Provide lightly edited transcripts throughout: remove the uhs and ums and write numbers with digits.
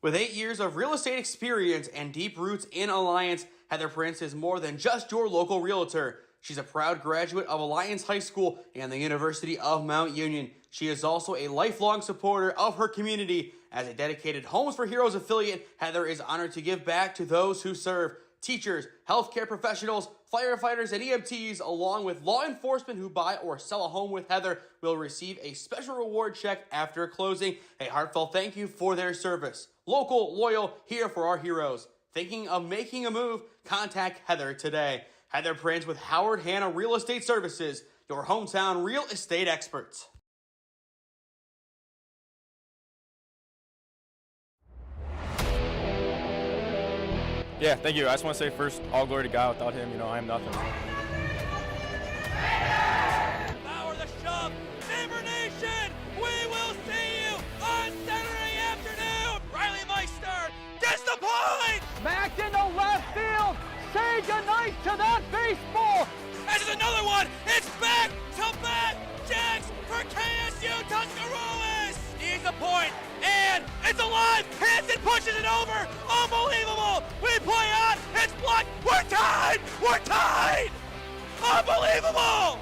With 8 years of real estate experience and deep roots in Alliance, Heather Prince is more than just your local realtor. She's a proud graduate of Alliance High School and the University of Mount Union. She is also a lifelong supporter of her community. As a dedicated Homes for Heroes affiliate, Heather is honored to give back to those who serve. Teachers, healthcare professionals, firefighters, and EMTs, along with law enforcement who buy or sell a home with Heather, will receive a special reward check after closing. A heartfelt thank you for their service. Local, loyal, here for our heroes. Thinking of making a move? Contact Heather today. Heather Prince with Howard Hanna Real Estate Services, your hometown real estate experts. Yeah, thank you. I just want to say first, all glory to God. Without him, I am nothing. Power the shove, Neighbor Nation! We will see you on Saturday afternoon! Riley Meister gets the point! Back into left field! Say goodnight to that baseball! This is another one! It's back-to-back jacks for KSU Tuscarawas! He's the point, and it's alive! Hanson pushes it over! Unbelievable! We play on! It's blocked! We're tied! We're tied! Unbelievable!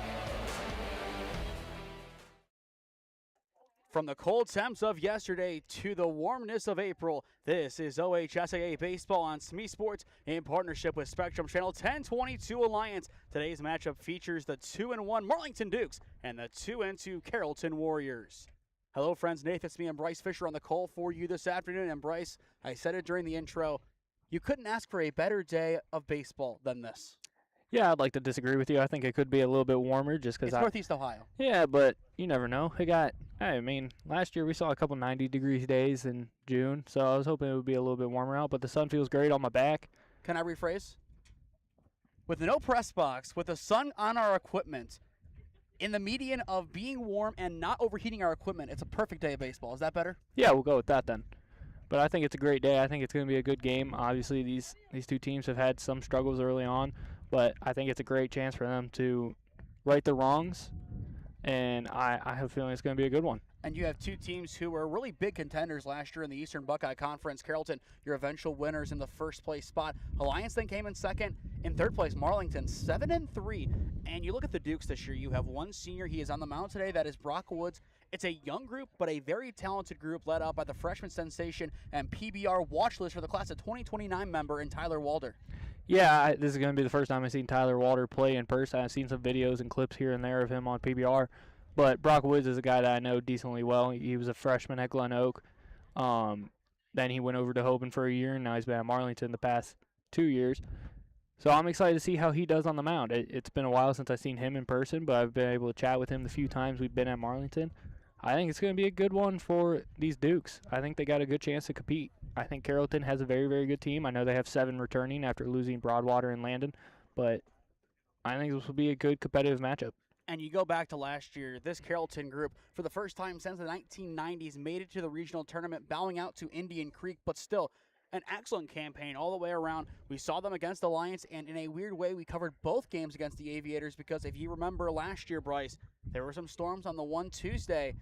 From the cold temps of yesterday to the warmness of April, this is OHSAA Baseball on SmeeSports in partnership with Spectrum Channel 1022 Alliance. Today's matchup features the 2-1 Marlington Dukes and the 2-2 Carrollton Warriors. Hello, friends. Nathan Smee and Bryce Fisher on the call for you this afternoon. And Bryce, I said it during the intro, you couldn't ask for a better day of baseball than this. Yeah, I'd like to disagree with you. I think it could be a little bit warmer just because it's Northeast Ohio. Yeah, but you never know. Last year we saw a couple 90-degree days in June, so I was hoping it would be a little bit warmer out, but the sun feels great on my back. Can I rephrase? With no press box, with the sun on our equipment, in the median of being warm and not overheating our equipment, it's a perfect day of baseball. Is that better? Yeah, we'll go with that then. But I think it's a great day. I think it's going to be a good game. Obviously, these two teams have had some struggles early on, but I think it's a great chance for them to right the wrongs, and I have a feeling it's going to be a good one. And you have two teams who were really big contenders last year in the Eastern Buckeye Conference. Carrollton, your eventual winners in the first place spot. Alliance then came in second. In third place, Marlington, 7-3. And you look at the Dukes this year. You have one senior. He is on the mound today. That is Brock Woods. It's a young group, but a very talented group led up by the freshman sensation and PBR watch list for the class of 2029 member in Tyler Walder. Yeah, this is going to be the first time I've seen Tyler Walder play in person. I've seen some videos and clips here and there of him on PBR. But Brock Woods is a guy that I know decently well. He was a freshman at Glen Oak. Then he went over to Hoban for a year, and now he's been at Marlington the past 2 years. So I'm excited to see how he does on the mound. It's been a while since I've seen him in person, but I've been able to chat with him the few times we've been at Marlington. I think it's going to be a good one for these Dukes. I think they got a good chance to compete. I think Carrollton has a very, very good team. I know they have 7 returning after losing Broadwater and Landon, but I think this will be a good competitive matchup. And you go back to last year, this Carrollton group, for the first time since the 1990s, made it to the regional tournament, bowing out to Indian Creek, but still an excellent campaign all the way around. We saw them against Alliance, and in a weird way, we covered both games against the Aviators because if you remember last year, Bryce, there were some storms on the one Tuesday.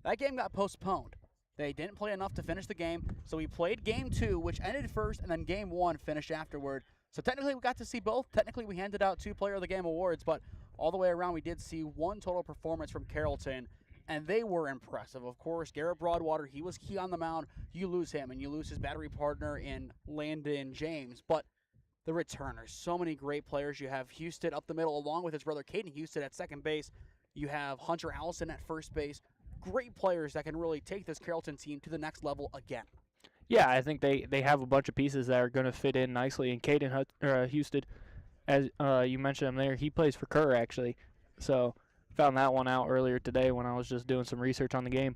That game got postponed. They didn't play enough to finish the game, so we played Game 2, which ended first, and then Game 1 finished afterward. So technically, we got to see both. Technically, we handed out 2 Player of the Game awards, but all the way around, we did see one total performance from Carrollton, and they were impressive. Of course, Garrett Broadwater, he was key on the mound. You lose him, and you lose his battery partner in Landon James. But the returners, so many great players. You have Houston up the middle, along with his brother Caden Houston at second base. You have Hunter Allison at first base. Great players that can really take this Carrollton team to the next level again. Yeah, I think they have a bunch of pieces that are going to fit in nicely. And Caden Houston, as you mentioned him there, he plays for Kerr, actually. So found that one out earlier today when I was just doing some research on the game.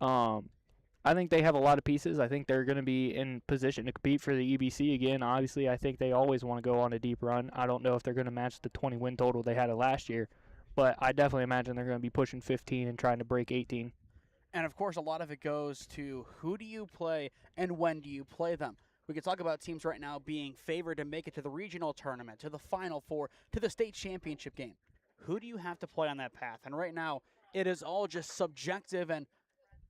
I think they have a lot of pieces. I think they're going to be in position to compete for the EBC again. Obviously, I think they always want to go on a deep run. I don't know if they're going to match the 20-win total they had last year, but I definitely imagine they're going to be pushing 15 and trying to break 18. And, of course, a lot of it goes to who do you play and when do you play them. We can talk about teams right now being favored to make it to the regional tournament, to the Final Four, to the state championship game. Who do you have to play on that path? And right now, it is all just subjective, and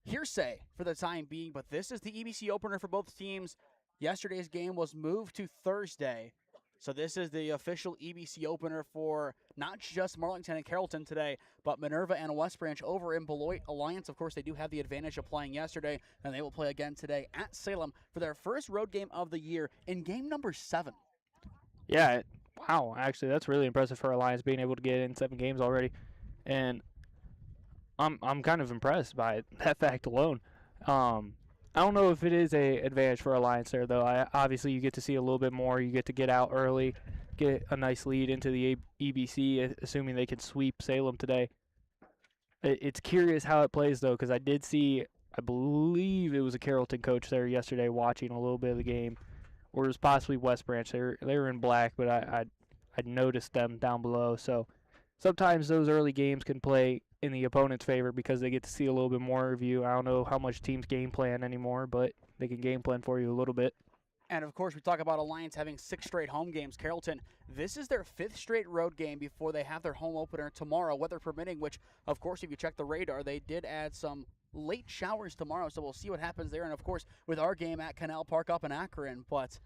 hearsay for the time being, but this is the EBC opener for both teams. Yesterday's game was moved to Thursday. So this is the official EBC opener for not just Marlington and Carrollton today, but Minerva and West Branch over in Beloit Alliance. Of course, they do have the advantage of playing yesterday, and they will play again today at Salem for their first road game of the year in game number 7. Yeah, wow, actually, that's really impressive for Alliance being able to get in 7 games already. And I'm kind of impressed by that fact alone. I don't know if it is a advantage for Alliance there, though. Obviously, you get to see a little bit more. You get to get out early, get a nice lead into the EBC, assuming they can sweep Salem today. It's curious how it plays, though, because I did see, I believe it was a Carrollton coach there yesterday watching a little bit of the game, or it was possibly West Branch. They were in black, but I noticed them down below. So sometimes those early games can play in the opponent's favor because they get to see a little bit more of you. I don't know how much teams game plan anymore, but they can game plan for you a little bit. And, of course, we talk about Alliance having 6 straight home games. Carrollton, this is their 5th straight road game before they have their home opener tomorrow, weather permitting, which, of course, if you check the radar, they did add some late showers tomorrow, so we'll see what happens there. And, of course, with our game at Canal Park up in Akron, but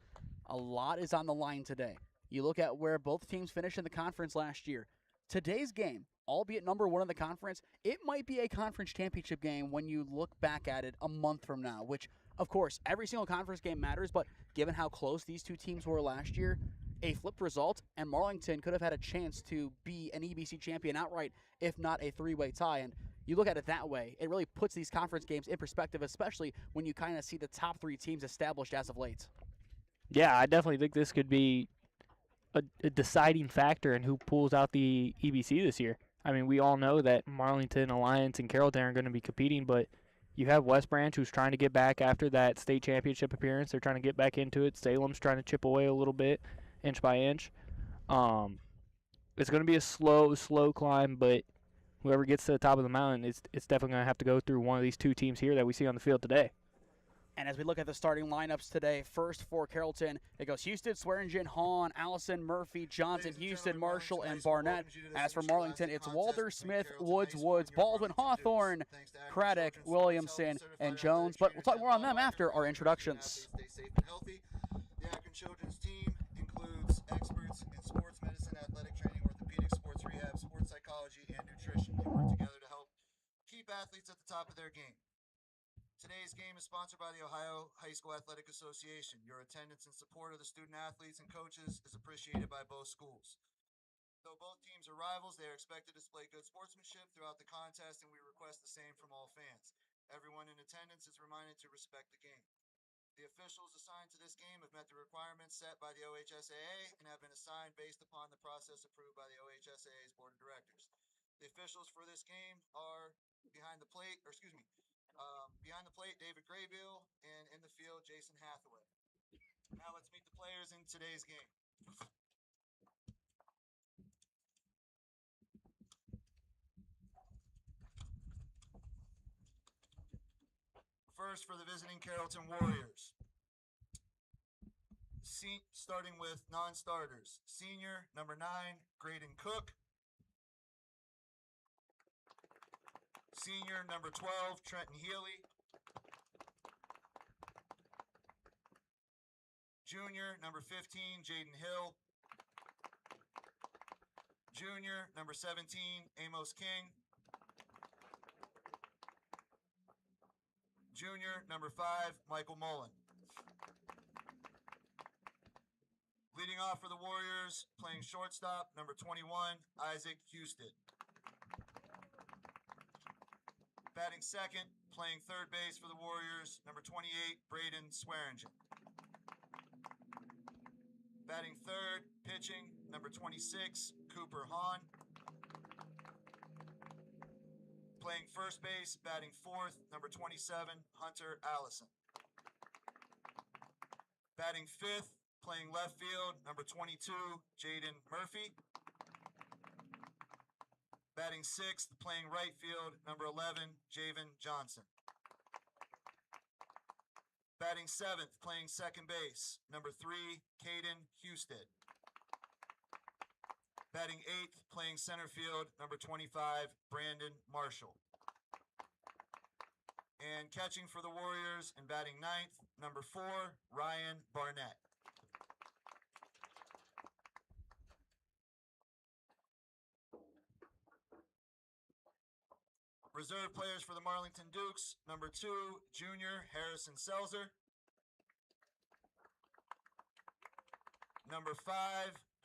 a lot is on the line today. You look at where both teams finished in the conference last year. Today's game, albeit number 1 in the conference, it might be a conference championship game when you look back at it a month from now, which, of course, every single conference game matters, but given how close these two teams were last year, a flipped result, and Marlington could have had a chance to be an EBC champion outright, if not a 3-way tie. And you look at it that way, it really puts these conference games in perspective, especially when you kind of see the top 3 teams established as of late. Yeah, I definitely think this could be a deciding factor in who pulls out the EBC this year. I mean, we all know that Marlington, Alliance, and Carrollton are going to be competing, but you have West Branch, who's trying to get back after that state championship appearance. They're trying to get back into it. Salem's trying to chip away a little bit, inch by inch. It's going to be a slow climb, but whoever gets to the top of the mountain, it's definitely going to have to go through one of these 2 teams here that we see on the field today. And as we look at the starting lineups today, first for Carrollton, it goes Houston, Swearingen, Hahn, Allison, Murphy, Johnson, Houston, Marshall, and Barnett. As for Marlington, it's Walder, Smith, Woods, Baldwin, Hawthorne, Craddock, Williamson, and Jones. But we'll talk more on them after our introductions. Stay safe and healthy. The Akron Children's team includes experts in sports medicine, athletic training, orthopedic, sports rehab, sports psychology, and nutrition. They work together to help keep athletes at the top of their game. Today's game is sponsored by the Ohio High School Athletic Association. Your attendance and support of the student athletes and coaches is appreciated by both schools. Though both teams are rivals, they are expected to display good sportsmanship throughout the contest, and we request the same from all fans. Everyone in attendance is reminded to respect the game. The officials assigned to this game have met the requirements set by the OHSAA and have been assigned based upon the process approved by the OHSAA's Board of Directors. The officials for this game are behind the plate, David Graybill, and in the field, Jason Hathaway. Now let's meet the players in today's game. First for the visiting Carrollton Warriors. Starting with non-starters. Senior, number 9, Graydon Cook. Senior, number 12, Trenton Healy. Junior, number 15, Jaden Hill. Junior, number 17, Amos King. Junior, number 5, Michael Mullen. Leading off for the Warriors, playing shortstop, number 21, Isaac Houston. Batting second, playing third base for the Warriors, number 28, Braden Swearingen. Batting third, pitching, number 26, Cooper Hahn. Playing first base, batting fourth, number 27, Hunter Allison. Batting fifth, playing left field, number 22, Jaden Murphy. Batting sixth, playing right field, number 11, Javen Johnson. Batting seventh, playing second base, number 3, Caden Husted. Batting eighth, playing center field, number 25, Brandon Marshall. And And catching for the Warriors and batting ninth, number 4, Ryan Barnett. Reserve players for the Marlington Dukes, number 2, junior Harrison Selzer. Number 5,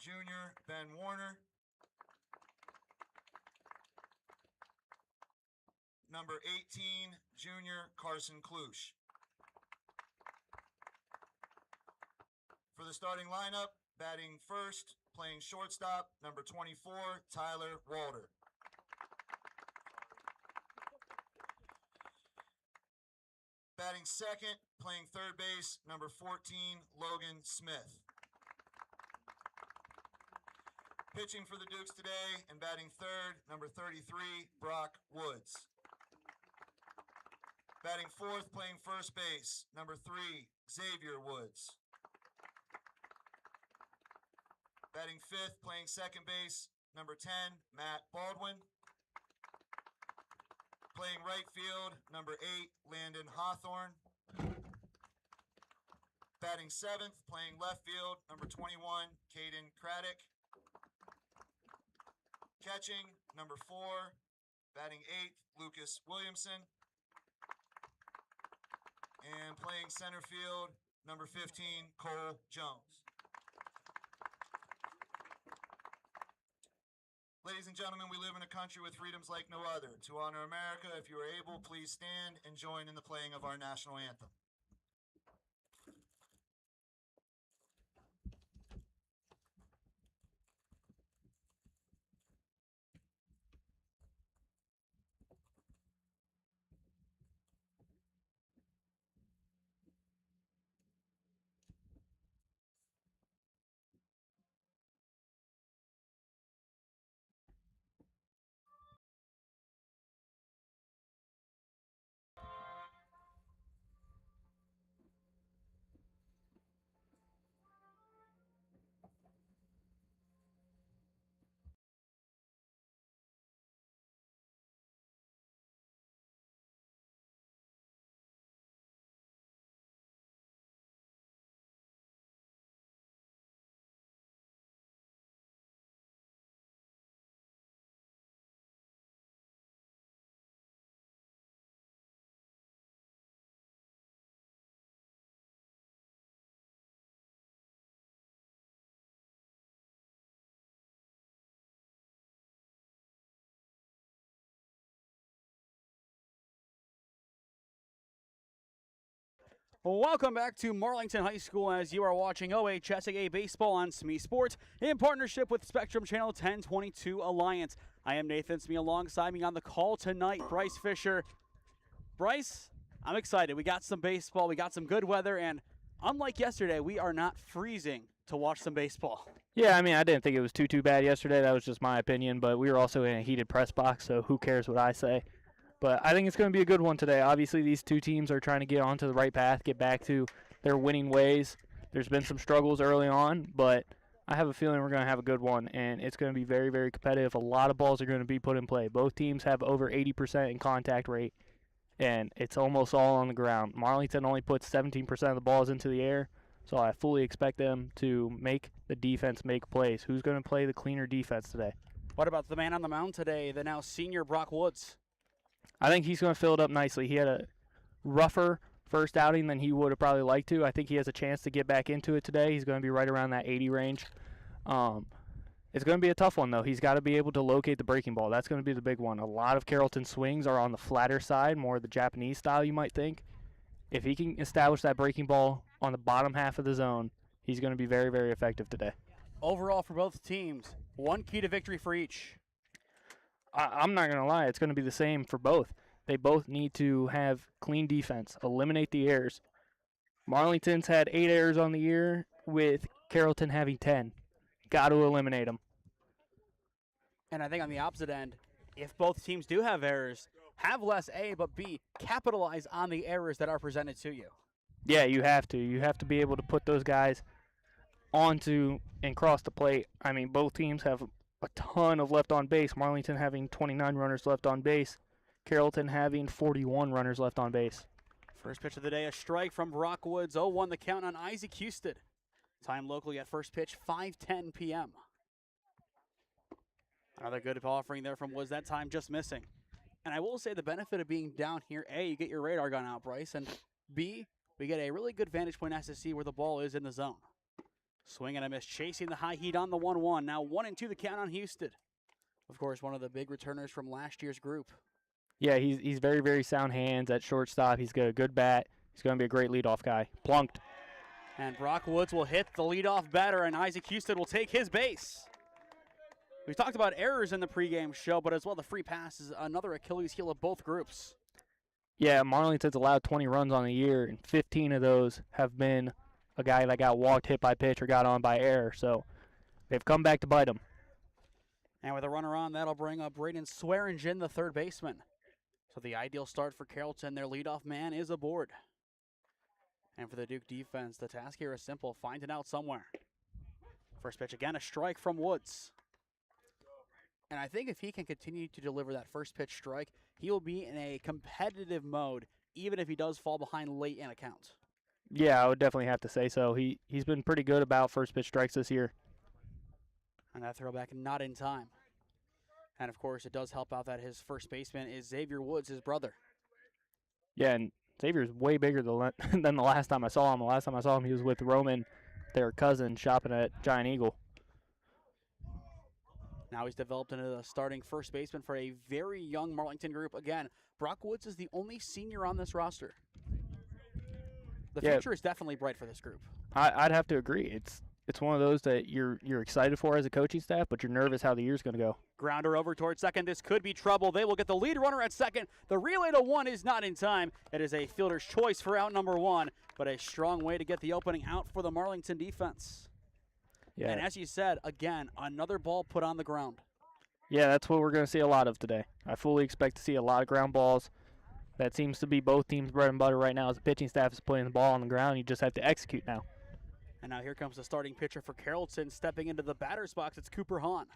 junior Ben Warner. Number 18, junior Carson Klusch. For the starting lineup, batting first, playing shortstop, number 24, Tyler Walter. Batting second, playing third base, number 14, Logan Smith. Pitching for the Dukes today and batting third, number 33, Brock Woods. Batting fourth, playing first base, number 3, Xavier Woods. Batting fifth, playing second base, number 10, Matt Baldwin. Playing right field, number 8, Landon Hawthorne. Batting seventh, playing left field, number 21, Caden Craddock. Catching, number 4, batting 8th, Lucas Williamson. And playing center field, number 15, Cole Jones. Ladies and gentlemen, we live in a country with freedoms like no other. To honor America, if you are able, please stand and join in the playing of our national anthem. Welcome back to Marlington High School as you are watching OHSAA Baseball on SmeeSports in partnership with Spectrum Channel 1022 Alliance. I am Nathan Smee. Alongside me on the call tonight, Bryce Fisher. Bryce, I'm excited. We got some baseball, we got some good weather, and unlike yesterday, we are not freezing to watch some baseball. Yeah, I mean, I didn't think it was too bad yesterday. That was just my opinion, but we were also in a heated press box, so who cares what I say. But I think it's going to be a good one today. Obviously, these two teams are trying to get onto the right path, get back to their winning ways. There's been some struggles early on, but I have a feeling we're going to have a good one, and it's going to be very, very competitive. A lot of balls are going to be put in play. Both teams have over 80% in contact rate, and it's almost all on the ground. Marlington only puts 17% of the balls into the air, so I fully expect them to make the defense make plays. Who's going to play the cleaner defense today? What about the man on the mound today, the now senior Brock Woods? I think he's going to fill it up nicely. He had a rougher first outing than he would have probably liked to. I think he has a chance to get back into it today. He's going to be right around that 80 range. It's going to be a tough one, though. He's got to be able to locate the breaking ball. That's going to be the big one. A lot of Carrollton swings are on the flatter side, more the Japanese style you might think. If he can establish that breaking ball on the bottom half of the zone, he's going to be very, very effective today. Overall for both teams, one key to victory for each. I'm not going to lie. It's going to be the same for both. They both need to have clean defense, eliminate the errors. Marlington's had 8 errors on the year with Carrollton having 10. Got to eliminate them. And I think on the opposite end, if both teams do have errors, have less A, but B, capitalize on the errors that are presented to you. Yeah, you have to. You have to be able to put those guys onto and cross the plate. I mean, both teams have a ton of left on base. Marlington having 29 runners left on base. Carrollton having 41 runners left on base. First pitch of the day, a strike from Brock Woods. 0-1 the count on Isaac Husted. Time locally at first pitch, 5:10 p.m. Another good offering there from Woods, that time just missing. And I will say the benefit of being down here, A, you get your radar gun out, Bryce, and B, we get a really good vantage point as to see where the ball is in the zone. Swing and a miss, chasing the high heat on the 1-1. Now 1-2 the count on Husted. Of course, one of the big returners from last year's group. Yeah, he's very, very sound hands at shortstop. He's got a good bat. He's going to be a great leadoff guy. Plunked. And Brock Woods will hit the leadoff batter, and Isaac Husted will take his base. We talked about errors in the pregame show, but as well the free pass is another Achilles heel of both groups. Yeah, Marlington's allowed 20 runs on the year, and 15 of those have been a guy that got walked, hit by pitch, or got on by error. So they've come back to bite him. And with a runner on, that'll bring up Braden Swearingen, the third baseman. So the ideal start for Carrollton, their leadoff man is aboard. And for the Duke defense, the task here is simple, find it out somewhere. First pitch again, a strike from Woods. And I think if he can continue to deliver that first pitch strike, he will be in a competitive mode, even if he does fall behind late in a count. Yeah, I would definitely have to say so. He's been pretty good about first pitch strikes this year. And that throwback not in time. And, of course, it does help out that his first baseman is Xavier Woods, his brother. Yeah, and Xavier's way bigger than the last time I saw him. The last time I saw him, he was with Roman, their cousin, shopping at Giant Eagle. Now he's developed into the starting first baseman for a very young Marlington group. Again, Brock Woods is the only senior on this roster. The future is definitely bright for this group. I'd have to agree. It's one of those that you're excited for as a coaching staff, but you're nervous how the year's going to go. Grounder over towards second. This could be trouble. They will get the lead runner at second. The relay to one is not in time. It is a fielder's choice for out number one, but a strong way to get the opening out for the Marlington defense. Yeah. And as you said, again, another ball put on the ground. Yeah, that's what we're going to see a lot of today. I fully expect to see a lot of ground balls. That seems to be both teams' bread and butter right now as the pitching staff is putting the ball on the ground. You just have to execute now. And now here comes the starting pitcher for Carrollton. Stepping into the batter's box, it's Cooper Hahn.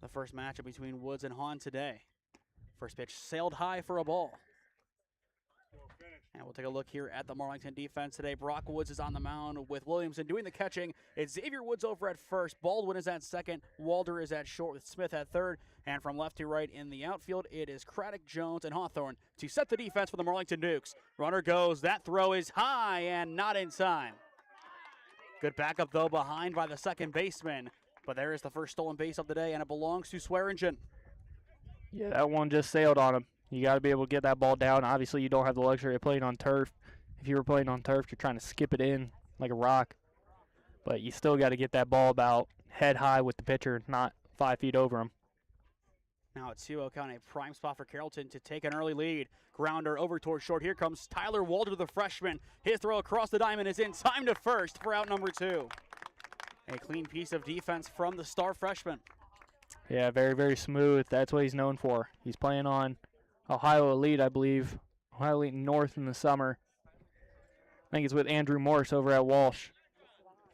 The first matchup between Woods and Hahn today. First pitch sailed high for a ball. And we'll take a look here at the Marlington defense today. Brock Woods is on the mound with Williamson doing the catching. It's Xavier Woods over at first. Baldwin is at second. Walder is at short with Smith at third. And from left to right in the outfield, it is Craddock, Jones, and Hawthorne to set the defense for the Marlington Dukes. Runner goes. That throw is high and not in time. Good backup, though, behind by the second baseman. But there is the first stolen base of the day, and it belongs to Swearingen. Yeah, that one just sailed on him. You got to be able to get that ball down. Obviously, you don't have the luxury of playing on turf. If you were playing on turf, you're trying to skip it in like a rock. But you still got to get that ball about head high with the pitcher, not 5 feet over him. Now it's 2-0 count, a prime spot for Carrollton to take an early lead. Grounder over towards short. Here comes Tyler Walder, the freshman. His throw across the diamond is in time to first for out number two. A clean piece of defense from the star freshman. Yeah, very, very smooth. That's what he's known for. He's playing on Ohio Elite, I believe. Ohio Elite North in the summer. I think it's with Andrew Morse over at Walsh,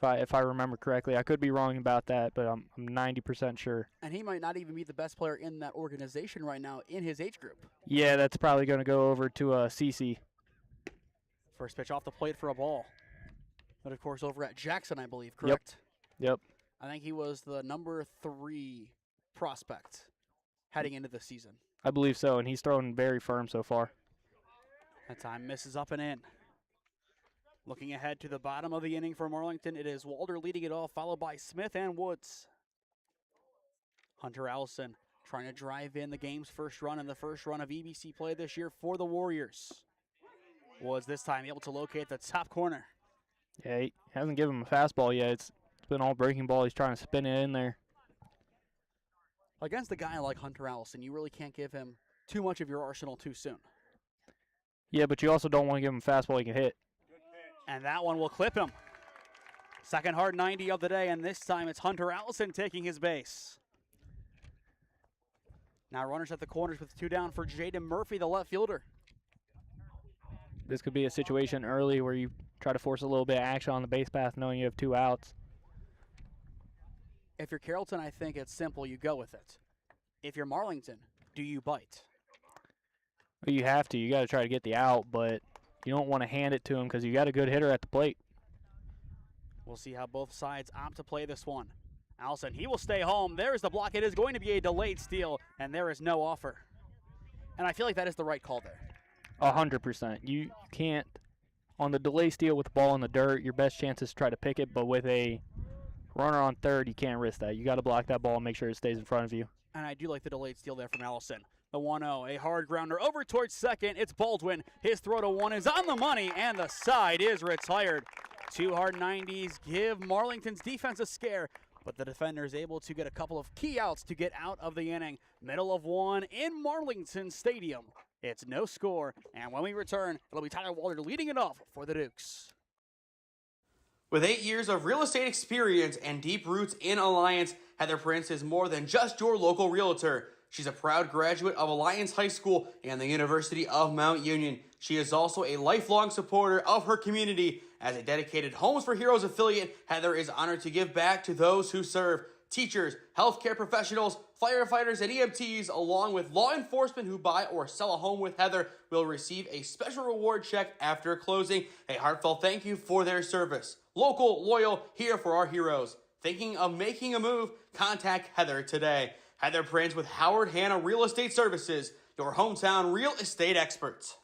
if I remember correctly. I could be wrong about that, but I'm 90% sure. And he might not even be the best player in that organization right now in his age group. Yeah, that's probably going to go over to CC. First pitch off the plate for a ball. But, of course, over at Jackson, I believe, correct? Yep. I think he was the number 3 prospect heading into the season. I believe so, and he's thrown very firm so far. That time misses up and in. Looking ahead to the bottom of the inning for Marlington, it is Walder leading it off, followed by Smith and Woods. Hunter Allison trying to drive in the game's first run and the first run of EBC play this year for the Warriors. Woods this time able to locate the top corner. Yeah, he hasn't given him a fastball yet. It's been all breaking ball. He's trying to spin it in there. Against a guy like Hunter Allison, you really can't give him too much of your arsenal too soon. Yeah, but you also don't want to give him a fastball he can hit. And that one will clip him. Second hard 90 of the day, and this time it's Hunter Allison taking his base. Now runners at the corners with 2 down for Jaden Murphy, the left fielder. This could be a situation early where you try to force a little bit of action on the base path knowing you have 2 outs. If you're Carrollton, I think it's simple. You go with it. If you're Marlington, do you bite? But you have to. You got to try to get the out, but you don't want to hand it to him because you got a good hitter at the plate. We'll see how both sides opt to play this one. Allison, he will stay home. There is the block. It is going to be a delayed steal, and there is no offer. And I feel like that is the right call there. 100%. You can't, on the delay steal with the ball in the dirt, your best chance is to try to pick it, but with a runner on third, you can't risk that. You got to block that ball and make sure it stays in front of you. And I do like the delayed steal there from Allison. The 1-0, a hard grounder over towards second. It's Baldwin. His throw to one is on the money, and the side is retired. 2 hard 90s give Marlington's defense a scare, but the defender is able to get a couple of key outs to get out of the inning. Middle of one in Marlington Stadium. It's no score, and when we return, it'll be Tyler Walter leading it off for the Dukes. With 8 years of real estate experience and deep roots in Alliance, Heather Prince is more than just your local realtor. She's a proud graduate of Alliance High School and the University of Mount Union. She is also a lifelong supporter of her community. As a dedicated Homes for Heroes affiliate, Heather is honored to give back to those who serve. Teachers, healthcare professionals, firefighters, and EMTs, along with law enforcement who buy or sell a home with Heather, will receive a special reward check after closing. A heartfelt thank you for their service. Local, loyal, here for our heroes. Thinking of making a move? Contact Heather today. Heather Prince with Howard Hanna Real Estate Services, your hometown real estate experts.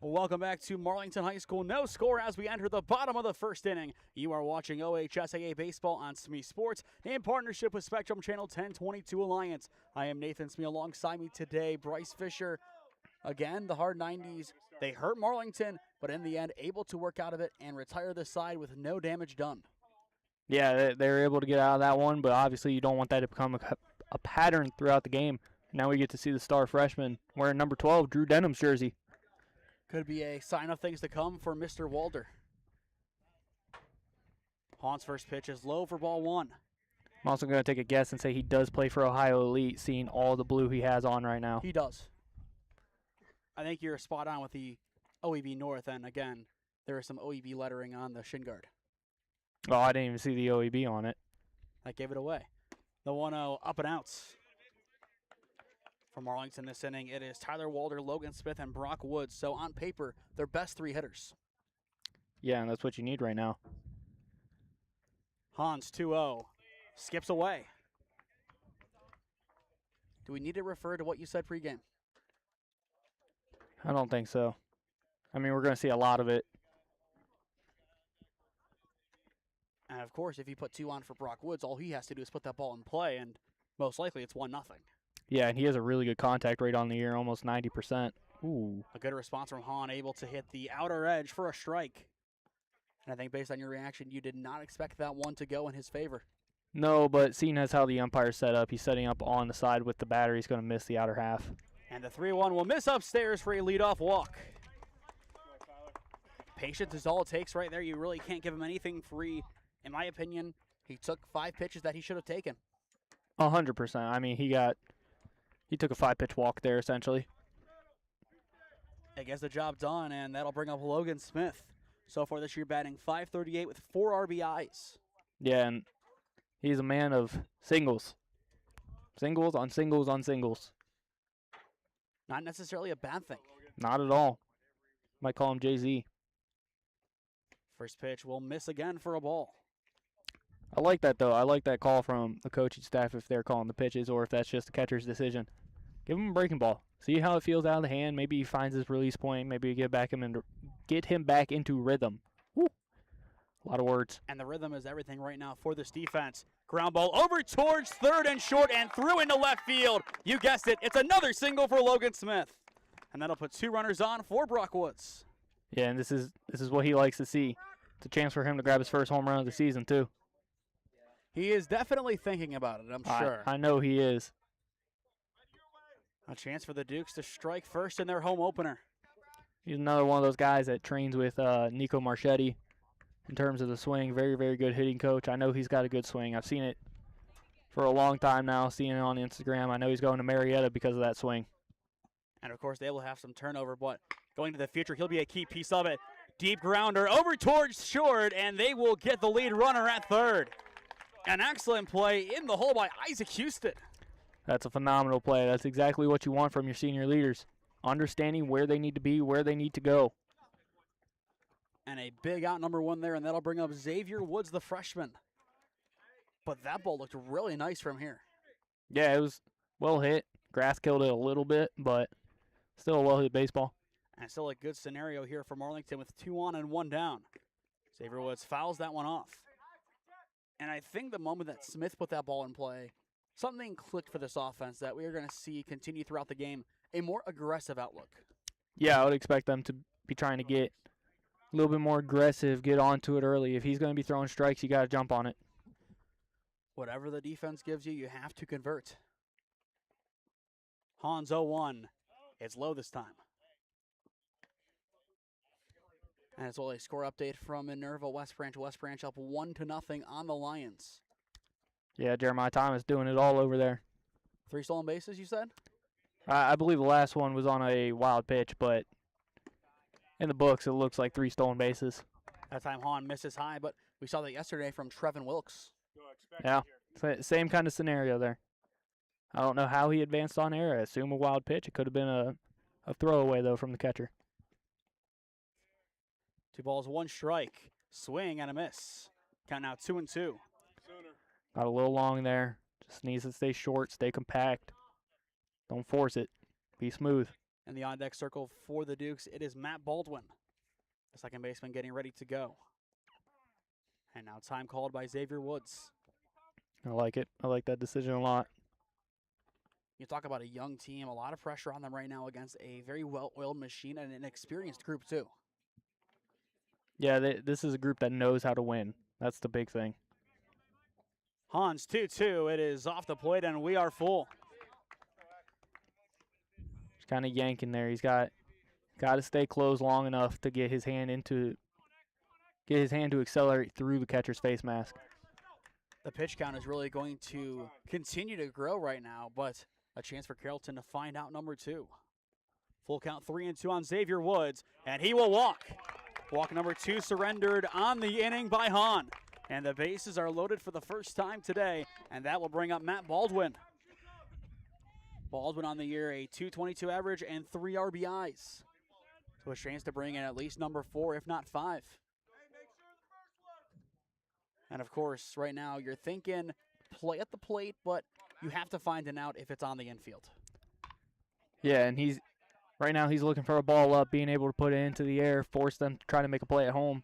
Welcome back to Marlington High School. No score as we enter the bottom of the first inning. You are watching OHSAA Baseball on SmeeSports in partnership with Spectrum Channel 1022 Alliance. I am Nathan Smee. Alongside me today, Bryce Fisher. Again, the hard 90s. They hurt Marlington, but in the end, able to work out of it and retire the side with no damage done. Yeah, they were able to get out of that one, but obviously you don't want that to become a pattern throughout the game. Now we get to see the star freshman wearing number 12, Drew Denham's jersey. Could be a sign of things to come for Mr. Walter. Hahn's first pitch is low for ball one. I'm also going to take a guess and say he does play for Ohio Elite, seeing all the blue he has on right now. He does. I think you're spot on with the OEB North, and again, there is some OEB lettering on the shin guard. Oh, I didn't even see the OEB on it. That gave it away. The 1-0 up and outs. For Marlington this inning, it is Tyler Walter, Logan Smith, and Brock Woods. So on paper, their best 3 hitters. Yeah, and that's what you need right now. Hans 2-0. Skips away. Do we need to refer to what you said pregame? I don't think so. I mean, we're going to see a lot of it. And of course, if you put 2 on for Brock Woods, all he has to do is put that ball in play, and most likely it's 1-0. Yeah, and he has a really good contact rate on the year, almost 90%. Ooh. A good response from Hahn, able to hit the outer edge for a strike. And I think based on your reaction, you did not expect that one to go in his favor. No, but seeing as how the umpire's set up, he's setting up on the side with the batter. He's going to miss the outer half. And the 3-1 will miss upstairs for a leadoff walk. Patience is all it takes right there. You really can't give him anything free. In my opinion, he took 5 pitches that he should have taken. 100%. I mean, he took a 5-pitch walk there, essentially. It gets the job done, and that'll bring up Logan Smith. So far this year, batting .538 with 4 RBIs. Yeah, and he's a man of singles. Singles on singles on singles. Not necessarily a bad thing. Not at all. Might call him Jay-Z. First pitch will miss again for a ball. I like that, though. I like that call from the coaching staff if they're calling the pitches or if that's just the catcher's decision. Give him a breaking ball. See how it feels out of the hand. Maybe he finds his release point. Maybe get him back into rhythm. Woo. A lot of words. And the rhythm is everything right now for this defense. Ground ball over towards third and short and through into left field. You guessed it. It's another single for Logan Smith. And that'll put 2 runners on for Brock Woods. Yeah, and this is what he likes to see. It's a chance for him to grab his first home run of the season, too. He is definitely thinking about it, I'm sure. I know he is. A chance for the Dukes to strike first in their home opener. He's another one of those guys that trains with Nico Marchetti in terms of the swing. Very, very good hitting coach. I know he's got a good swing. I've seen it for a long time now, seeing it on Instagram. I know he's going to Marietta because of that swing. And, of course, they will have some turnover, but going to the future, he'll be a key piece of it. Deep grounder over towards short, and they will get the lead runner at third. An excellent play in the hole by Isaac Houston. That's a phenomenal play. That's exactly what you want from your senior leaders. Understanding where they need to be, where they need to go. And a big out number 1 there, and that'll bring up Xavier Woods, the freshman. But that ball looked really nice from here. Yeah, it was well hit. Grass killed it a little bit, but still a well hit baseball. And still a good scenario here for Marlington with 2 on and 1 down. Xavier Woods fouls that one off. And I think the moment that Smith put that ball in play, something clicked for this offense that we are going to see continue throughout the game, a more aggressive outlook. Yeah, I would expect them to be trying to get a little bit more aggressive, get onto it early. If he's going to be throwing strikes, you got to jump on it. Whatever the defense gives you, you have to convert. Hans 0-1. It's low this time. And as well, a score update from Minerva West Branch. West Branch up 1-0 on the Lions. Yeah, Jeremiah Thomas doing it all over there. 3 stolen bases, you said? I believe the last one was on a wild pitch, but in the books it looks like 3 stolen bases. That time Hahn misses high, but we saw that yesterday from Trevin Wilkes. Yeah, same kind of scenario there. I don't know how he advanced on air. I assume a wild pitch. It could have been a throwaway, though, from the catcher. 2 balls, 1 strike. Swing and a miss. Count now 2-2. Got a little long there. Just needs to stay short, stay compact. Don't force it. Be smooth. In the on-deck circle for the Dukes, it is Matt Baldwin, the second baseman, getting ready to go. And now time called by Xavier Woods. I like it. I like that decision a lot. You talk about a young team, a lot of pressure on them right now against a very well-oiled machine and an experienced group, too. Yeah, this is a group that knows how to win. That's the big thing. Hans 2-2. It is off the plate, and we are full. He's kind of yanking there. He's got to stay closed long enough to get his hand to accelerate through the catcher's face mask. The pitch count is really going to continue to grow right now, but a chance for Carrollton to find out number 2. Full count 3-2 on Xavier Woods, and he will walk. Walk number 2 surrendered on the inning by Hahn. And the bases are loaded for the first time today, and that will bring up Matt Baldwin. Baldwin on the year, a .222 average and 3 RBIs. So a chance to bring in at least number 4, if not 5. And of course, right now you're thinking play at the plate, but you have to find an out if it's on the infield. Yeah, and right now he's looking for a ball up, being able to put it into the air, force them to try to make a play at home.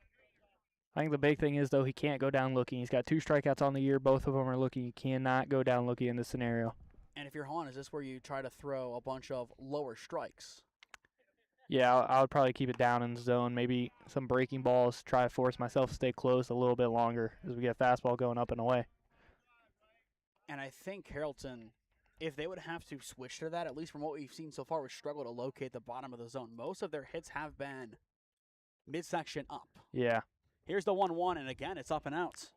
I think the big thing is, though, he can't go down looking. He's got 2 strikeouts on the year. Both of them are looking. You cannot go down looking in this scenario. And if you're Hahn, is this where you try to throw a bunch of lower strikes? Yeah, I would probably keep it down in the zone. Maybe some breaking balls, try to force myself to stay close a little bit longer as we get fastball going up and away. And I think Carrollton, if they would have to switch to that, at least from what we've seen so far, would struggle to locate the bottom of the zone. Most of their hits have been midsection up. Yeah. Here's the 1-1, and again, it's up and out.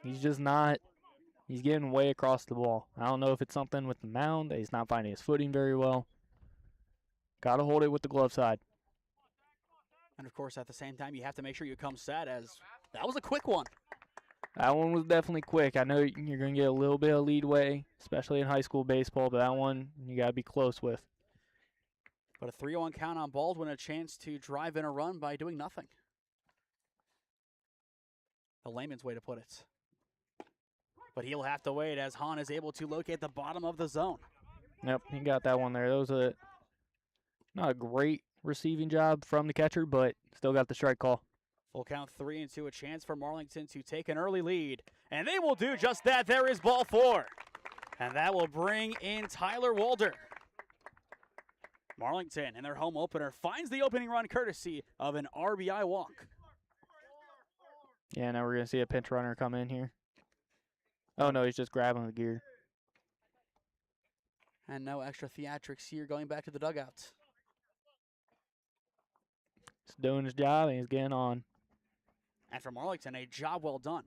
He's just not – he's getting way across the ball. I don't know if it's something with the mound, that he's not finding his footing very well. Got to hold it with the glove side. And, of course, at the same time, you have to make sure you come set, as that was a quick one. That one was definitely quick. I know you're going to get a little bit of leadway, especially in high school baseball, but that one you got to be close with. But a 3-1 count on Baldwin, a chance to drive in a run by doing nothing. The layman's way to put it. But he'll have to wait as Hahn is able to locate the bottom of the zone. Yep, he got that one there. That was not a great receiving job from the catcher, but still got the strike call. Full count 3-2, a chance for Marlington to take an early lead. And they will do just that. There is ball 4. And that will bring in Tyler Walder. Marlington, in their home opener, finds the opening run courtesy of an RBI walk. Yeah, now we're going to see a pinch runner come in here. Oh, no, he's just grabbing the gear. And no extra theatrics here, going back to the dugout. He's doing his job, and he's getting on. And for Marlington, a job well done.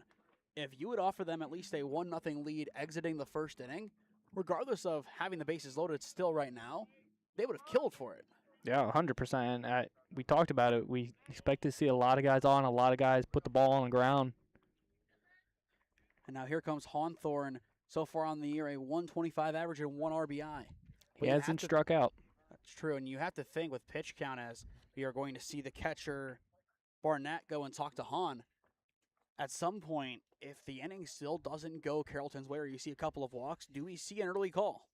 If you would offer them at least a 1-0 lead exiting the first inning, regardless of having the bases loaded still right now, they would have killed for it. Yeah, 100%. We talked about it. We expect to see a lot of guys on, a lot of guys put the ball on the ground. And now here comes Hawthorne. So far on the year, a 125 average and 1 RBI. He hasn't struck out. That's true, and you have to think with pitch count as we are going to see the catcher Barnett go and talk to Hahn. At some point, if the inning still doesn't go Carrollton's way or you see a couple of walks, do we see an early call?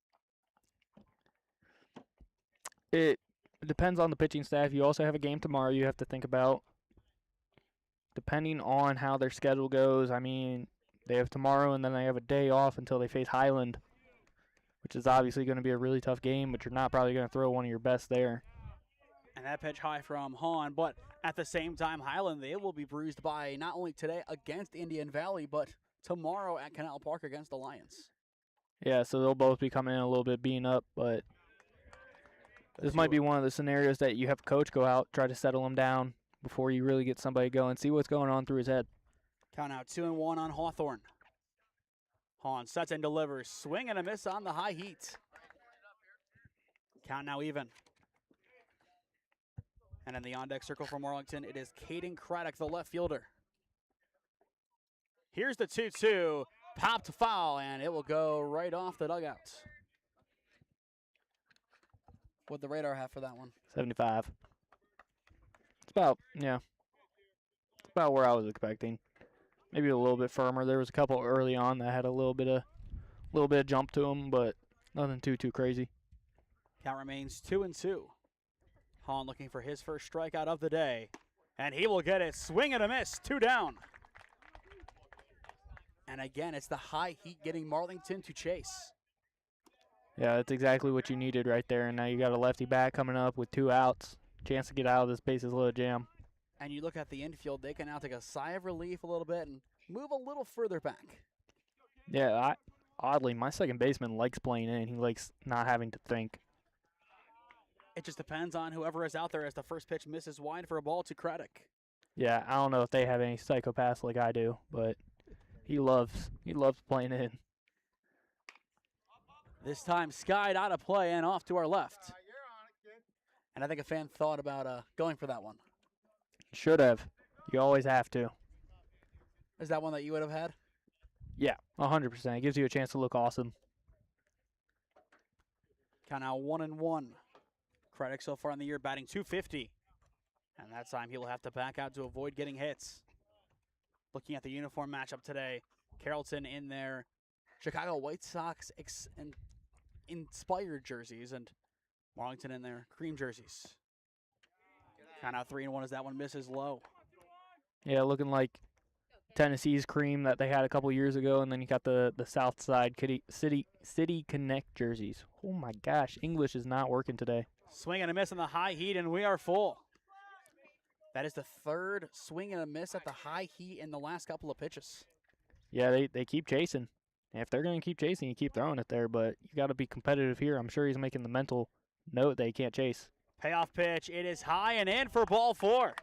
It depends on the pitching staff. You also have a game tomorrow you have to think about. Depending on how their schedule goes, I mean, they have tomorrow and then they have a day off until they face Highland, which is obviously going to be a really tough game, but you're not probably going to throw one of your best there. And that pitch high from Hahn, but at the same time, Highland, they will be bruised by not only today against Indian Valley, but tomorrow at Canal Park against Alliance. Yeah, so they'll both be coming in a little bit beaten up, but this might be one of the scenarios that you have a coach go out, try to settle him down before you really get somebody going, see what's going on through his head. Count out 2-1 on Hawthorne. Hahn sets and delivers. Swing and a miss on the high heat. Count now even. And in the on-deck circle for Marlington, it is Caden Craddock, the left fielder. Here's the 2-2. Popped foul, and it will go right off the dugout. What'd the radar have for that one? 75. It's about, yeah. It's about where I was expecting. Maybe a little bit firmer. There was a couple early on that had a little bit of jump to them, but nothing too crazy. Count remains 2-2. Hahn looking for his first strikeout of the day, and he will get it. Swing and a miss, 2 down. And again, it's the high heat getting Marlington to chase. Yeah, that's exactly what you needed right there. And now you got a lefty back coming up with 2 outs. Chance to get out of this bases loaded jam. And you look at the infield, they can now take a sigh of relief a little bit and move a little further back. Yeah, oddly, my second baseman likes playing in. He likes not having to think. It just depends on whoever is out there as the first pitch misses wide for a ball to Craddock. Yeah, I don't know if they have any psychopaths like I do, but he loves playing in. This time skied out of play and off to our left. And I think a fan thought about going for that one. Should have. You always have to. Is that one that you would have had? Yeah, 100%. It gives you a chance to look awesome. Count now 1-1. Craddock so far in the year batting .250. And that time he'll have to back out to avoid getting hits. Looking at the uniform matchup today, Carrollton in their Chicago White Sox inspired jerseys and Marlington in their cream jerseys. Count out 3-1 as that one misses low. Yeah, looking like Tennessee's cream that they had a couple years ago, and then you got the South Side City Connect jerseys. Oh my gosh, English is not working today. Swing and a miss on the high heat, and we are full. That is the third swing and a miss at the high heat in the last couple of pitches. Yeah, they keep chasing. And if they're going to keep chasing, you keep throwing it there, but you got to be competitive here. I'm sure he's making the mental note that he can't chase. Payoff pitch. It is high and in for ball 4.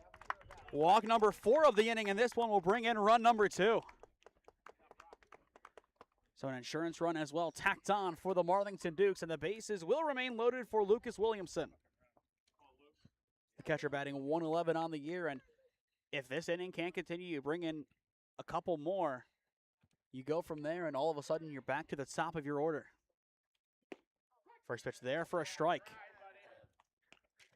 Walk number 4 of the inning, and this one will bring in run number 2. So an insurance run as well tacked on for the Marlington Dukes, and the bases will remain loaded for Lucas Williamson. The catcher batting .111 on the year, and if this inning can't continue, you bring in a couple more. You go from there, and all of a sudden you're back to the top of your order. First pitch there for a strike.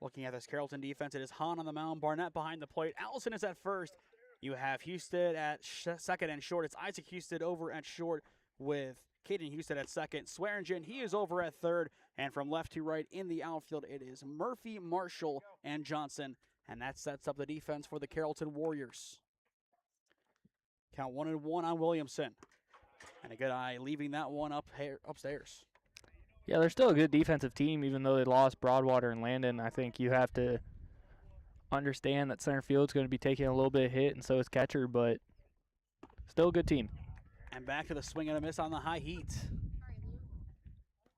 Looking at this Carrollton defense, it is Hahn on the mound, Barnett behind the plate. Allison is at first. You have Houston at second and short. It's Isaac Houston over at short with Caden Houston at second. Swearingen, he is over at third. And from left to right in the outfield, it is Murphy, Marshall, and Johnson. And that sets up the defense for the Carrollton Warriors. Count 1-1 on Williamson. And a good eye leaving that one upstairs. Yeah, they're still a good defensive team, even though they lost Broadwater and Landon. I think you have to understand that center field's going to be taking a little bit of hit, and so is catcher, but still a good team. And back to the swing and a miss on the high heat.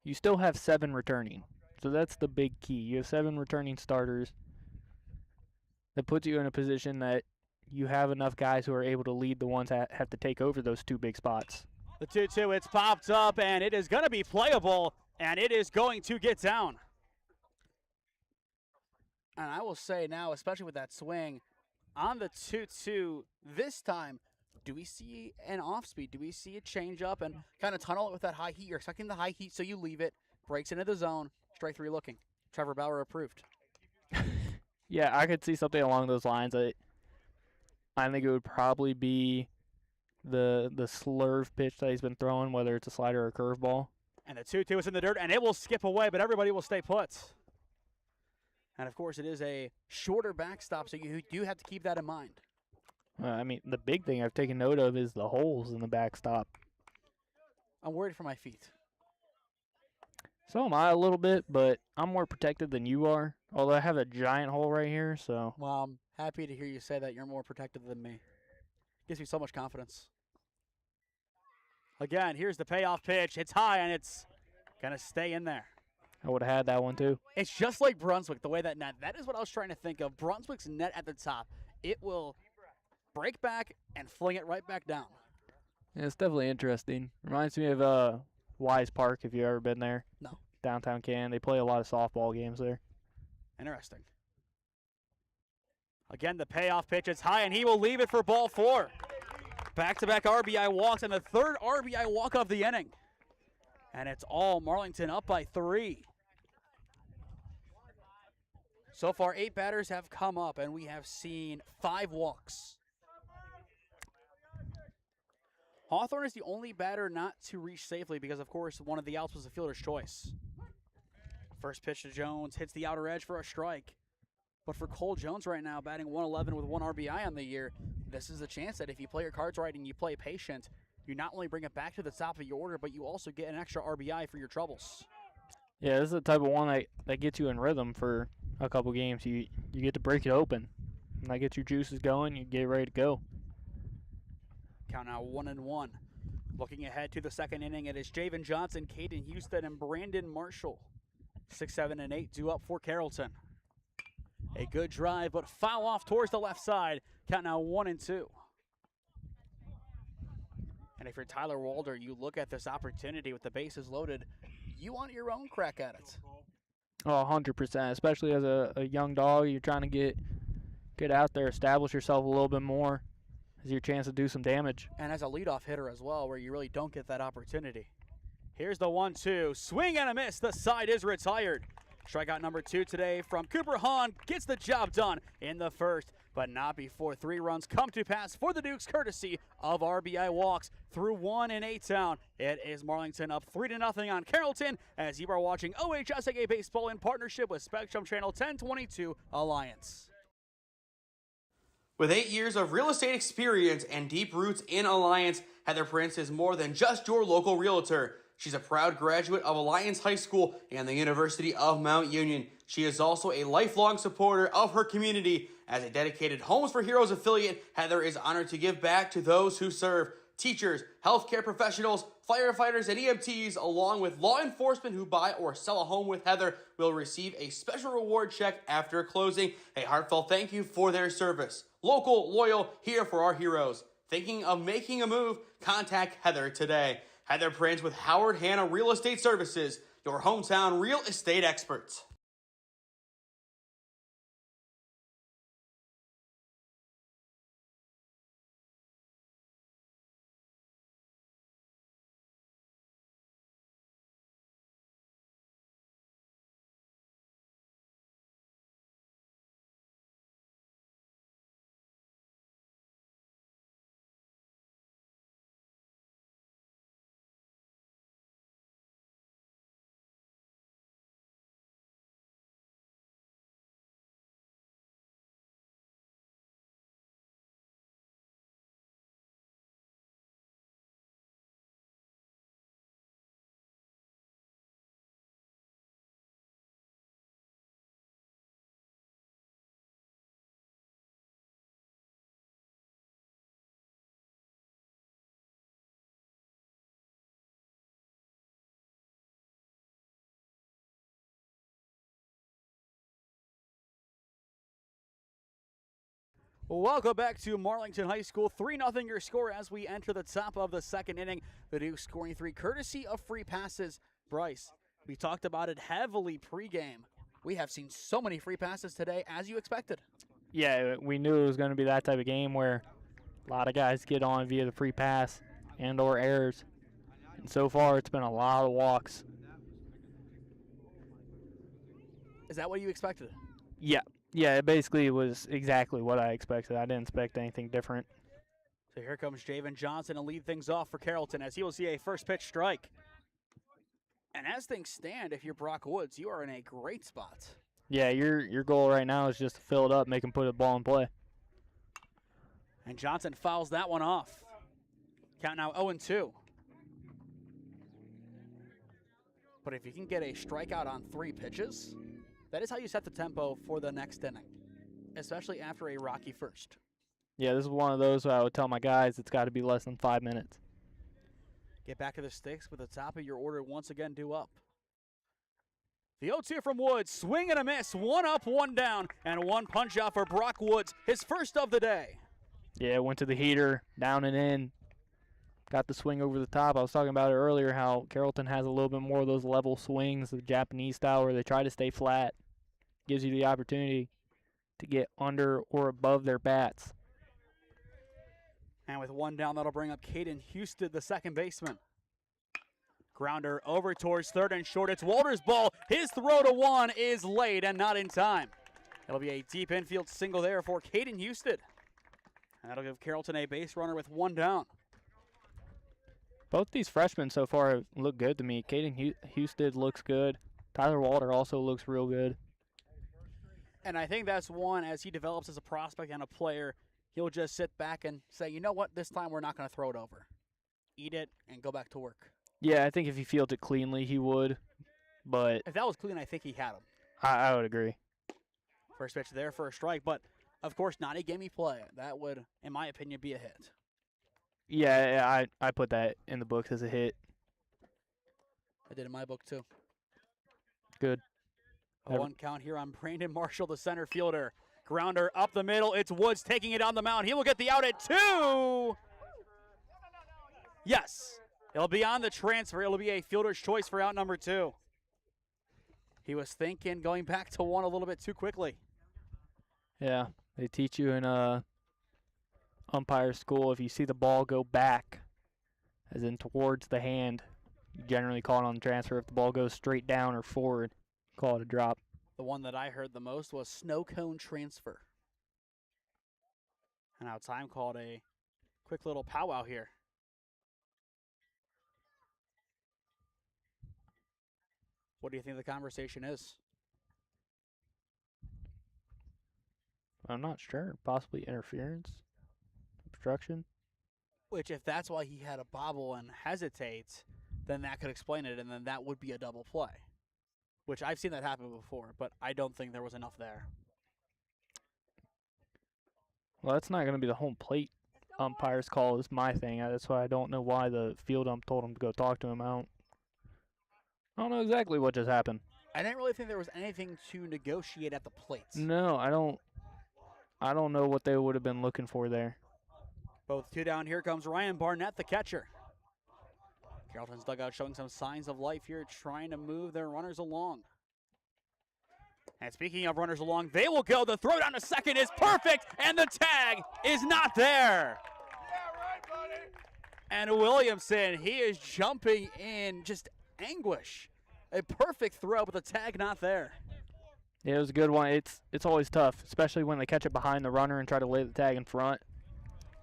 You still have 7 returning, so that's the big key. You have 7 returning starters. That puts you in a position that you have enough guys who are able to lead the ones that have to take over those 2 big spots. The 2-2, it's popped up, and it is going to be playable, and it is going to get down. And I will say now, especially with that swing, on the 2-2 this time, do we see an off-speed? Do we see a change-up and kind of tunnel it with that high heat? You're expecting the high heat, so you leave it, breaks into the zone, strike 3 looking. Trevor Bauer approved. Yeah, I could see something along those lines. I think it would probably be the slurve pitch that he's been throwing, whether it's a slider or a curveball. And the 2-2 is in the dirt, and it will skip away, but everybody will stay put. And, of course, it is a shorter backstop, so you do have to keep that in mind. I mean, the big thing I've taken note of is the holes in the backstop. I'm worried for my feet. So am I a little bit, but I'm more protected than you are, although I have a giant hole right here, so. Well, I'm happy to hear you say that you're more protected than me. Gives me so much confidence. Again, here's the payoff pitch. It's high, and it's going to stay in there. I would have had that one too. It's just like Brunswick, the way that net. That is what I was trying to think of. Brunswick's net at the top. It will break back and fling it right back down. Yeah, it's definitely interesting. Reminds me of Wise Park, if you've ever been there. No. Downtown Canton. They play a lot of softball games there. Interesting. Again, the payoff pitch is high, and he will leave it for ball 4. Back-to-back RBI walks, and the 3rd RBI walk of the inning. And it's all Marlington up by 3. So far, 8 batters have come up, and we have seen 5 walks. Hawthorne is the only batter not to reach safely because, of course, one of the outs was a fielder's choice. First pitch to Jones, hits the outer edge for a strike. But for Cole Jones right now, batting 111 with 1 RBI on the year, this is a chance that if you play your cards right and you play patient, you not only bring it back to the top of your order, but you also get an extra RBI for your troubles. Yeah, this is the type of one that gets you in rhythm for a couple games. You get to break it open, and that gets your juices going. You get ready to go. Count now 1-1. Looking ahead to the 2nd inning, it is Javen Johnson, Caden Houston, and Brandon Marshall. 6, 7, and 8 due up for Carrollton. A good drive, but foul off towards the left side. Count now 1-2. And if you're Tyler Walder, you look at this opportunity with the bases loaded, you want your own crack at it. Oh, 100%, especially as a young dog. You're trying to get out there, establish yourself a little bit more. Is your chance to do some damage. And as a leadoff hitter as well, where you really don't get that opportunity. Here's the 1-2. Swing and a miss. The side is retired. Strikeout number 2 today from Cooper Hahn gets the job done in the first, but not before 3 runs come to pass for the Dukes, courtesy of RBI walks through 1 and 8 down. It is Marlington up 3-0 on Carrollton as you are watching OHSAA Baseball in partnership with Spectrum Channel 1022 Alliance. With 8 years of real estate experience and deep roots in Alliance, Heather Prince is more than just your local realtor. She's a proud graduate of Alliance High School and the University of Mount Union. She is also a lifelong supporter of her community. As a dedicated Homes for Heroes affiliate, Heather is honored to give back to those who serve. Teachers, healthcare professionals, firefighters, and EMTs, along with law enforcement who buy or sell a home with Heather, will receive a special reward check after closing. A heartfelt thank you for their service. Local, loyal, here for our heroes. Thinking of making a move? Contact Heather today. Heather Prince with Howard Hanna Real Estate Services, your hometown real estate experts. Welcome back to Marlington High School. 3-0 your score as we enter the top of the second inning. The Dukes scoring 3 courtesy of free passes. Bryce, we talked about it heavily pregame. We have seen so many free passes today, as you expected. Yeah, we knew it was going to be that type of game where a lot of guys get on via the free pass and or errors. And so far, it's been a lot of walks. Is that what you expected? Yeah, it basically was exactly what I expected. I didn't expect anything different. So here comes Javen Johnson to lead things off for Carrollton as he will see a first pitch strike. And as things stand, if you're Brock Woods, you are in a great spot. Yeah, your goal right now is just to fill it up, make him put a ball in play. And Johnson fouls that one off. Count now 0-2. But if you can get a strikeout on 3 pitches, that is how you set the tempo for the next inning, especially after a rocky first. Yeah, this is one of those where I would tell my guys it's got to be less than 5 minutes. Get back to the sticks with the top of your order once again due up. The 0-2 from Woods, swing and a miss, 1 up, 1 down, and 1 punch out for Brock Woods, his first of the day. Yeah, went to the heater, down and in. Got the swing over the top. I was talking about it earlier, how Carrollton has a little bit more of those level swings, the Japanese style, where they try to stay flat. Gives you the opportunity to get under or above their bats. And with 1 down, that'll bring up Caden Houston, the second baseman. Grounder over towards third and short. It's Walter's ball. His throw to 1 is late and not in time. It'll be a deep infield single there for Caden Houston. And that'll give Carrollton a base runner with 1 down. Both these freshmen so far have looked good to me. Caden Houston looks good. Tyler Walter also looks real good. And I think that's one, as he develops as a prospect and a player, he'll just sit back and say, you know what, this time we're not going to throw it over. Eat it and go back to work. Yeah, I think if he fields it cleanly, he would. But if that was clean, I think he had him. I would agree. First pitch there for a strike, but of course not a gimme play. That would, in my opinion, be a hit. Yeah, I put that in the books as a hit. I did in my book too. Good. A 1 count here on Brandon Marshall, the center fielder. Grounder up the middle. It's Woods taking it on the mound. He will get the out at 2. Yes. It'll be on the transfer. It'll be a fielder's choice for out number 2. He was thinking going back to 1 a little bit too quickly. Yeah, they teach you in umpire school, if you see the ball go back, as in towards the hand, you generally call it on the transfer. If the ball goes straight down or forward, call it a drop. The one that I heard the most was snow cone transfer. And now time called a quick little powwow here. What do you think the conversation is? I'm not sure. Possibly interference, obstruction. Which, if that's why he had a bobble and hesitates, then that could explain it, and then that would be a double play. Which I've seen that happen before, but I don't think there was enough there. Well, that's not going to be the home plate umpire's call. It's my thing. That's why I don't know why the field ump told him to go talk to him. I don't know exactly what just happened. I didn't really think there was anything to negotiate at the plates. No, I don't know what they would have been looking for there. Both 2 down. Here comes Ryan Barnett, the catcher. Carrollton's dugout showing some signs of life here, trying to move their runners along. And speaking of runners along, they will go. The throw down to second is perfect, and the tag is not there. Yeah, right, buddy. And Williamson, he is jumping in just anguish. A perfect throw, but the tag not there. Yeah, it was a good one. It's always tough, especially when they catch it behind the runner and try to lay the tag in front.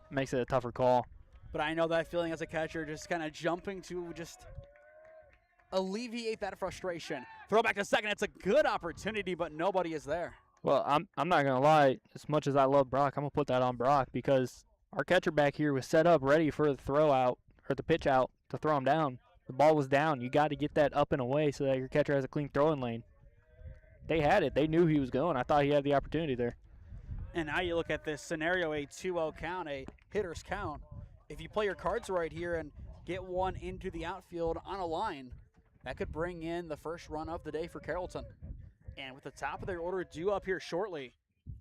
Makes it a tougher call. But I know that feeling as a catcher, just kind of jumping to just alleviate that frustration. Throw back to second. It's a good opportunity, but nobody is there. Well, I'm not going to lie. As much as I love Brock, I'm going to put that on Brock because our catcher back here was set up ready for the throw out or the pitch out to throw him down. The ball was down. You got to get that up and away so that your catcher has a clean throwing lane. They had it. They knew he was going. I thought he had the opportunity there. And now you look at this scenario, a 2-0 count, a hitter's count. If you play your cards right here and get one into the outfield on a line, that could bring in the first run of the day for Carrollton. And with the top of their order due up here shortly,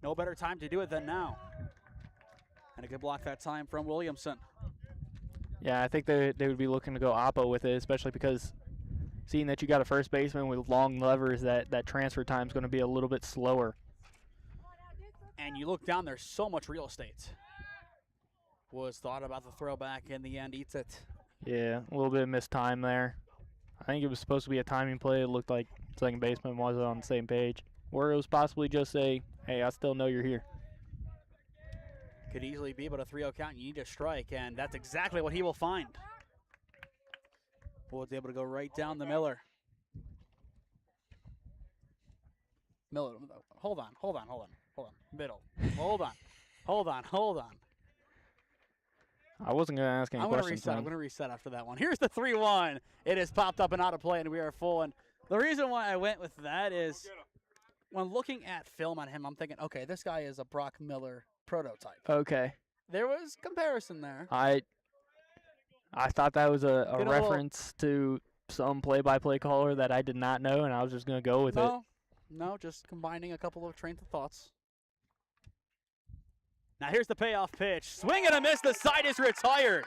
no better time to do it than now. And a good block that time from Williamson. Yeah, I think they would be looking to go oppo with it, especially because seeing that you got a first baseman with long levers, that transfer time is going to be a little bit slower. And you look down, there's so much real estate. Was thought about the throwback, in the end eats it. Yeah, a little bit of missed time there. I think it was supposed to be a timing play. It looked like second baseman wasn't on the same page. Or it was possibly just say, hey, I still know you're here. Could easily be but a 3-0 count. You need a strike, and that's exactly what he will find. Woods able to go right down the Miller. Miller, hold on. Middle. Hold on. I wasn't going to ask any I'm questions. going to reset after that one. Here's the 3-1. It is popped up and out of play, and we are full. And the reason why I went with that is when looking at film on him, I'm thinking, okay, this guy is a Brock Miller prototype. Okay. There was comparison there. I thought that was a reference to some play-by-play caller that I did not know, and I was just going to go with it. No, just combining a couple of trains of thoughts. Now here's the payoff pitch. Swing and a miss. The side is retired.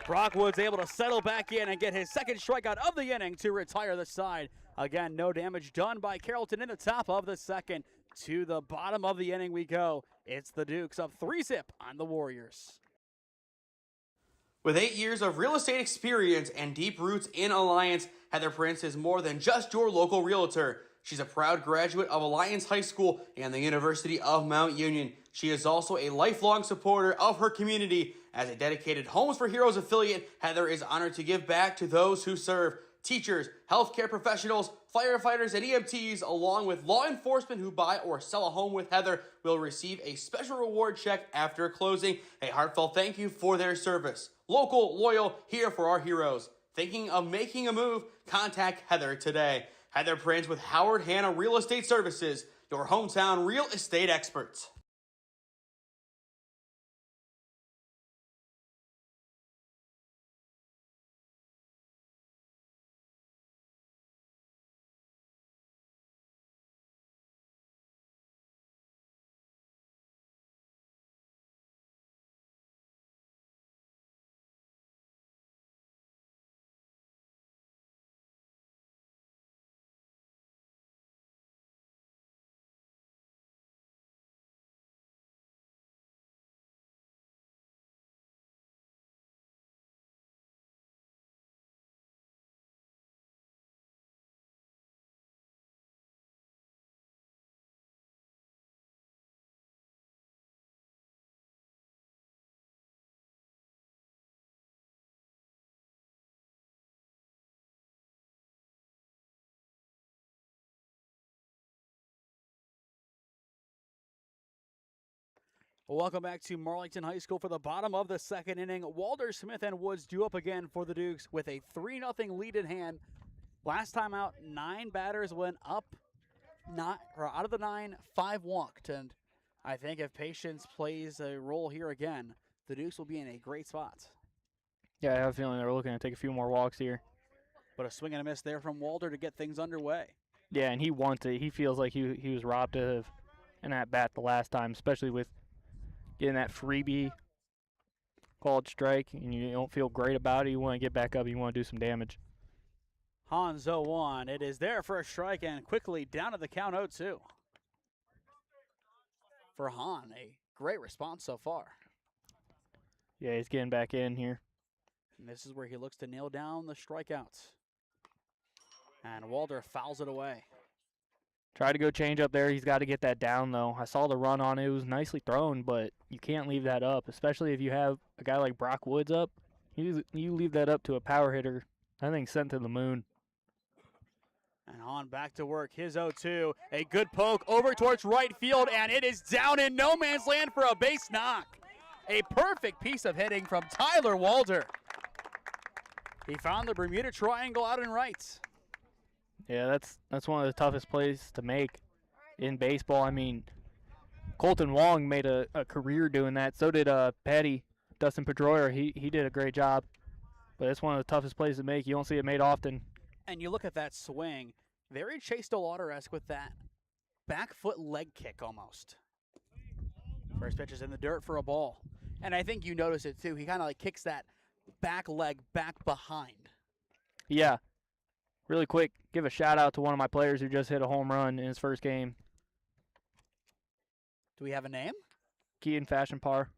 Brock Woods able to settle back in and get his second strikeout of the inning to retire the side. Again, no damage done by Carrollton in the top of the second. To the bottom of the inning we go. It's the Dukes up 3-0 on the Warriors. With 8 years of real estate experience and deep roots in Alliance, Heather Prince is more than just your local realtor. She's a proud graduate of Alliance High School and the University of Mount Union. She is also a lifelong supporter of her community. As a dedicated Homes for Heroes affiliate, Heather is honored to give back to those who serve. Teachers, healthcare professionals, firefighters, and EMTs, along with law enforcement who buy or sell a home with Heather, will receive a special reward check after closing. A heartfelt thank you for their service. Local, loyal, here for our heroes. Thinking of making a move? Contact Heather today. Heather Prince with Howard Hanna Real Estate Services, your hometown real estate experts. Welcome back to Marlington High School for the bottom of the second inning. Walter Smith and Woods due up again for the Dukes with a 3-0 lead in hand. Last time out, 9 batters went up. Out of the 9, 5 walked. And I think if patience plays a role here again, the Dukes will be in a great spot. Yeah, I have a feeling they're looking to take a few more walks here. But a swing and a miss there from Walter to get things underway. Yeah, and he wants it. He feels like he was robbed of an at-bat the last time, especially with getting that freebie called strike, and you don't feel great about it. You want to get back up. You want to do some damage. Hans 0-1. It is there for a strike and quickly down to the count 0-2. For Han, a great response so far. Yeah, he's getting back in here. And this is where he looks to nail down the strikeouts. And Walter fouls it away. Try to go change up there. He's got to get that down, though. I saw the run on it. It was nicely thrown, but you can't leave that up, especially if you have a guy like Brock Woods up. You leave that up to a power hitter, I think sent to the moon. And on back to work, his 0-2. A good poke over towards right field, and it is down in no man's land for a base knock. A perfect piece of hitting from Tyler Walter. He found the Bermuda Triangle out in right. Yeah, that's one of the toughest plays to make in baseball. I mean, Colton Wong made a career doing that. So did Patty, Dustin Pedroia. He did a great job. But it's one of the toughest plays to make. You don't see it made often. And you look at that swing, very Chase DeLauder-esque with that back foot leg kick almost. First pitch is in the dirt for a ball. And I think you notice it too. He kind of like kicks that back leg back behind. Yeah. Really quick, give a shout out to one of my players who just hit a home run in his first game. Do we have a name? Keaton Fashion Par,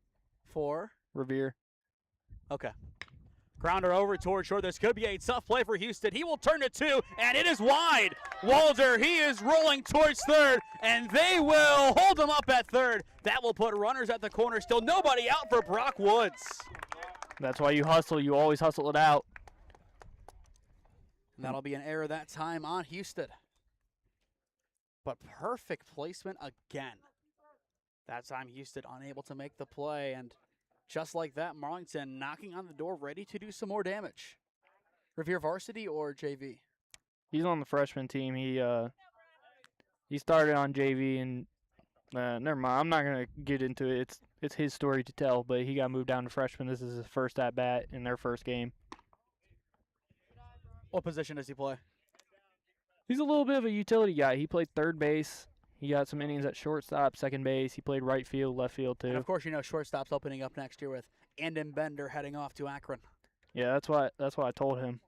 For? Revere. Okay. Grounder over towards short. This could be a tough play for Houston. He will turn to 2, and it is wide. Walder, he is rolling towards third, and they will hold him up at third. That will put runners at the corner. Still nobody out for Brock Woods. That's why you hustle. You always hustle it out. And that'll be an error that time on Houston. But perfect placement again. That time Houston unable to make the play, and just like that, Marlington knocking on the door, ready to do some more damage. Revere varsity or JV? He's on the freshman team. He started on JV, and never mind. I'm not gonna get into it. It's his story to tell. But he got moved down to freshman. This is his first at bat in their first game. What position does he play? He's a little bit of a utility guy. He played third base. He got some innings at shortstop, second base. He played right field, left field too. And of course, you know shortstop's opening up next year with Andon Bender heading off to Akron. Yeah, that's why I told him.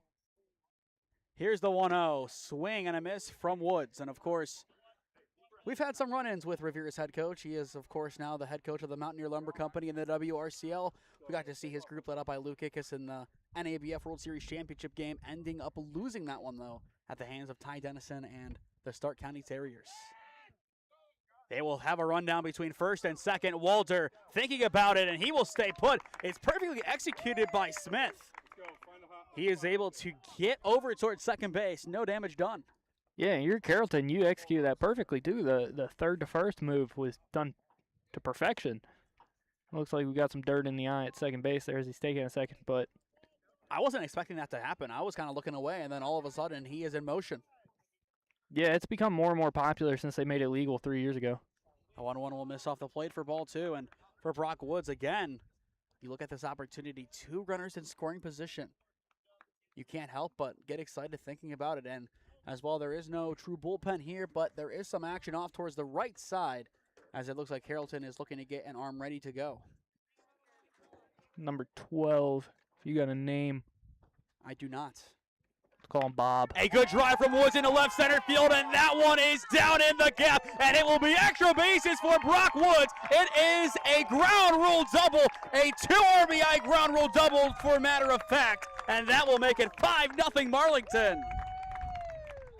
Here's the 1-0. Swing and a miss from Woods. And of course, we've had some run-ins with Revere's head coach. He is, of course, now the head coach of the Mountaineer Lumber Company in the WRCL. We got to see his group led up by Luke Ickes in the NABF World Series Championship game, ending up losing that one, though, at the hands of Ty Dennison and the Stark County Terriers. They will have a rundown between first and second. Walter thinking about it, and he will stay put. It's perfectly executed by Smith. He is able to get over towards second base. No damage done. Yeah, you're Carrollton. You executed that perfectly, too. The third to first move was done to perfection. Looks like we got some dirt in the eye at second base there as he's taking a second, but I wasn't expecting that to happen. I was kind of looking away, and then all of a sudden, he is in motion. yeah, it's become more and more popular since they made it legal 3 years ago. A 1-1 will miss off the plate for ball 2, and for Brock Woods, again, you look at this opportunity, 2 runners in scoring position. You can't help but get excited thinking about it, and as well, there is no true bullpen here, but there is some action off towards the right side, as it looks like Carrollton is looking to get an arm ready to go. Number 12, if you got a name, I do not. let's call him Bob. A good drive from Woods into left center field, and that one is down in the gap, and it will be extra bases for Brock Woods. It is a ground rule double, a 2 RBI ground rule double for matter of fact, and that will make it 5-0 Marlington.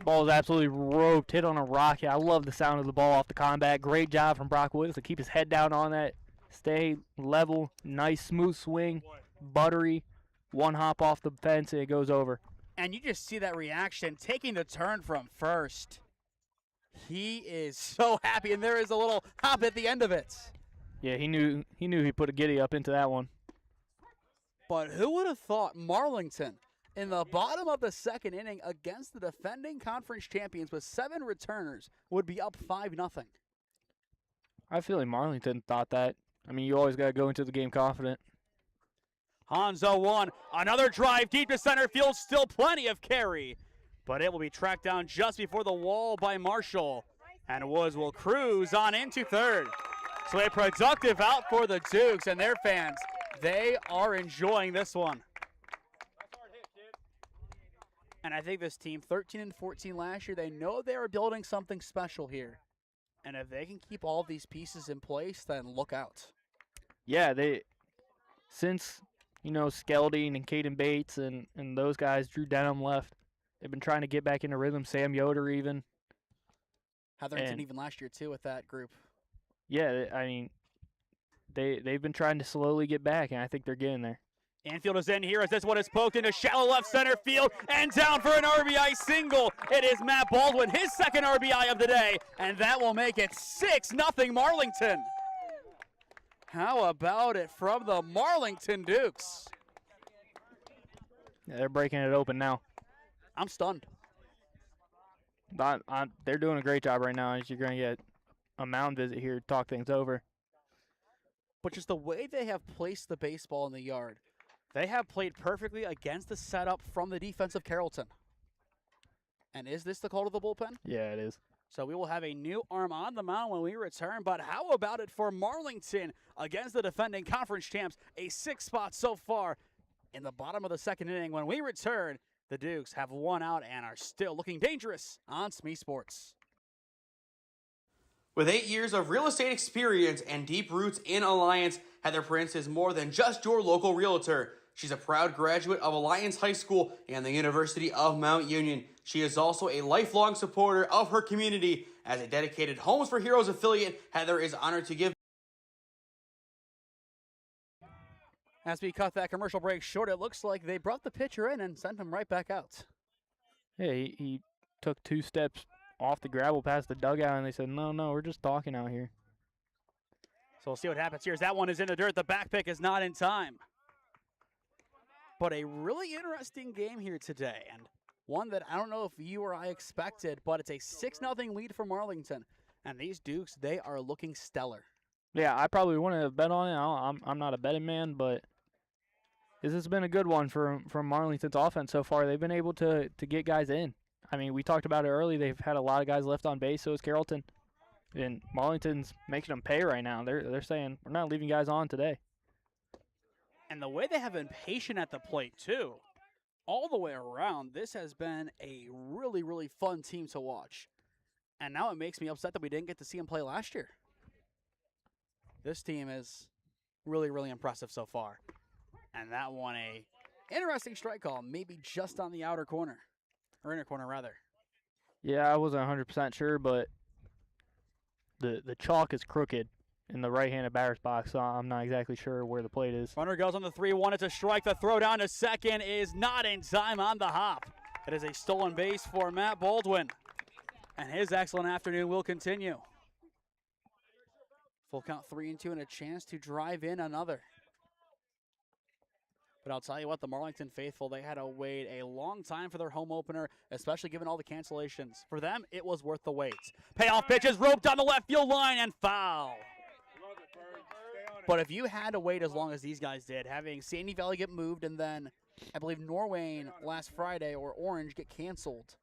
Ball is absolutely roped, hit on a rock. Yeah, I love the sound of the ball off the combat. Great job from Brock Woods to keep his head down on that. Stay level, nice smooth swing, buttery. One hop off the fence and it goes over. And you just see that reaction, taking the turn from first. He is so happy, and there is a little hop at the end of it. Yeah, he knew he put a giddy up into that one. But who would have thought Marlington, in the bottom of the second inning against the defending conference champions with 7 returners, would be up 5-0? I feel like Marlington thought that. I mean, you always got to go into the game confident. Hanzo 1, another drive deep to center field, still plenty of carry. But it will be tracked down just before the wall by Marshall. And Woods will cruise on into third. So a productive out for the Dukes and their fans. They are enjoying this one. And I think this team, 13-14 last year, they know they are building something special here. And if they can keep all these pieces in place, then look out. Yeah, since Skeldine and Caden Bates and those guys, Drew Denham left, they've been trying to get back into rhythm. Sam Yoder even. Hetherington even last year too with that group. Yeah, I mean, they've been trying to slowly get back, and I think they're getting there. Anfield is in here as this one is poked into shallow left center field and down for an RBI single. It is Matt Baldwin, his second RBI of the day, and that will make it 6-0 Marlington. How about it from the Marlington Dukes? Yeah, they're breaking it open now. I'm stunned. They're doing a great job right now. As you're going to get a mound visit here to talk things over. But just the way they have placed the baseball in the yard, they have played perfectly against the setup from the defense of Carrollton. And is this the call to the bullpen? Yeah, it is. So we will have a new arm on the mound when we return. But how about it for Marlington against the defending conference champs? A 6 spot so far in the bottom of the second inning. When we return, the Dukes have 1 out and are still looking dangerous on SmeeSports. With 8 years of real estate experience and deep roots in Alliance, Heather Prince is more than just your local realtor. She's a proud graduate of Alliance High School and the University of Mount Union. She is also a lifelong supporter of her community. As a dedicated Homes for Heroes affiliate, Heather is honored to give. As we cut that commercial break short, it looks like they brought the pitcher in and sent him right back out. Yeah, he took 2 steps off the gravel past the dugout, and they said, no, we're just talking out here. So we'll see what happens here. As that one is in the dirt, the back pick is not in time. But a really interesting game here today, and one that I don't know if you or I expected, but it's a 6-0 lead for Marlington. And these Dukes, they are looking stellar. Yeah, I probably wouldn't have bet on it. I'm not a betting man, but this has been a good one from Marlington's offense so far. They've been able to get guys in. I mean, we talked about it early. They've had a lot of guys left on base, so is Carrollton. And Marlington's making them pay right now. They're saying, we're not leaving guys on today. And the way they have been patient at the plate, too. All the way around, this has been a really, really fun team to watch. And now it makes me upset that we didn't get to see them play last year. This team is really, really impressive so far. And that one, a interesting strike call, maybe just on the outer corner. Or inner corner, rather. Yeah, I wasn't 100% sure, but the chalk is crooked in the right-handed batter's box, so I'm not exactly sure where the plate is. Runner goes on the 3-1. It's a strike. The throw down to second is not in time on the hop. It is a stolen base for Matt Baldwin. And his excellent afternoon will continue. Full count 3-2 and a chance to drive in another. But I'll tell you what, the Marlington faithful, they had to wait a long time for their home opener, especially given all the cancellations. For them, it was worth the wait. Payoff pitch is roped on the left field line and foul. But if you had to wait as long as these guys did, having Sandy Valley get moved and then I believe Norwayne last Friday or Orange get canceled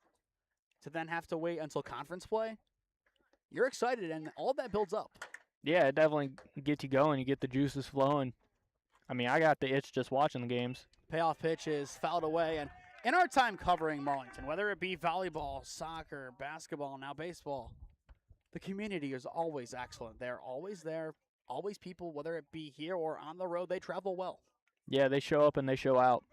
to then have to wait until conference play, you're excited and all that builds up. Yeah, it definitely gets you going. You get the juices flowing. I mean, I got the itch just watching the games. Payoff pitch is fouled away. And in our time covering Marlington, whether it be volleyball, soccer, basketball, now baseball, the community is always excellent. They're always there, always people, whether it be here or on the road, they travel well. Yeah, they show up and they show out.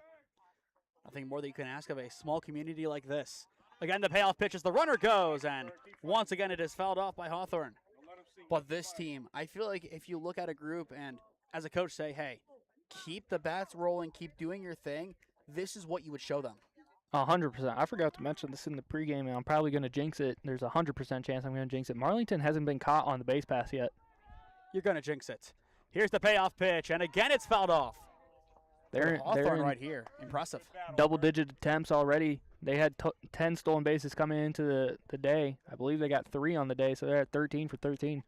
Nothing more that you can ask of a small community like this. Again, the payoff pitch as the runner goes, and once again it is fouled off by Hawthorne. But this team, I feel like if you look at a group and as a coach say, hey, keep the bats rolling, keep doing your thing, this is what you would show them. 100%. I forgot to mention this in the pregame, and I'm probably going to jinx it. There's a 100% chance I'm going to jinx it. Marlington hasn't been caught on the base pass yet. You're going to jinx it. Here's the payoff pitch, and again it's fouled off. They're Hawthorne right here. Impressive. Double-digit attempts already. They had 10 stolen bases coming into the day. I believe they got 3 on the day, so they're at 13 for 13.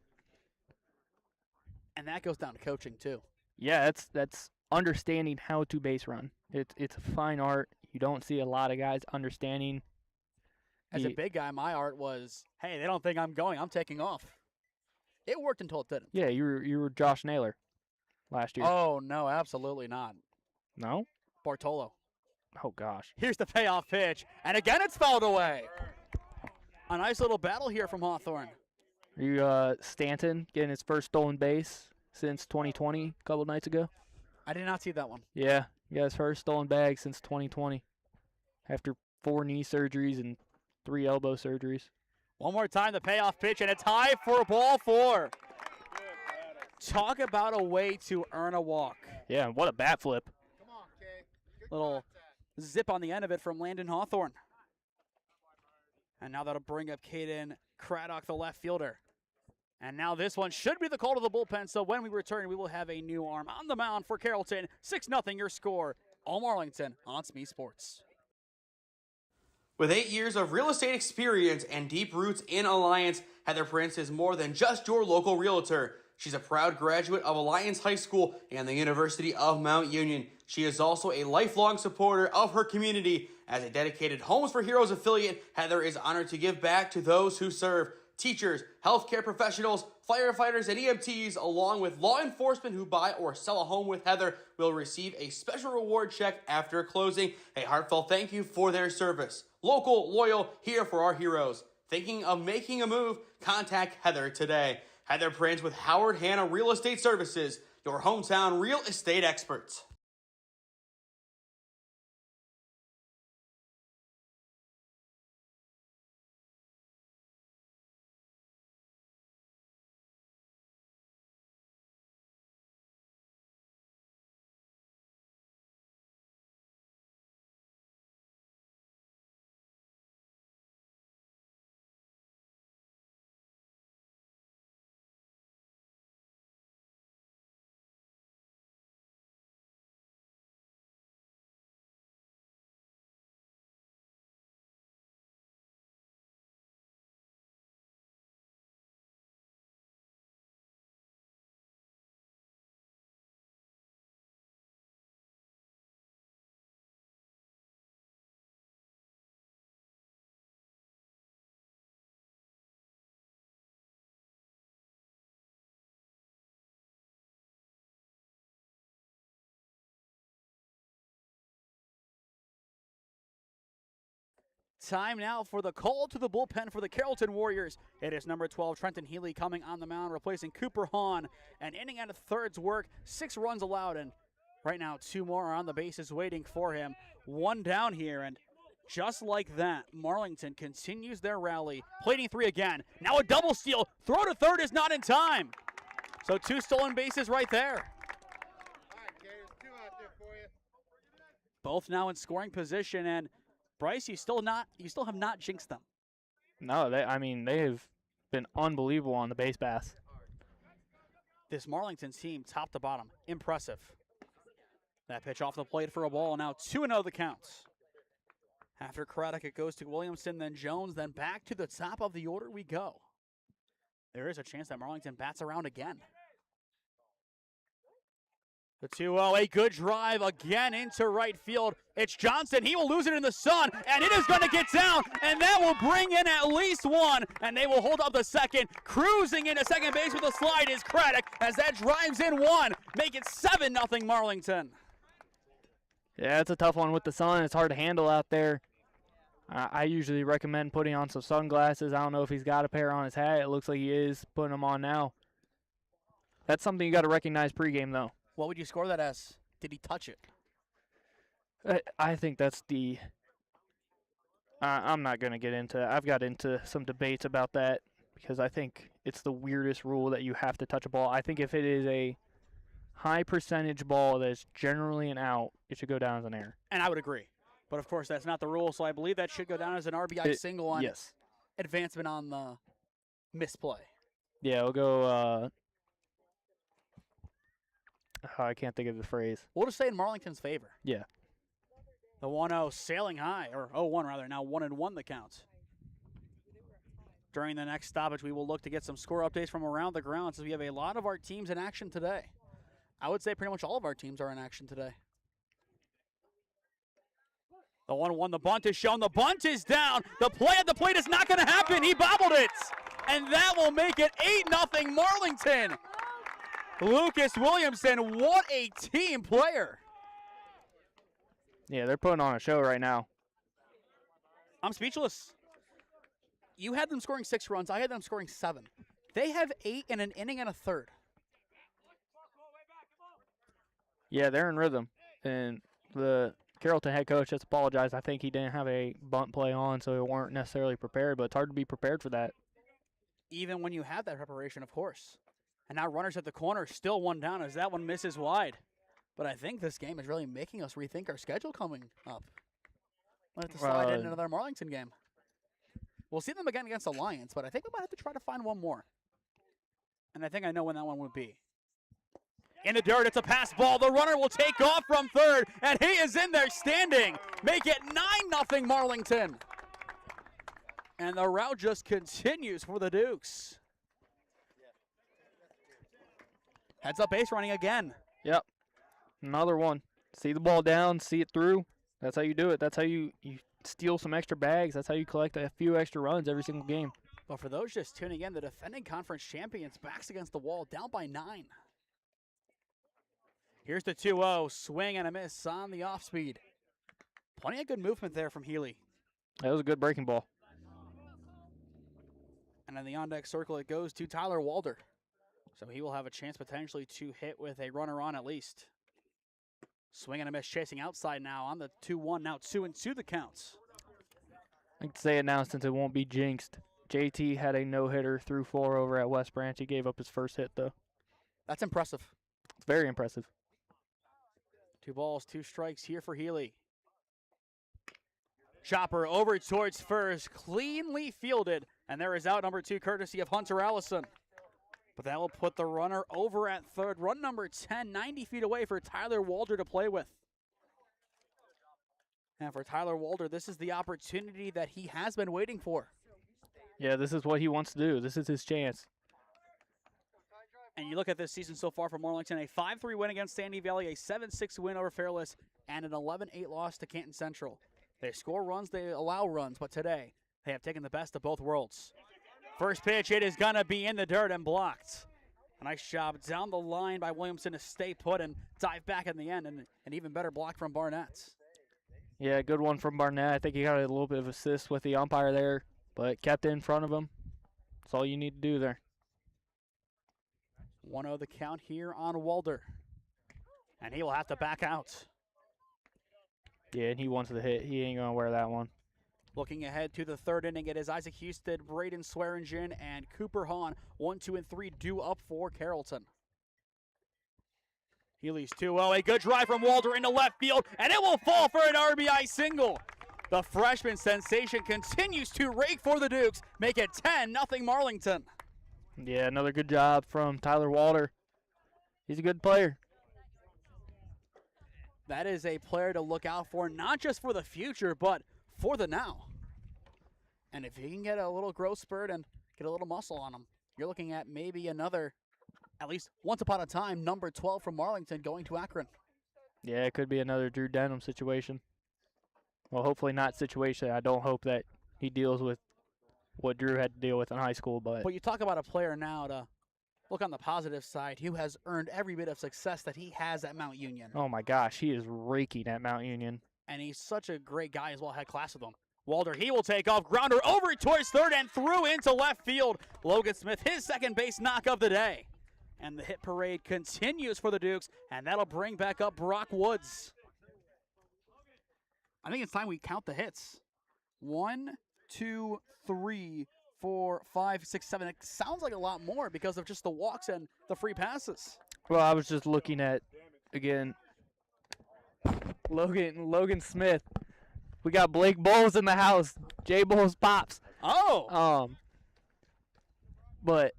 And that goes down to coaching, too. Yeah, that's understanding how to base run. It's a fine art. You don't see a lot of guys understanding. As a big guy, my art was, hey, they don't think I'm going. I'm taking off. It worked until it didn't. Yeah, you were Josh Naylor last year. Oh, no, absolutely not. No? Bartolo. Oh, gosh. Here's the payoff pitch, and again it's fouled away. A nice little battle here from Hawthorne. Are you Stanton getting his first stolen base since 2020 a couple nights ago? I did not see that one. Yeah, he got his first stolen bag since 2020 after 4 knee surgeries and 3 elbow surgeries. One more time, the payoff pitch, and it's high for ball 4. Talk about a way to earn a walk. Yeah, what a bat flip. Come on, Kay. Good Little contact. zip on the end of it from Landon Hawthorne. And now that'll bring up Caden Craddock, the left fielder. And now this one should be the call to the bullpen, so when we return, we will have a new arm on the mound for Carrollton. 6-0 your score. All Marlington on SmeeSports. With 8 years of real estate experience and deep roots in Alliance, Heather Prince is more than just your local realtor. She's a proud graduate of Alliance High School and the University of Mount Union. She is also a lifelong supporter of her community. As a dedicated Homes for Heroes affiliate, Heather is honored to give back to those who serve. Teachers, healthcare professionals, firefighters, and EMTs, along with law enforcement who buy or sell a home with Heather, will receive a special reward check after closing. A heartfelt thank you for their service. Local, loyal, here for our heroes. Thinking of making a move? Contact Heather today. Heather Prince with Howard Hanna Real Estate Services, your hometown real estate experts. Time now for the call to the bullpen for the Carrollton Warriors. It is number 12, Trenton Healy, coming on the mound, replacing Cooper Hahn. An inning and a third's work, 6 runs allowed, and right now 2 more are on the bases waiting for him. 1 down here, and just like that, Marlington continues their rally. Plating 3 again. Now a double steal. Throw to third is not in time. So 2 stolen bases right there. Both now in scoring position, and Bryce, you still have not jinxed them. No, they have been unbelievable on the base pass. This Marlington team, top to bottom, impressive. That pitch off the plate for a ball. Now 2-0 the counts. After Craddock, it goes to Williamson, then Jones, then back to the top of the order we go. There is a chance that Marlington bats around again. The 2-0, a good drive again into right field. It's Johnson. He will lose it in the sun, and it is going to get down, and that will bring in at least 1, and they will hold up the second. Cruising into second base with a slide is Craddock as that drives in 1. Make it 7-0 Marlington. Yeah, it's a tough one with the sun. It's hard to handle out there. I usually recommend putting on some sunglasses. I don't know if he's got a pair on his hat. It looks like he is putting them on now. That's something you got to recognize pregame, though. What would you score that as? Did he touch it? I think that's the I'm not going to get into that. I've got into some debates about that because I think it's the weirdest rule that you have to touch a ball. I think if it is a high percentage ball that's generally an out, it should go down as an error. And I would agree. But, of course, that's not the rule, so I believe that should go down as an RBI single on advancement on the misplay. Yeah, we'll go I can't think of the phrase. We'll just say in Marlington's favor. Yeah. The 1-0 sailing high, or 0-1 rather, now 1-1 the count. During the next stoppage, we will look to get some score updates from around the grounds as we have a lot of our teams in action today. I would say pretty much all of our teams are in action today. The 1-1, the bunt is shown. The bunt is down. The play at the plate is not going to happen. He bobbled it. And that will make it 8-0 Marlington. Lucas Williamson, what a team player. Yeah, they're putting on a show right now. I'm speechless. You had them scoring 6 runs. I had them scoring 7. They have 8 in an inning and a third. Yeah, they're in rhythm. And the Carrollton head coach has apologized. I think he didn't have a bunt play on, so they weren't necessarily prepared, but it's hard to be prepared for that. Even when you have that preparation, of course. And now runners at the corner, still 1 down as that one misses wide. But I think this game is really making us rethink our schedule coming up. We'll have to slide in another Marlington game. We'll see them again against Alliance, but I think we might have to try to find one more. And I think I know when that one would be. In the dirt, it's a pass ball. The runner will take off from third, and he is in there standing. Make it 9-0 Marlington. And the route just continues for the Dukes. Heads up base running again. Yep. Another one. See the ball down, see it through. That's how you do it. That's how you steal some extra bags. That's how you collect a few extra runs every single game. But for those just tuning in, the defending conference champions backs against the wall, down by 9. Here's the 2-0, swing and a miss on the off speed. Plenty of good movement there from Healy. That was a good breaking ball. And in the on-deck circle, it goes to Tyler Walder. So he will have a chance potentially to hit with a runner on at least. Swing and a miss, chasing outside now on the 2-1. Now 2-2 the counts. I can say it now since it won't be jinxed. JT had a no-hitter through 4 over at West Branch. He gave up his first hit, though. That's impressive. It's very impressive. 2 balls, 2 strikes here for Healy. Chopper over towards first, cleanly fielded. And there is out number 2, courtesy of Hunter Allison. But that will put the runner over at third. Run number 10, 90 feet away for Tyler Walder to play with. And for Tyler Walder, this is the opportunity that he has been waiting for. Yeah, this is what he wants to do. This is his chance. And you look at this season so far for Marlington, a 5-3 win against Sandy Valley, a 7-6 win over Fairless, and an 11-8 loss to Canton Central. They score runs, they allow runs, but today they have taken the best of both worlds. First pitch, it is going to be in the dirt and blocked. A nice job down the line by Williamson to stay put and dive back in the end, and an even better block from Barnett. Yeah, good one from Barnett. I think he got a little bit of assist with the umpire there, but kept it in front of him. That's all you need to do there. 1-0 the count here on Walder. And he will have to back out. Yeah, and he wants the hit. He ain't going to wear that one. Looking ahead to the third inning, it is Isaac Houston, Braden Swearingen, and Cooper Hahn. 1, 2, and 3 due up for Carrollton. Healy's 2-0, a good drive from Walder into left field, and it will fall for an RBI single. The freshman sensation continues to rake for the Dukes, make it 10-0 Marlington. Yeah, another good job from Tyler Walder. He's a good player. That is a player to look out for, not just for the future, but for the now. And if he can get a little growth spurt and get a little muscle on him, you're looking at maybe another, at least once upon a time, number 12 from Marlington going to Akron. Yeah, it could be another Drew Denham situation. Well, hopefully not situation. I don't hope that he deals with what Drew had to deal with in high school. But you talk about a player now to look on the positive side who has earned every bit of success that he has at Mount Union. Oh, my gosh, he is raking at Mount Union. And he's such a great guy as well, had class with him. Walder, he will take off, grounder over towards third and through into left field. Logan Smith, his second base knock of the day. And the hit parade continues for the Dukes, and that'll bring back up Brock Woods. I think it's time we count the hits. 1, 2, 3, 4, 5, 6, 7. It sounds like a lot more because of just the walks and the free passes. Well, I was just looking at, again, Logan Smith. We got Blake Bowles in the house. Jay Bowles pops. Oh! But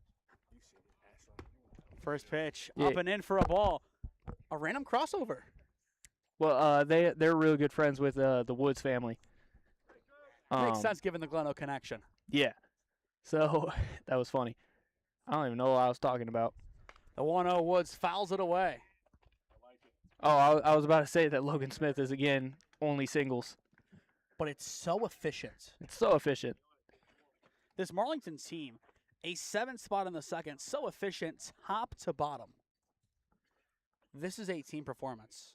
first pitch, yeah. Up and in for a ball. A random crossover. Well, they're really good friends with the Woods family. Makes sense given the Gleno connection. Yeah. So, that was funny. I don't even know what I was talking about. The 1-0 Woods fouls it away. Oh, I was about to say that Logan Smith is, again, only singles. But it's so efficient. It's so efficient. This Marlington team, a 7th spot in the second, so efficient top to bottom. This is a team performance.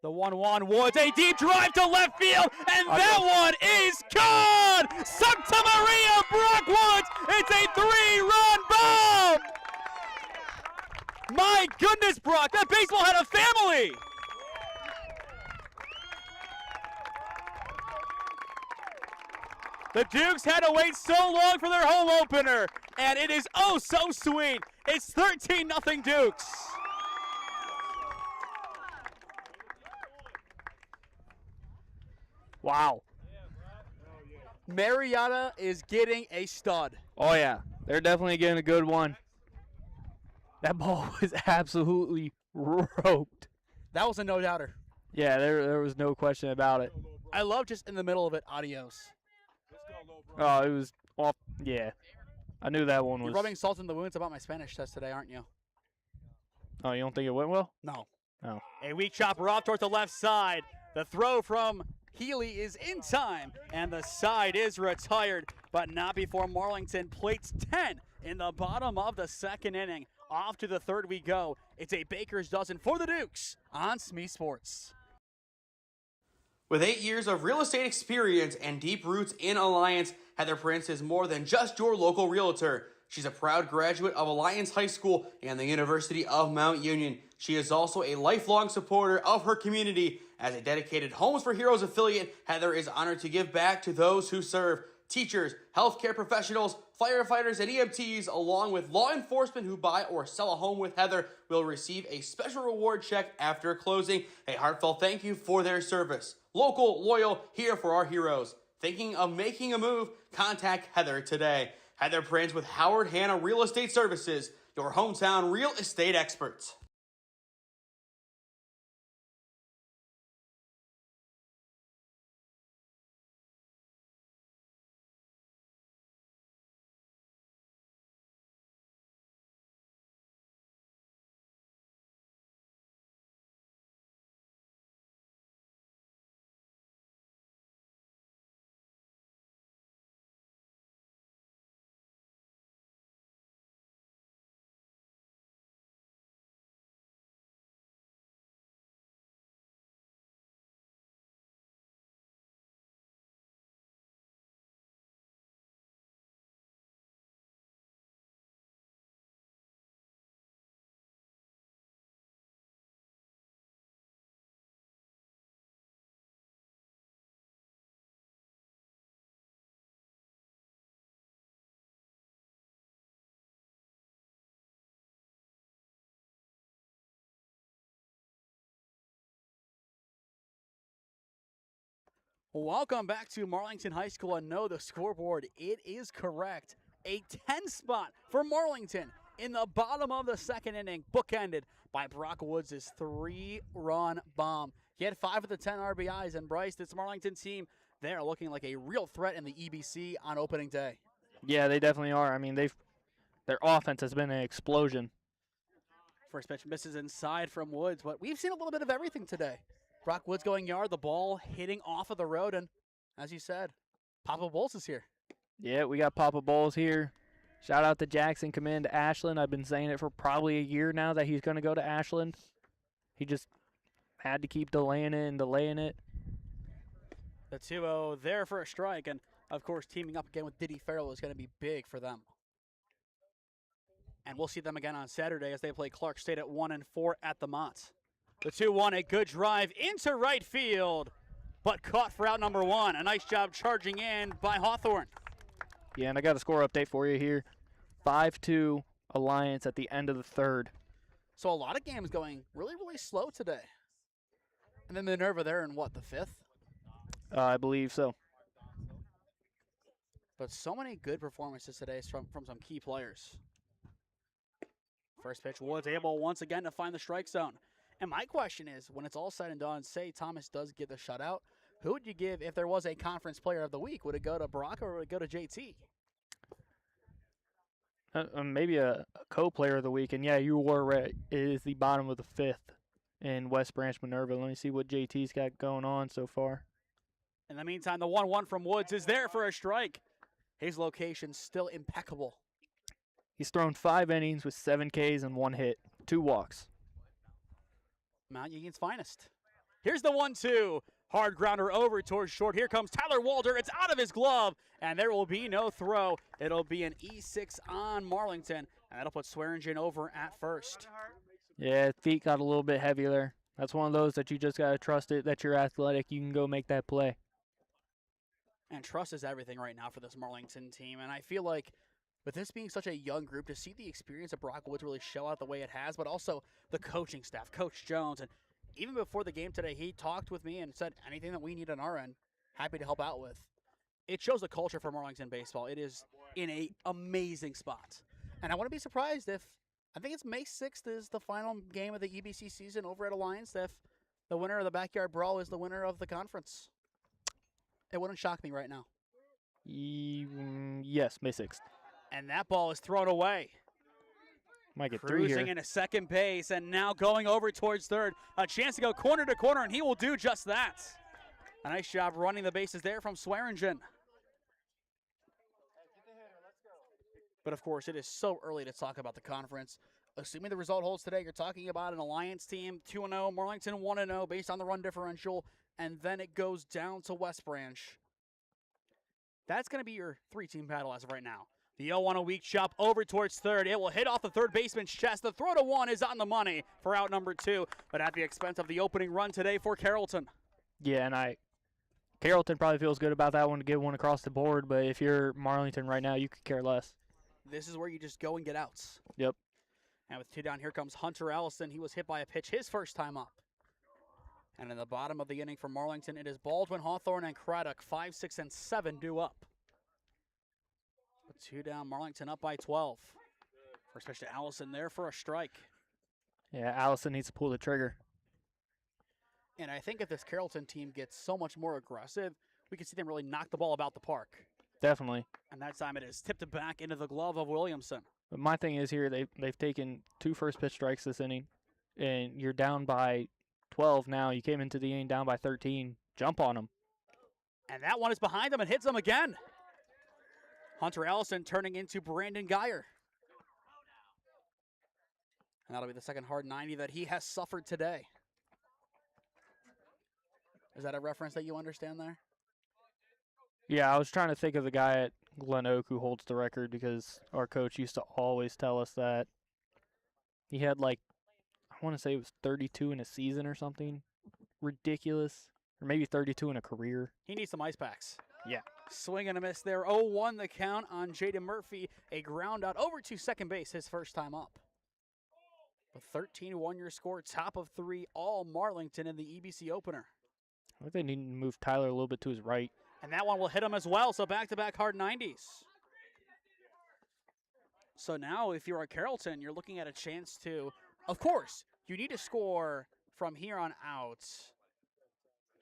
The 1-1 Woods, a deep drive to left field, and that one is gone! Santa Maria, Brock Woods, it's a 3-run bomb! My goodness, Brock, that baseball had a family! The Dukes had to wait so long for their home opener, and it is oh so sweet. It's 13-0 Dukes. Wow. Marietta is getting a stud. Oh, yeah. They're definitely getting a good one. That ball was absolutely roped. That was a no-doubter. Yeah, there was no question about it. I love just in the middle of it, adios. Oh, it was off. Yeah. I knew that one was. You're rubbing salt in the wounds about my Spanish test today, aren't you? Oh, you don't think it went well? No. No. A weak chopper off towards the left side. The throw from Healy is in time, and the side is retired, but not before Marlington plates 10 in the bottom of the second inning. Off to the third we go. It's a baker's dozen for the Dukes on SmeeSports. With 8 years of real estate experience and deep roots in Alliance, Heather Prince is more than just your local realtor. She's a proud graduate of Alliance High School and the University of Mount Union. She is also a lifelong supporter of her community. As a dedicated Homes for Heroes affiliate, Heather is honored to give back to those who serve. Teachers, healthcare professionals, firefighters, and EMTs, along with law enforcement who buy or sell a home with Heather, will receive a special reward check after closing. A heartfelt thank you for their service. Local, loyal, here for our heroes. Thinking of making a move? Contact Heather today. Heather Prince with Howard Hanna Real Estate Services, your hometown real estate experts. Welcome back to Marlington High School, and no, the scoreboard, it is correct. A 10 spot for Marlington in the bottom of the second inning, bookended by Brock Woods' 3-run bomb. He had 5 of the 10 RBIs, and Bryce, this Marlington team, they're looking like a real threat in the EBC on opening day. Yeah, they definitely are. I mean, their offense has been an explosion. First pitch misses inside from Woods, but we've seen a little bit of everything today. Brock Woods going yard, the ball hitting off of the road, and as you said, Papa Bowles is here. Yeah, we got Papa Bowles here. Shout out to Jackson coming into Ashland. I've been saying it for probably a year now that he's going to go to Ashland. He just had to keep delaying it and delaying it. The 2-0 there for a strike, and of course teaming up again with Diddy Farrell is going to be big for them. And we'll see them again on Saturday as they play Clark State at 1-4 at the Mott. The 2-1, a good drive into right field, but caught for out number 1. A nice job charging in by Hawthorne. Yeah, and I got a score update for you here. 5-2 Alliance at the end of the third. So a lot of games going really, really slow today. And then Minerva there in what, the 5th? I believe so. But so many good performances today from some key players. First pitch, Woods able once again to find the strike zone. And my question is, when it's all said and done, say Thomas does get the shutout, who would you give if there was a conference player of the week? Would it go to Brock or would it go to JT? Maybe a co-player of the week. And yeah, you were right. It is the bottom of the 5th in West Branch Minerva. Let me see what JT's got going on so far. In the meantime, the 1-1 from Woods is there for a strike. His location still impeccable. He's thrown 5 innings with 7 Ks and 1 hit, 2 walks. Mount Union's finest. Here's the 1-2. Hard grounder over towards short. Here comes Tyler Walter. It's out of his glove, and there will be no throw. It'll be an E6 on Marlington, and that'll put Swearingen over at first. Yeah, feet got a little bit heavy there. That's one of those that you just got to trust it, that you're athletic. You can go make that play. And trust is everything right now for this Marlington team, and I feel like with this being such a young group, to see the experience of Brock Woods really show out the way it has, but also the coaching staff, Coach Jones, and even before the game today, he talked with me and said anything that we need on our end, happy to help out with. It shows the culture for Marlington baseball. It is in an amazing spot. And I wouldn't be surprised if, I think it's May 6th is the final game of the EBC season over at Alliance, if the winner of the Backyard Brawl is the winner of the conference. It wouldn't shock me right now. Yes, May 6th. And that ball is thrown away. Might get three Cruising here. into second base and now going over towards third. A chance to go corner to corner, and he will do just that. A nice job running the bases there from Swearingen. But of course, it is so early to talk about the conference. Assuming the result holds today, you're talking about an Alliance team 2-0, Marlington 1-0 based on the run differential, and then it goes down to West Branch. That's going to be your three-team battle as of right now. The 0-1 a weak chop over towards third. It will hit off the third baseman's chest. The throw to one is on the money for out number 2, but at the expense of the opening run today for Carrollton. Yeah, and Carrollton probably feels good about that one to get one across the board, but if you're Marlington right now, you could care less. This is where you just go and get outs. Yep. And with 2 down, here comes Hunter Allison. He was hit by a pitch his first time up. And in the bottom of the inning for Marlington, it is Baldwin, Hawthorne, and Craddock. 5, 6, and 7 due up. With 2 down, Marlington up by 12. First pitch to Allison there for a strike. Yeah, Allison needs to pull the trigger. And I think if this Carrollton team gets so much more aggressive, we can see them really knock the ball about the park. Definitely. And that time it is tipped back into the glove of Williamson. But my thing is here, they've taken 2 first pitch strikes this inning, and you're down by 12 now. You came into the inning down by 13. Jump on them. And that one is behind them and hits them again. Hunter Allison turning into Brandon Geyer. And that'll be the second hard 90 that he has suffered today. Is that a reference that you understand there? Yeah, I was trying to think of the guy at Glen Oak who holds the record because our coach used to always tell us that he had I want to say it was 32 in a season or something ridiculous, or maybe 32 in a career. He needs some ice packs. Yeah. Swing and a miss there. 0-1 the count on Jaden Murphy. A ground out over to second base his first time up. A 13-1 your score, top of 3, all Marlington in the EBC opener. I think they need to move Tyler a little bit to his right. And that one will hit him as well, so back-to-back hard 90s. So now if you're at Carrollton, you're looking at a chance to, of course, you need to score from here on out,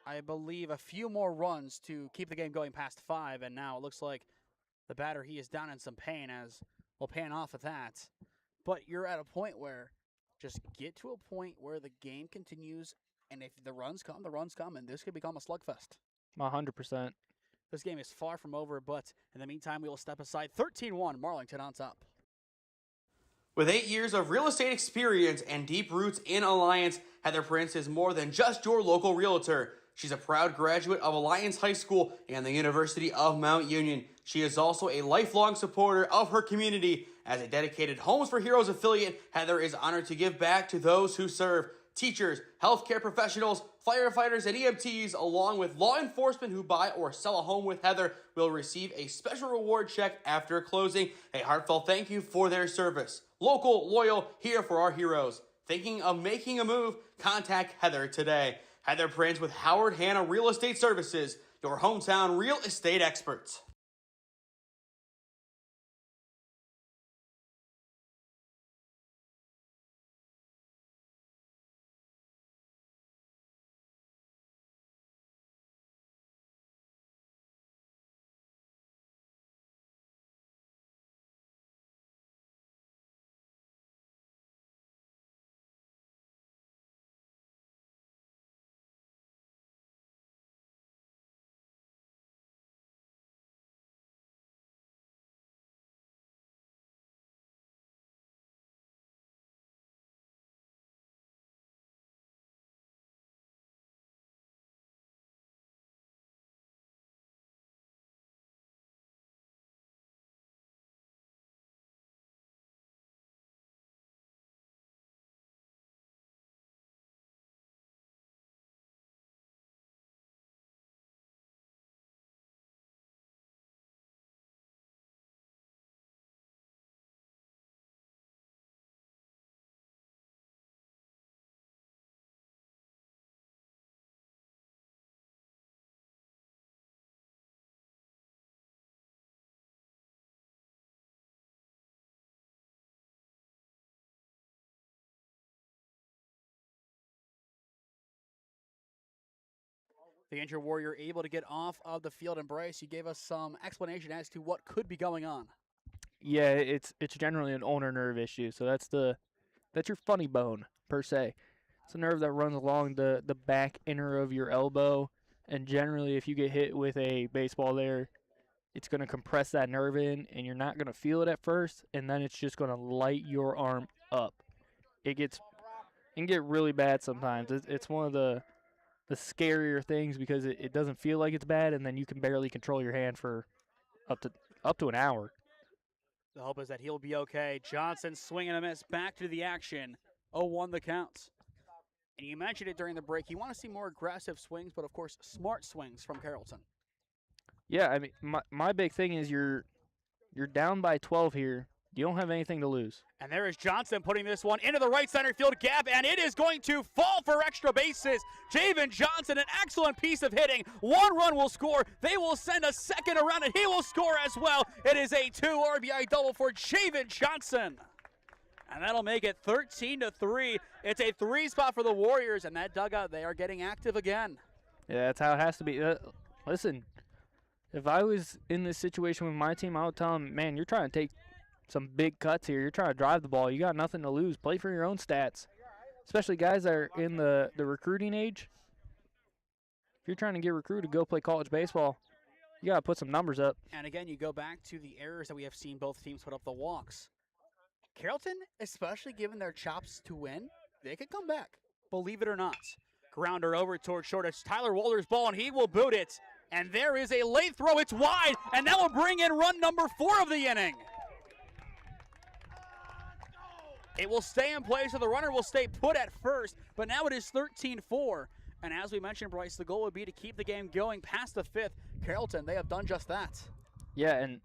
I believe, a few more runs to keep the game going past 5, and now it looks like the batter, he is down in some pain, as we'll pan off of that. But you're at a point where just get to a point where the game continues, and if the runs come, and this could become a slugfest. 100%. This game is far from over, but in the meantime, we will step aside. 13-1, Marlington on top. With 8 years of real estate experience and deep roots in Alliance, Heather Prince is more than just your local realtor. She's a proud graduate of Alliance High School and the University of Mount Union. She is also a lifelong supporter of her community. As a dedicated Homes for Heroes affiliate, Heather is honored to give back to those who serve. Teachers, healthcare professionals, firefighters, and EMTs, along with law enforcement who buy or sell a home with Heather, will receive a special reward check after closing. A heartfelt thank you for their service. Local, loyal, here for our heroes. Thinking of making a move? Contact Heather today. Heather Prince with Howard Hanna Real Estate Services, your hometown real estate experts. The injured Warrior able to get off of the field. And Bryce, you gave us some explanation as to what could be going on. Yeah, it's generally an ulnar nerve issue. So that's your funny bone per se. It's a nerve that runs along the back inner of your elbow, and generally if you get hit with a baseball there, it's going to compress that nerve in, and you're not going to feel it at first, and then it's just going to light your arm up. It can get really bad sometimes. It's one of the scarier things because it doesn't feel like it's bad, and then you can barely control your hand for up to an hour. The hope is that he'll be okay. Johnson swing and a miss, back to the action. 0-1 the count. And you mentioned it during the break. You want to see more aggressive swings, but of course, smart swings from Carrollton. Yeah, I mean, my big thing is you're down by 12 here. You don't have anything to lose. And there is Johnson putting this one into the right center field gap, and it is going to fall for extra bases. Javen Johnson, an excellent piece of hitting. 1 run will score. They will send a second around, and he will score as well. It is a 2 RBI double for Javen Johnson. And that'll make it 13-3. It's a 3 spot for the Warriors, and that dugout, they are getting active again. Yeah, that's how it has to be. Listen, if I was in this situation with my team, I would tell them, man, you're trying to take some big cuts here. You're trying to drive the ball. You got nothing to lose. Play for your own stats, especially guys that are in the recruiting age. If you're trying to get recruited, go play college baseball. You got to put some numbers up. And again, you go back to the errors that we have seen both teams put up the walks. Carrollton, especially given their chops to win, they could come back, believe it or not. Grounder over towards short. It's Tyler Walter's ball, and he will boot it. And there is a late throw. It's wide, and that will bring in run number 4 of the inning. It will stay in place, so the runner will stay put at first, but now it is 13-4. And as we mentioned, Bryce, the goal would be to keep the game going past the 5th. Carrollton, they have done just that. Yeah, and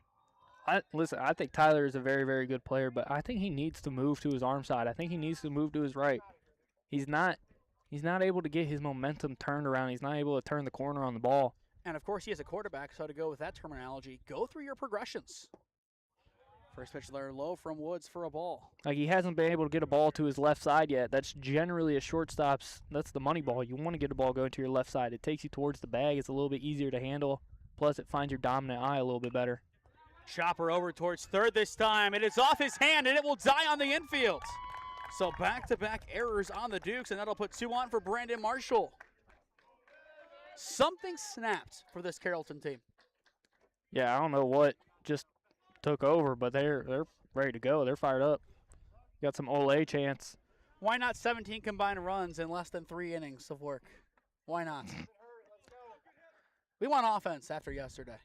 I think Tyler is a very, very good player, but I think he needs to move to his arm side. I think he needs to move to his right. He's not able to get his momentum turned around. He's not able to turn the corner on the ball. And, of course, he is a quarterback, so to go with that terminology, go through your progressions. First pitch there low from Woods for a ball. Like, he hasn't been able to get a ball to his left side yet. That's generally a shortstop's. That's the money ball. You want to get a ball going to your left side. It takes you towards the bag. It's a little bit easier to handle. Plus, it finds your dominant eye a little bit better. Chopper over towards third this time. It is off his hand, and it will die on the infield. So back-to-back errors on the Dukes, and that'll put 2 on for Brandon Marshall. Something snapped for this Carrollton team. Yeah, I don't know what just took over, but they're ready to go. They're fired up. Got some Ole chance. Why not 17 combined runs in less than 3 innings of work? Why not? We want offense after yesterday.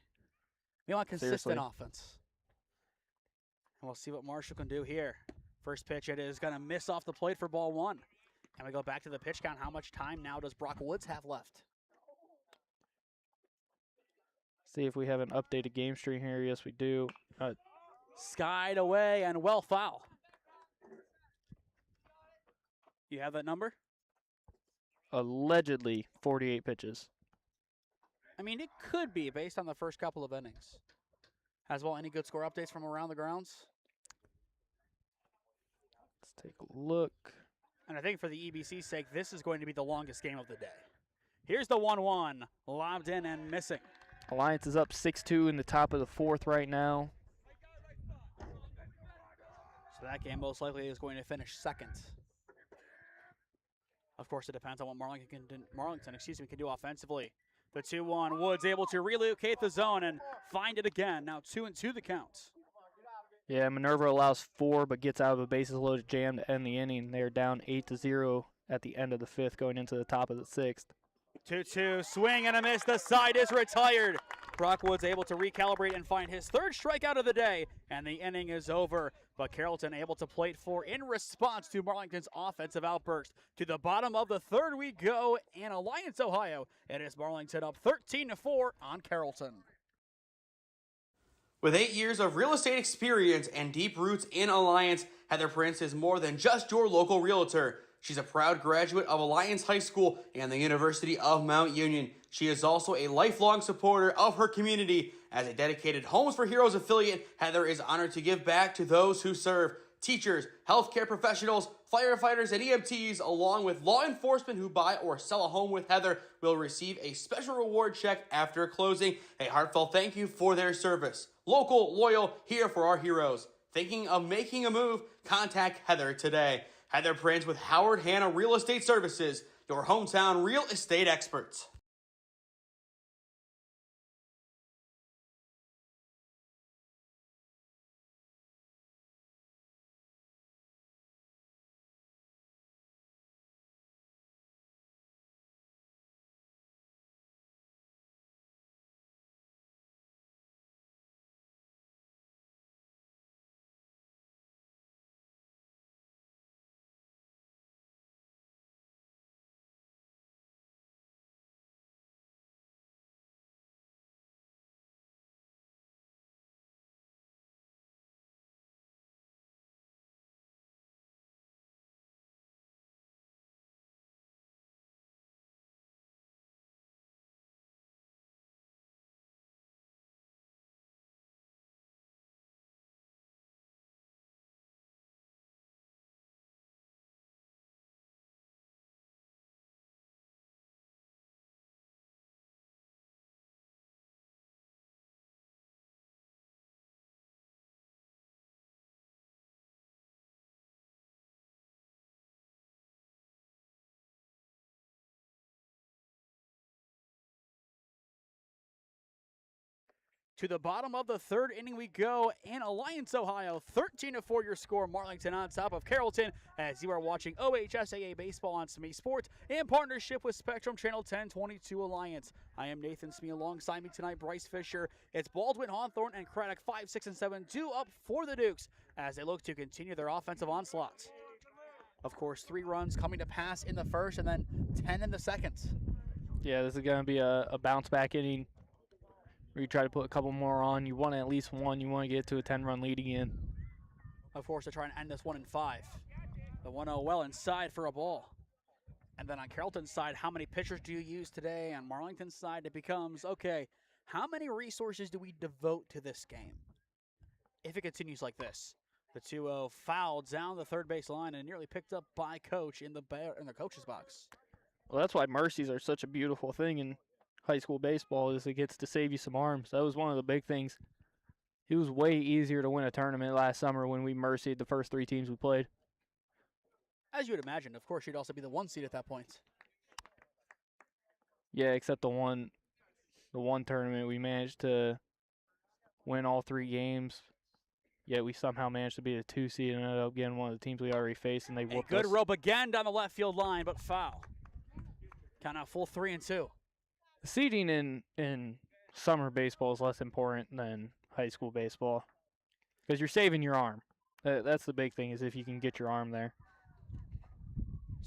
We want consistent offense. And we'll see what Marshall can do here. First pitch, it is going to miss off the plate for ball 1. And we go back to the pitch count. How much time now does Brock Woods have left? See if we have an updated game stream here. Yes, we do. Skied away and well foul. You have that number? Allegedly 48 pitches. I mean, it could be based on the first couple of innings. As well, any good score updates from around the grounds? Let's take a look. And I think for the EBC's sake, this is going to be the longest game of the day. Here's the 1-1, lobbed in and missing. Alliance is up 6-2 in the top of the 4th right now. So that game most likely is going to finish second. Of course, it depends on what Marlington can do offensively. The 2-1, Woods able to relocate the zone and find it again. Now 2-2 the count. Yeah, Minerva allows 4 but gets out of a bases loaded jam to end the inning. They're down 8-0 at the end of the 5th going into the top of the 6th. 2-2, swing and a miss. The side is retired. Brock Woods able to recalibrate and find his 3rd strikeout of the day, and the inning is over. But Carrollton able to plate 4 in response to Marlington's offensive outburst. To the bottom of the 3rd we go in Alliance, Ohio. It is Marlington up 13-4 on Carrollton. With 8 years of real estate experience and deep roots in Alliance, Heather Prince is more than just your local realtor. She's a proud graduate of Alliance High School and the University of Mount Union. She is also a lifelong supporter of her community. As a dedicated Homes for Heroes affiliate, Heather is honored to give back to those who serve. Teachers, healthcare professionals, firefighters, and EMTs, along with law enforcement who buy or sell a home with Heather, will receive a special reward check after closing. A heartfelt thank you for their service. Local, loyal, here for our heroes. Thinking of making a move? Contact Heather today. Heather Prince with Howard Hanna Real Estate Services, your hometown real estate experts. To the bottom of the third inning we go in Alliance, Ohio. 13-4 your score. Marlington on top of Carrollton as you are watching OHSAA Baseball on SmeeSports in partnership with Spectrum Channel 1022 Alliance. I am Nathan Smee. Alongside me tonight, Bryce Fisher. It's Baldwin, Hawthorne, and Craddock 5, 6, and 7 due up for the Dukes as they look to continue their offensive onslaught. Of course, 3 runs coming to pass in the first and then 10 in the second. Yeah, this is going to be a bounce back inning. Where you try to put a couple more on. You want at least one. You want to get to a 10-run lead again. Of course, they're trying to end this 1 in 5. The 1-0 well inside for a ball. And then on Carrollton's side, how many pitchers do you use today? On Marlington's side, it becomes, okay, how many resources do we devote to this game? If it continues like this. The 2-0 foul down the third base line and nearly picked up by Coach in the coach's box. Well, that's why mercies are such a beautiful thing in high school baseball, is it gets to save you some arms. That was one of the big things. It was way easier to win a tournament last summer when we mercied the first 3 teams we played. As you would imagine, of course, you'd also be the 1 seed at that point. Yeah, except the one tournament we managed to win all 3 games. Yet we somehow managed to be a 2 seed and ended up getting one of the teams we already faced, and they whooped us. A good rope again down the left field line, but foul. Count out full 3-2. Seeding in summer baseball is less important than high school baseball because you're saving your arm. That's the big thing, is if you can get your arm there.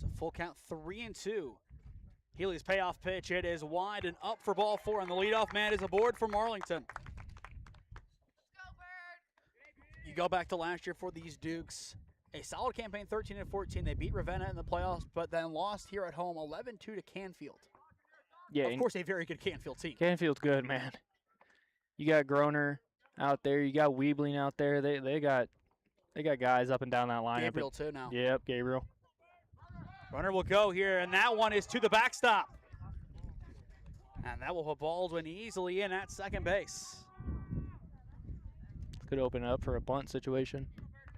So full count 3-2. Healy's payoff pitch. It is wide and up for ball 4, and the leadoff man is aboard for Marlington. You go back to last year for these Dukes. A solid campaign, 13-14. They beat Ravenna in the playoffs, but then lost here at home 11-2 to Canfield. Yeah, of course, a very good Canfield team. Canfield's good, man. You got Groner out there. You got Weebling out there. They got guys up and down that lineup. Gabriel too now. Yep, Gabriel. Runner will go here, and that one is to the backstop. And that will put Baldwin easily in at second base. Could open it up for a bunt situation.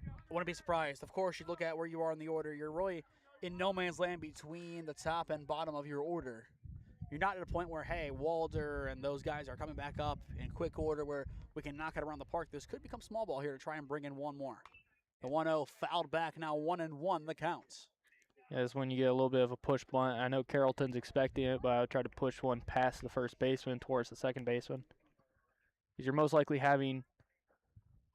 I wouldn't be surprised. Of course, you look at where you are in the order. You're really in no man's land between the top and bottom of your order. You're not at a point where, hey, Walder and those guys are coming back up in quick order where we can knock it around the park. This could become small ball here to try and bring in one more. The 1-0 fouled back, now 1-1 the count. Yeah, it's when you get a little bit of a push bunt. I know Carrollton's expecting it, but I would try to push one past the first baseman towards the second baseman. Because you're most likely having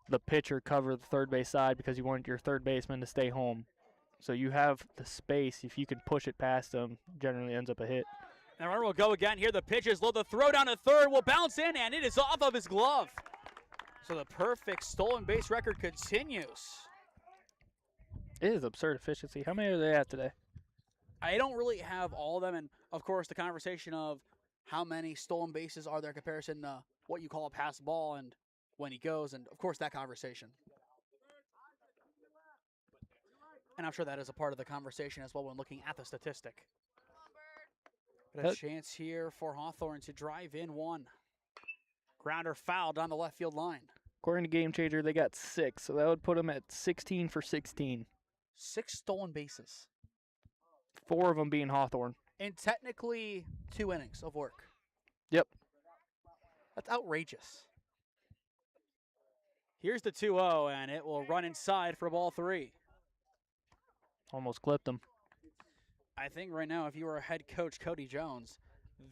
the pitcher cover the third base side because you want your third baseman to stay home. So you have the space. If you can push it past them, generally ends up a hit. And runner will go again here. The pitch is low. The throw down to third will bounce in, and it is off of his glove. So the perfect stolen base record continues. It is absurd efficiency. How many are they at today? I don't really have all of them. And, of course, the conversation of how many stolen bases are there in comparison to what you call a pass ball and when he goes. And, of course, that conversation. And I'm sure that is a part of the conversation as well when looking at the statistic. But a chance here for Hawthorne to drive in one. Grounder foul down the left field line. According to Game Changer, they got 6, so that would put them at 16 for 16. 6 stolen bases. 4 of them being Hawthorne. In technically 2 innings of work. Yep. That's outrageous. Here's the 2-0, and it will run inside for ball 3. Almost clipped them. I think right now, if you were head coach Cody Jones,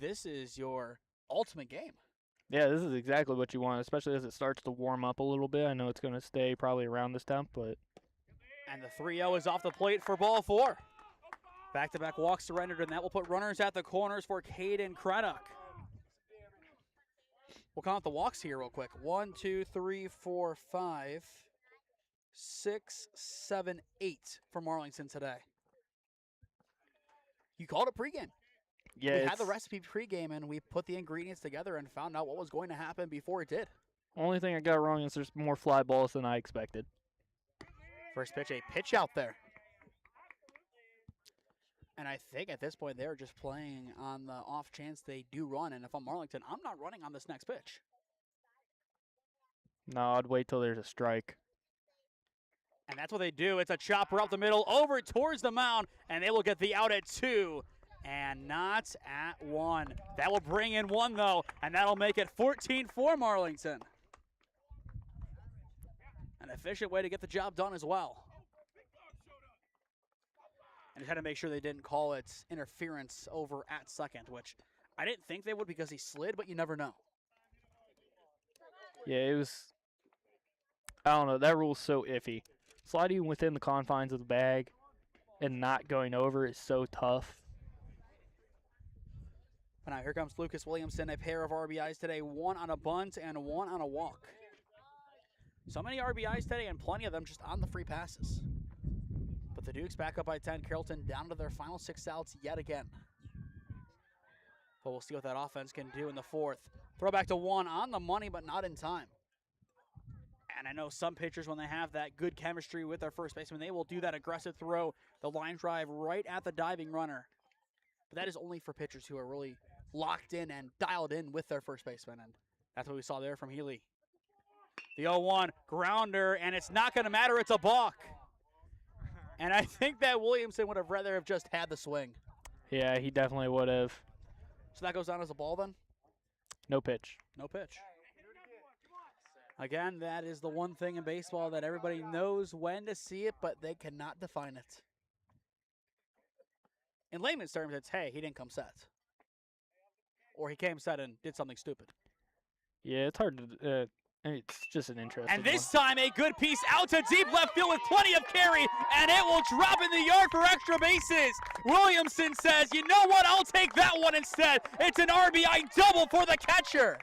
this is your ultimate game. Yeah, this is exactly what you want, especially as it starts to warm up a little bit. I know it's going to stay probably around this temp, but... And the 3-0 is off the plate for ball 4. Back-to-back walks surrendered, and that will put runners at the corners for Caden Craddock. We'll count the walks here real quick. 1, 2, 3, 4, 5, 6, 7, 8 for Marlington today. You called it pregame. Yeah, we had the recipe pregame, and we put the ingredients together and found out what was going to happen before it did. Only thing I got wrong is there's more fly balls than I expected. First pitch, a pitch out there. And I think at this point they're just playing on the off chance they do run. And if I'm Marlington, I'm not running on this next pitch. No, I'd wait till there's a strike. And that's what they do. It's a chopper up the middle, over towards the mound, and they will get the out at 2 and not at 1. That will bring in 1, though, and that'll make it 14 for Marlington. An efficient way to get the job done as well. And just had to make sure they didn't call it interference over at second, which I didn't think they would because he slid, but you never know. Yeah, it was, I don't know, that rule's so iffy. Sliding within the confines of the bag and not going over is so tough. But now here comes Lucas Williamson, a pair of RBIs today, 1 on a bunt and 1 on a walk. So many RBIs today and plenty of them just on the free passes. But the Dukes back up by 10, Carrollton down to their final 6 outs yet again. But we'll see what that offense can do in the 4th. Throw back to 1 on the money, but not in time. And I know some pitchers, when they have that good chemistry with their first baseman, they will do that aggressive throw, the line drive right at the diving runner. But that is only for pitchers who are really locked in and dialed in with their first baseman. And that's what we saw there from Healy. The 0-1 grounder, and it's not going to matter. It's a balk. And I think that Williamson would have rather have just had the swing. Yeah, he definitely would have. So that goes down as a ball then? No pitch. No pitch. Again, that is the one thing in baseball that everybody knows when to see it, but they cannot define it. In layman's terms, it's, hey, he didn't come set. Or he came set and did something stupid. Yeah, it's hard to, it's just an interesting And this one. time, a good piece out to deep left field with plenty of carry, and it will drop in the yard for extra bases. Williamson says, you know what, I'll take that one instead. It's an RBI double for the catcher.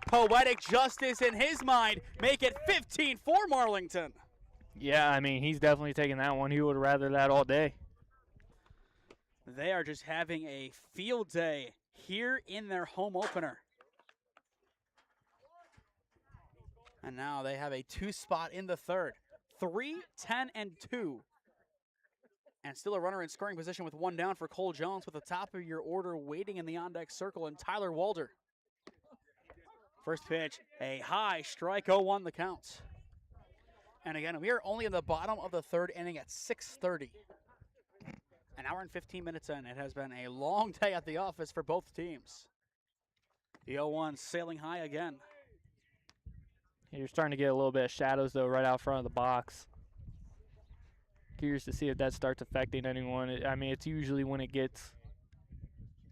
Poetic justice in his mind, make it 15 for Marlington. Yeah, I mean, he's definitely taking that one. He would rather that all day. They are just having a field day here in their home opener. And now they have a 2 spot in the 3rd. 3, 10, and 2. And still a runner in scoring position with 1 down for Cole Jones with the top of your order waiting in the on-deck circle, and Tyler Walder. First pitch, a high strike, 0-1 the count. And again, we are only in the bottom of the 3rd inning at 6:30. An hour and 15 minutes in. It has been a long day at the office for both teams. The 0-1 sailing high again. You're starting to get a little bit of shadows, though, right out front of the box. Curious to see if that starts affecting anyone. I mean, it's usually when it gets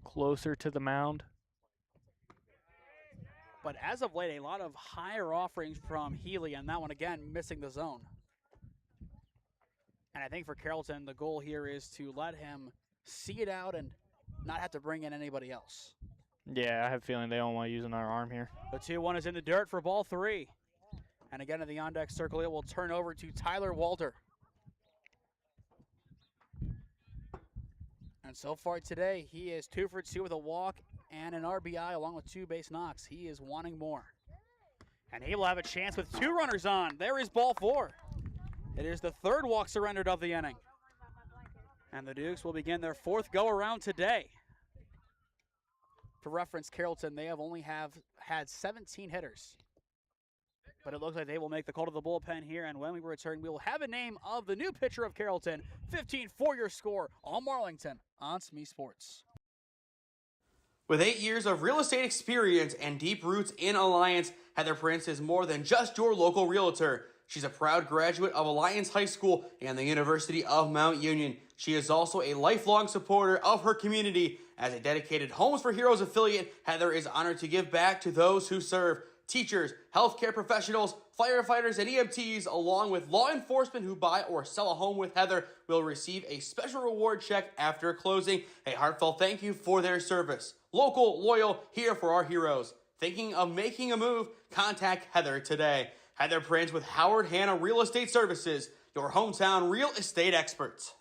closer to the mound. But as of late, a lot of higher offerings from Healy, and that one, again, missing the zone. And I think for Carrollton, the goal here is to let him see it out and not have to bring in anybody else. Yeah, I have a feeling they don't want to use another arm here. The 2-1 is in the dirt for ball 3. And again, in the on-deck circle, it will turn over to Tyler Walter. And so far today, he is 2 for 2 with a walk and an RBI along with 2 base knocks. He is wanting more. And he will have a chance with 2 runners on. There is ball 4. It is the 3rd walk surrendered of the inning. And the Dukes will begin their 4th go-around today. For reference, Carrollton, they have only had 17 hitters. but it looks like they will make the call to the bullpen here, and when we return, we will have a name of the new pitcher of Carrollton. 15-4 your score on Marlington on SmeeSports. With 8 years of real estate experience and deep roots in Alliance, Heather Prince is more than just your local realtor. She's a proud graduate of Alliance High School and the University of Mount Union. She is also a lifelong supporter of her community. As a dedicated Homes for Heroes affiliate, Heather is honored to give back to those who serve. Teachers, healthcare professionals, firefighters, and EMTs, along with law enforcement who buy or sell a home with Heather, will receive a special reward check after closing. A heartfelt thank you for their service. Local, loyal, here for our heroes. Thinking of making a move? Contact Heather today. Heather Prince with Howard Hanna Real Estate Services, your hometown real estate experts.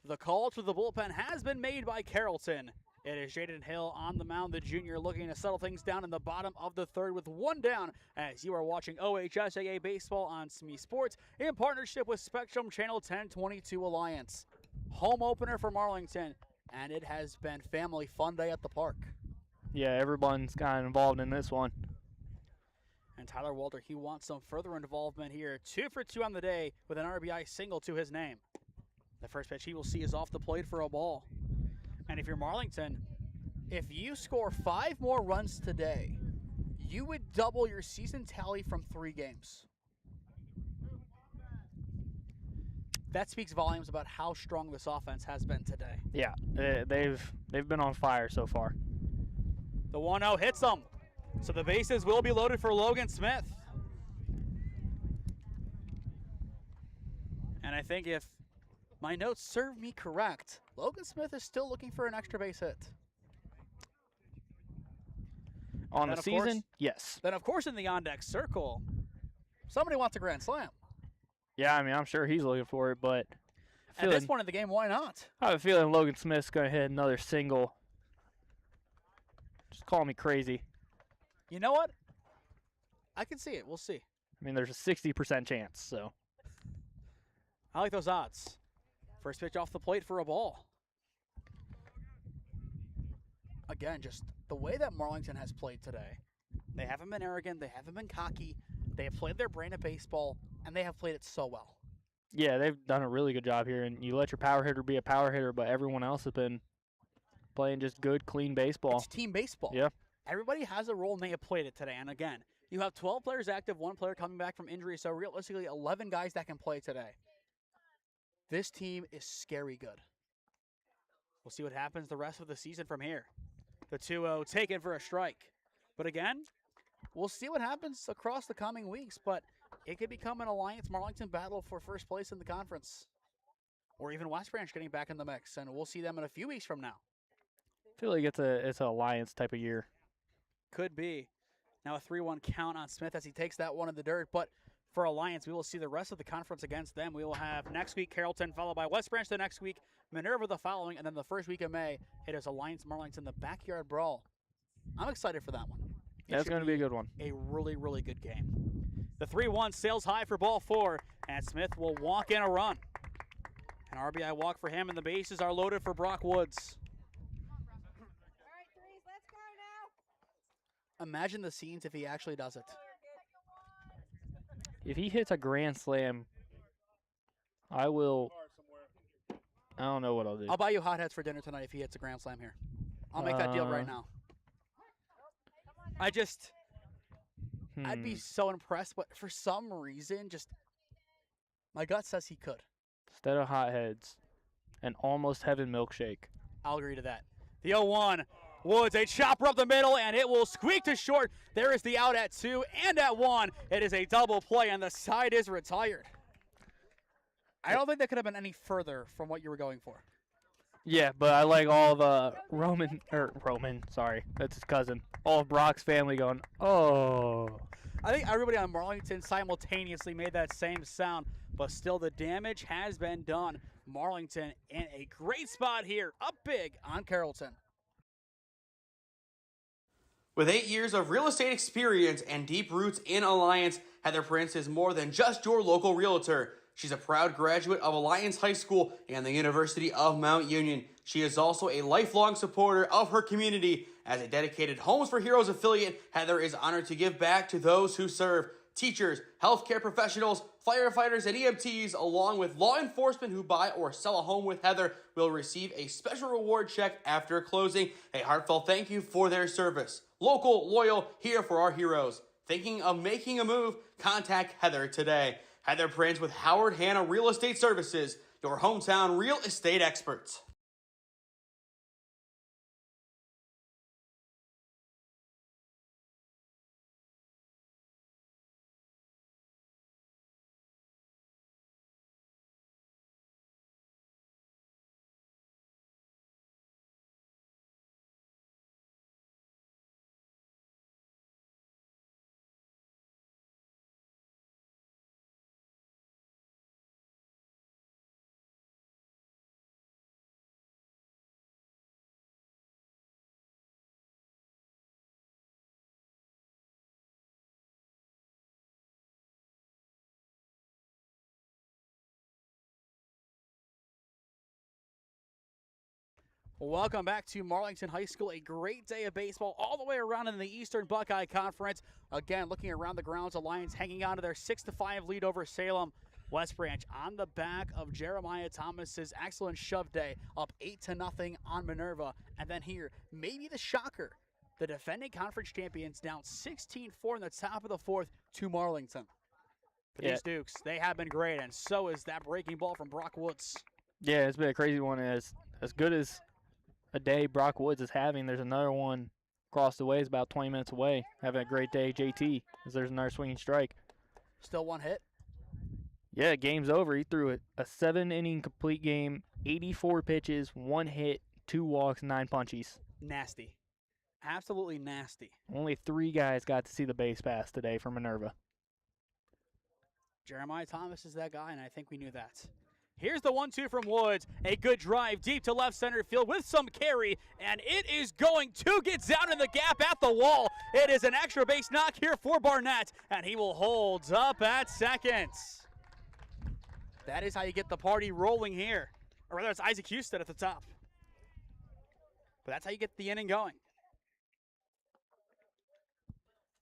The call to the bullpen has been made by Carrollton. It is Jaden Hill on the mound, the junior, looking to settle things down in the bottom of the third with one down, as you are watching OHSAA Baseball on SmeeSports in partnership with Spectrum Channel 1022 Alliance. Home opener for Marlington, and it has been family fun day at the park. Yeah, everyone's kind of involved in this one. And Tyler Walter, he wants some further involvement here. 2 for 2 on the day with an RBI single to his name. The first pitch he will see is off the plate for a ball. And if you're Marlington, if you score 5 more runs today, you would double your season tally from 3 games. That speaks volumes about how strong this offense has been today. Yeah, they've been on fire so far. The 1-0 hits them. So the bases will be loaded for Logan Smith. And I think if my notes serve me correct, Logan Smith is still looking for an extra base hit. On the season, yes. Then, of course, in the on-deck circle, somebody wants a grand slam. Yeah, I mean, I'm sure he's looking for it, but at this point in the game, why not? I have a feeling Logan Smith's going to hit another single. Just call me crazy. You know what? I can see it. We'll see. I mean, there's a 60% chance, so. I like those odds. First pitch off the plate for a ball. Again, just the way that Marlington has played today. They haven't been arrogant. They haven't been cocky. They have played their brand of baseball, and they have played it so well. Yeah, they've done a really good job here, and you let your power hitter be a power hitter, but everyone else has been playing just good, clean baseball. It's team baseball. Yeah. Everybody has a role, and they have played it today. And again, you have 12 players active, 1 player coming back from injury, so realistically 11 guys that can play today. This team is scary good. We'll see what happens the rest of the season from here. The 2-0 taken for a strike. But again, we'll see what happens across the coming weeks, but it could become an Alliance Marlington battle for first place in the conference. Or even West Branch getting back in the mix, and we'll see them in a few weeks from now. I feel like it's an Alliance type of year. Could be. Now a 3-1 count on Smith as he takes that one in the dirt, but for Alliance, we will see the rest of the conference against them. We will have next week Carrollton, followed by West Branch the next week, Minerva the following, and then the first week of May, it is Alliance Marlington, the backyard brawl. I'm excited for that one. That's going to be a good one. A really, really good game. The 3-1 sails high for ball 4, and Smith will walk in a run. An RBI walk for him, and the bases are loaded for Brock Woods. All right, threes, let's go now. Imagine the scenes if he actually does it. If he hits a grand slam, I don't know what I'll do. I'll buy you hot heads for dinner tonight if he hits a grand slam here. I'll make that deal right now. I'd be so impressed, but for some reason, just my gut says he could. Instead of hot heads, an almost heaven milkshake. I'll agree to that. The 0-1. Woods, a chopper up the middle, and it will squeak to short. There is the out at 2 and at 1. It is a double play, and the side is retired. I don't think that could have been any further from what you were going for. Yeah, but I like all of Roman, sorry, that's his cousin. All of Brock's family going, oh. I think everybody on Marlington simultaneously made that same sound, but still the damage has been done. Marlington in a great spot here, up big on Carrollton. With 8 years of real estate experience and deep roots in Alliance, Heather Prince is more than just your local realtor. She's a proud graduate of Alliance High School and the University of Mount Union. She is also a lifelong supporter of her community. As a dedicated Homes for Heroes affiliate, Heather is honored to give back to those who serve. Teachers, healthcare professionals, firefighters, and EMTs, along with law enforcement who buy or sell a home with Heather, will receive a special reward check after closing. A heartfelt thank you for their service. Local, loyal, here for our heroes. Thinking of making a move? Contact Heather today. Heather Prince with Howard Hanna Real Estate Services, your hometown real estate experts. Welcome back to Marlington High School. A great day of baseball all the way around in the Eastern Buckeye Conference. Again, looking around the grounds, Alliance hanging on to their 6-5 lead over Salem. West Branch on the back of Jeremiah Thomas's excellent shove day, up 8-0 on Minerva. And then here, maybe the shocker, the defending conference champions down 16-4 in the top of the fourth to Marlington. But these Dukes, they have been great, and so is that breaking ball from Brock Woods. Yeah, it's been a crazy one. As good as a day Brock Woods is having, there's another one across the way, is about 20 minutes away, having a great day, JT, as there's another swinging strike. Still one hit? Yeah, game's over. He threw a 7-inning complete game, 84 pitches, 1 hit, 2 walks, 9 punchies. Nasty. Absolutely nasty. Only 3 guys got to see the base pass today for Minerva. Jeremiah Thomas is that guy, and I think we knew that. Here's the 1-2 from Woods. A good drive deep to left center field with some carry, and it is going to get down in the gap at the wall. It is an extra base knock here for Barnett, and he will hold up at second. That is how you get the party rolling here. Or rather, it's Isaac Houston at the top. But that's how you get the inning going.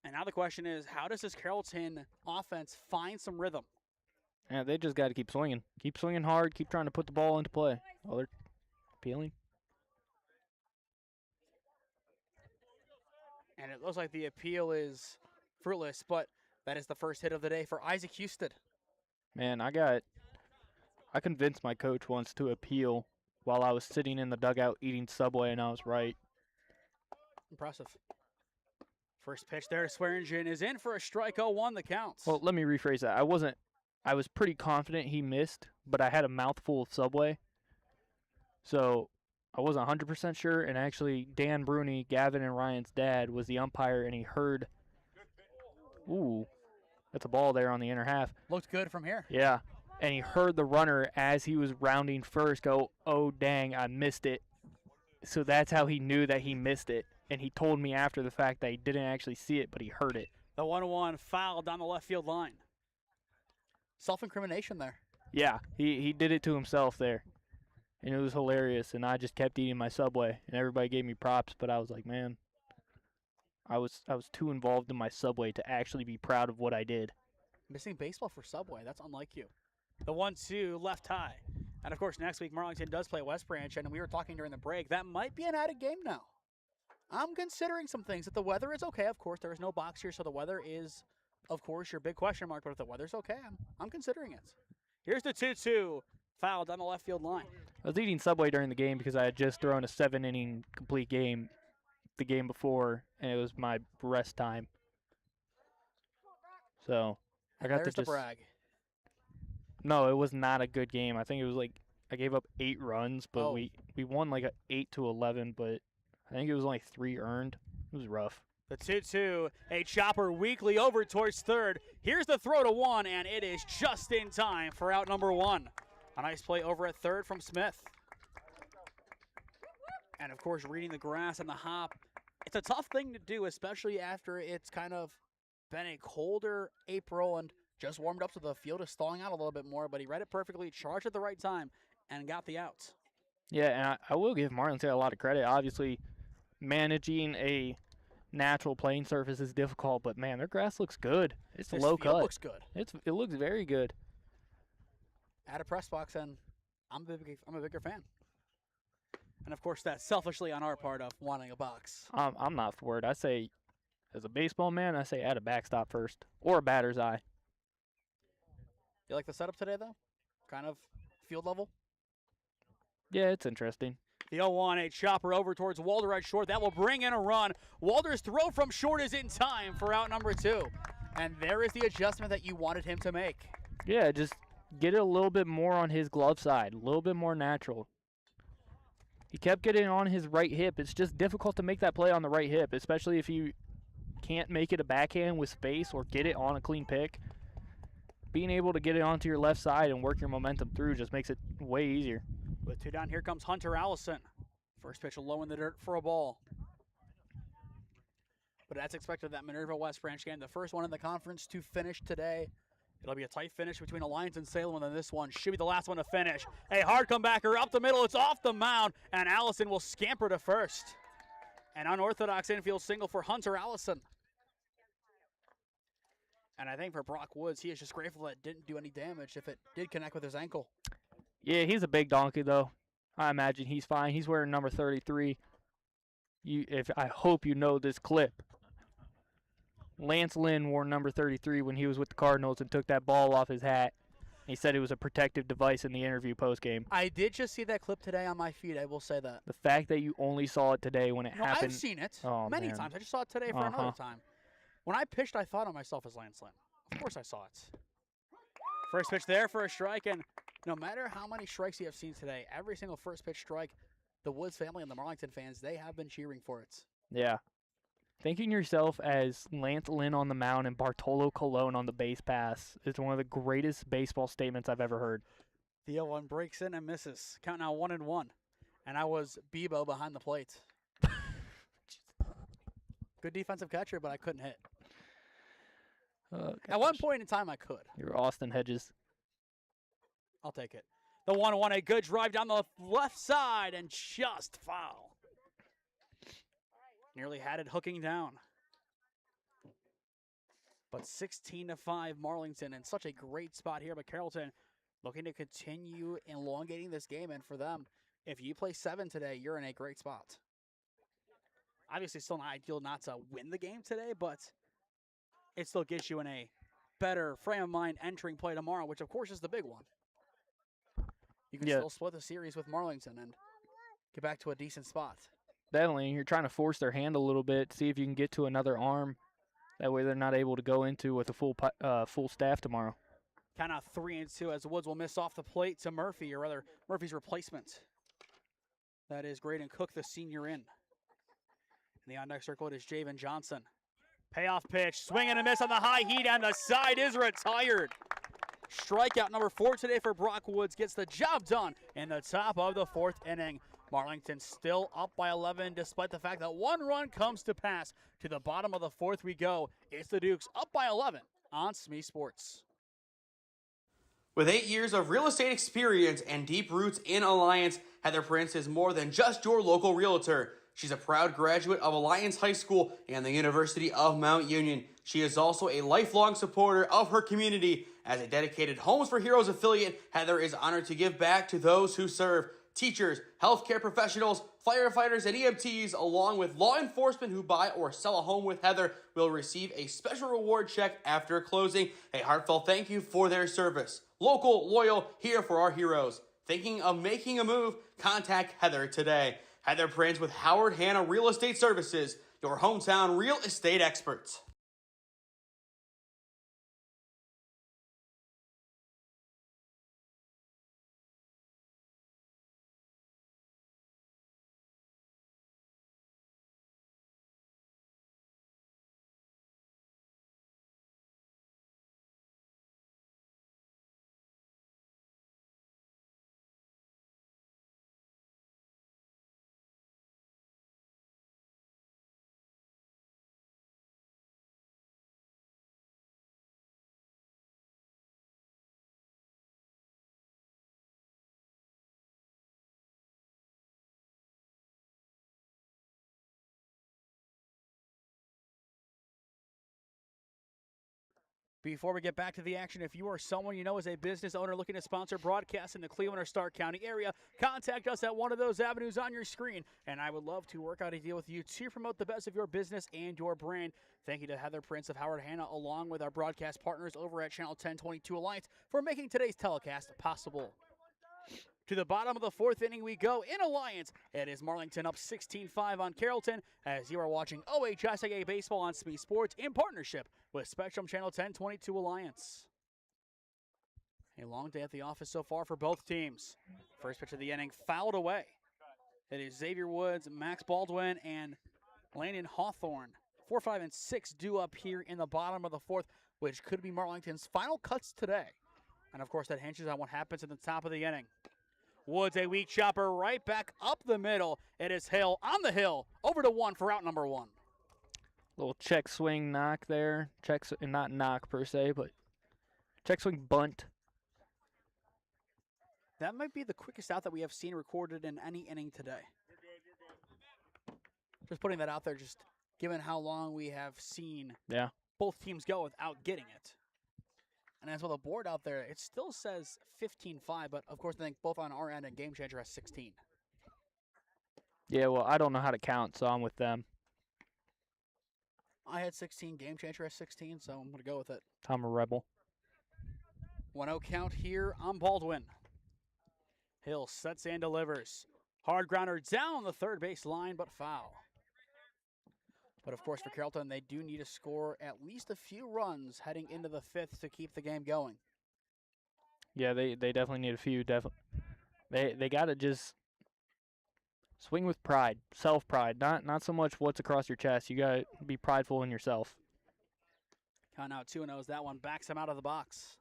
And now the question is, how does this Carrollton offense find some rhythm? Yeah, they just got to keep swinging. Keep swinging hard. Keep trying to put the ball into play. Oh, they're appealing. And it looks like the appeal is fruitless, but that is the first hit of the day for Isaac Houston. Man, I convinced my coach once to appeal while I was sitting in the dugout eating Subway, and I was right. Impressive. First pitch there to Swearingen is in for a strike. 0-1 the count. Well, let me rephrase that. I was pretty confident he missed, but I had a mouthful of Subway. So I wasn't 100% sure, and actually Dan Bruni, Gavin and Ryan's dad, was the umpire, and he heard, ooh, that's a ball there on the inner half. Looked good from here. Yeah, and he heard the runner as he was rounding first go, oh, dang, I missed it. So that's how he knew that he missed it, and he told me after the fact that he didn't actually see it, but he heard it. The 1-1 foul down the left field line. Self-incrimination there. Yeah, he did it to himself there, and it was hilarious, and I just kept eating my Subway, and everybody gave me props, but I was like, man, I was too involved in my Subway to actually be proud of what I did. Missing baseball for Subway, that's unlike you. The 1-2 left high. And, of course, next week Marlington does play West Branch, and we were talking during the break, that might be an added game now. I'm considering some things. If the weather is okay, of course, there is no box here, so the weather is, of course, your big question mark, but if the weather's okay, I'm considering it. Here's the 2-2, foul down the left field line. I was eating Subway during the game because I had just thrown a 7-inning complete game the game before, and it was my rest time. So I got There's to the brag. No, it was not a good game. I think it was like I gave up 8 runs, but we won like a 8-11, but I think it was only 3 earned. It was rough. The 2-2, a chopper weakly over towards third. Here's the throw to 1, and it is just in time for out number 1. A nice play over at third from Smith. And, of course, reading the grass and the hop. It's a tough thing to do, especially after it's kind of been a colder April and just warmed up, so the field is thawing out a little bit more. But he read it perfectly, charged at the right time, and got the outs. Yeah, and I will give Marlington a lot of credit. Obviously, managing a natural playing surface is difficult, but man, their grass looks good. It's This low field cut. looks good. It looks very good. At a press box, and I'm a bigger fan. And of course, that's selfishly on our part of wanting a box. I'm not for it. I say, as a baseball man, I say add a backstop first or a batter's eye. You like the setup today, though? Kind of field level? Yeah, it's interesting. The 0-1, a chopper over towards Walder at short. That will bring in a run. Walder's throw from short is in time for out number 2. And there is the adjustment that you wanted him to make. Yeah, just get it a little bit more on his glove side, a little bit more natural. He kept getting on his right hip. It's just difficult to make that play on the right hip, especially if you can't make it a backhand with space or get it on a clean pick. Being able to get it onto your left side and work your momentum through just makes it way easier. With 2 down, here comes Hunter Allison. First pitch low in the dirt for a ball. But that's expected of that Minerva West Branch game. The first one in the conference to finish today. It'll be a tight finish between Alliance and Salem, and then this one should be the last one to finish. A hard comebacker up the middle. It's off the mound, and Allison will scamper to first. An unorthodox infield single for Hunter Allison. And I think for Brock Woods, he is just grateful that it didn't do any damage if it did connect with his ankle. Yeah, he's a big donkey, though. I imagine he's fine. He's wearing number 33. I hope you know this clip. Lance Lynn wore number 33 when he was with the Cardinals and took that ball off his hat. He said it was a protective device in the interview postgame. I did just see that clip today on my feed. I will say that. The fact that you only saw it today when it happened. I've seen it many times. I just saw it today for another time. When I pitched, I thought of myself as Lance Lynn. Of course I saw it. First pitch there for a strike, and no matter how many strikes you have seen today, every single first pitch strike, the Woods family and the Marlington fans, they have been cheering for it. Yeah. Thinking yourself as Lance Lynn on the mound and Bartolo Colon on the base pass is one of the greatest baseball statements I've ever heard. The 0-1 breaks in and misses. Count now 1-1. And I was Bebo behind the plate. Good defensive catcher, but I couldn't hit. At one point in time, I could. You're Austin Hedges. I'll take it. The 1-1, a good drive down the left side and just foul. Nearly had it hooking down. But 16-5 Marlington in such a great spot here. But Carrollton looking to continue elongating this game. And for them, if you play 7 today, you're in a great spot. Obviously, still not ideal not to win the game today, but it still gets you in a better frame of mind entering play tomorrow, which, of course, is the big one. You can still split the series with Marlington and get back to a decent spot. Definitely. You're trying to force their hand a little bit, see if you can get to another arm. That way they're not able to go into with a full staff tomorrow. Count out 3-2 as Woods will miss off the plate to Murphy, or rather Murphy's replacement. That is Graydon Cook, the senior in. In the on-deck circle, it is Javen Johnson. Payoff pitch, swing and a miss on the high heat, and the side is retired. Strikeout number 4 today for Brock Woods gets the job done in the top of the 4th inning. Marlington still up by 11 despite the fact that 1 run comes to pass. To the bottom of the 4th we go. It's the Dukes up by 11 on SmeeSports. With 8 years of real estate experience and deep roots in Alliance, Heather Prince is more than just your local realtor. She's a proud graduate of Alliance High School and the University of Mount Union. She is also a lifelong supporter of her community. As a dedicated Homes for Heroes affiliate, Heather is honored to give back to those who serve. Teachers, healthcare professionals, firefighters, and EMTs, along with law enforcement who buy or sell a home with Heather, will receive a special reward check after closing. A heartfelt thank you for their service. Local, loyal, here for our heroes. Thinking of making a move? Contact Heather today. Heather Prince with Howard Hanna Real Estate Services, your hometown real estate experts. Before we get back to the action, if you or someone you know is a business owner looking to sponsor broadcasts in the Cleveland or Stark County area, contact us at one of those avenues on your screen, and I would love to work out a deal with you to promote the best of your business and your brand. Thank you to Heather Prince of Howard Hanna, along with our broadcast partners over at Channel 1022 Alliance, for making today's telecast possible. To the bottom of the fourth inning we go in Alliance. It is Marlington up 16-5 on Carrollton as you are watching OHSAA Baseball on SmeeSports in partnership with Spectrum Channel 1022 Alliance. A long day at the office so far for both teams. First pitch of the inning fouled away. It is Xavier Woods, Max Baldwin, and Landon Hawthorne. 4, 5, and 6 due up here in the bottom of the fourth, which could be Marlington's final cuts today. And of course that hinges on what happens at the top of the inning. Woods, a weak chopper right back up the middle. It is Hill on the hill, over to 1 for out number 1. Little check swing knock there. Not knock per se, but check swing bunt. That might be the quickest out that we have seen recorded in any inning today. Just putting that out there, just given how long we have seen both teams go without getting it. And as well, the board out there, it still says 15-5, but of course I think both on our end and Game Changer has 16. Yeah, well, I don't know how to count, so I'm with them. I had 16, Game Changer has 16, so I'm going to go with it. I'm a rebel. 1-0 count here on Baldwin. Hill sets and delivers. Hard grounder down the third base line, but foul. But of course for Carrollton, they do need to score at least a few runs heading into the fifth to keep the game going. Yeah, they definitely need a few. They got to just swing with pride, self-pride, not so much what's across your chest. You got to be prideful in yourself. Count out 2-0 as that one backs him out of the box.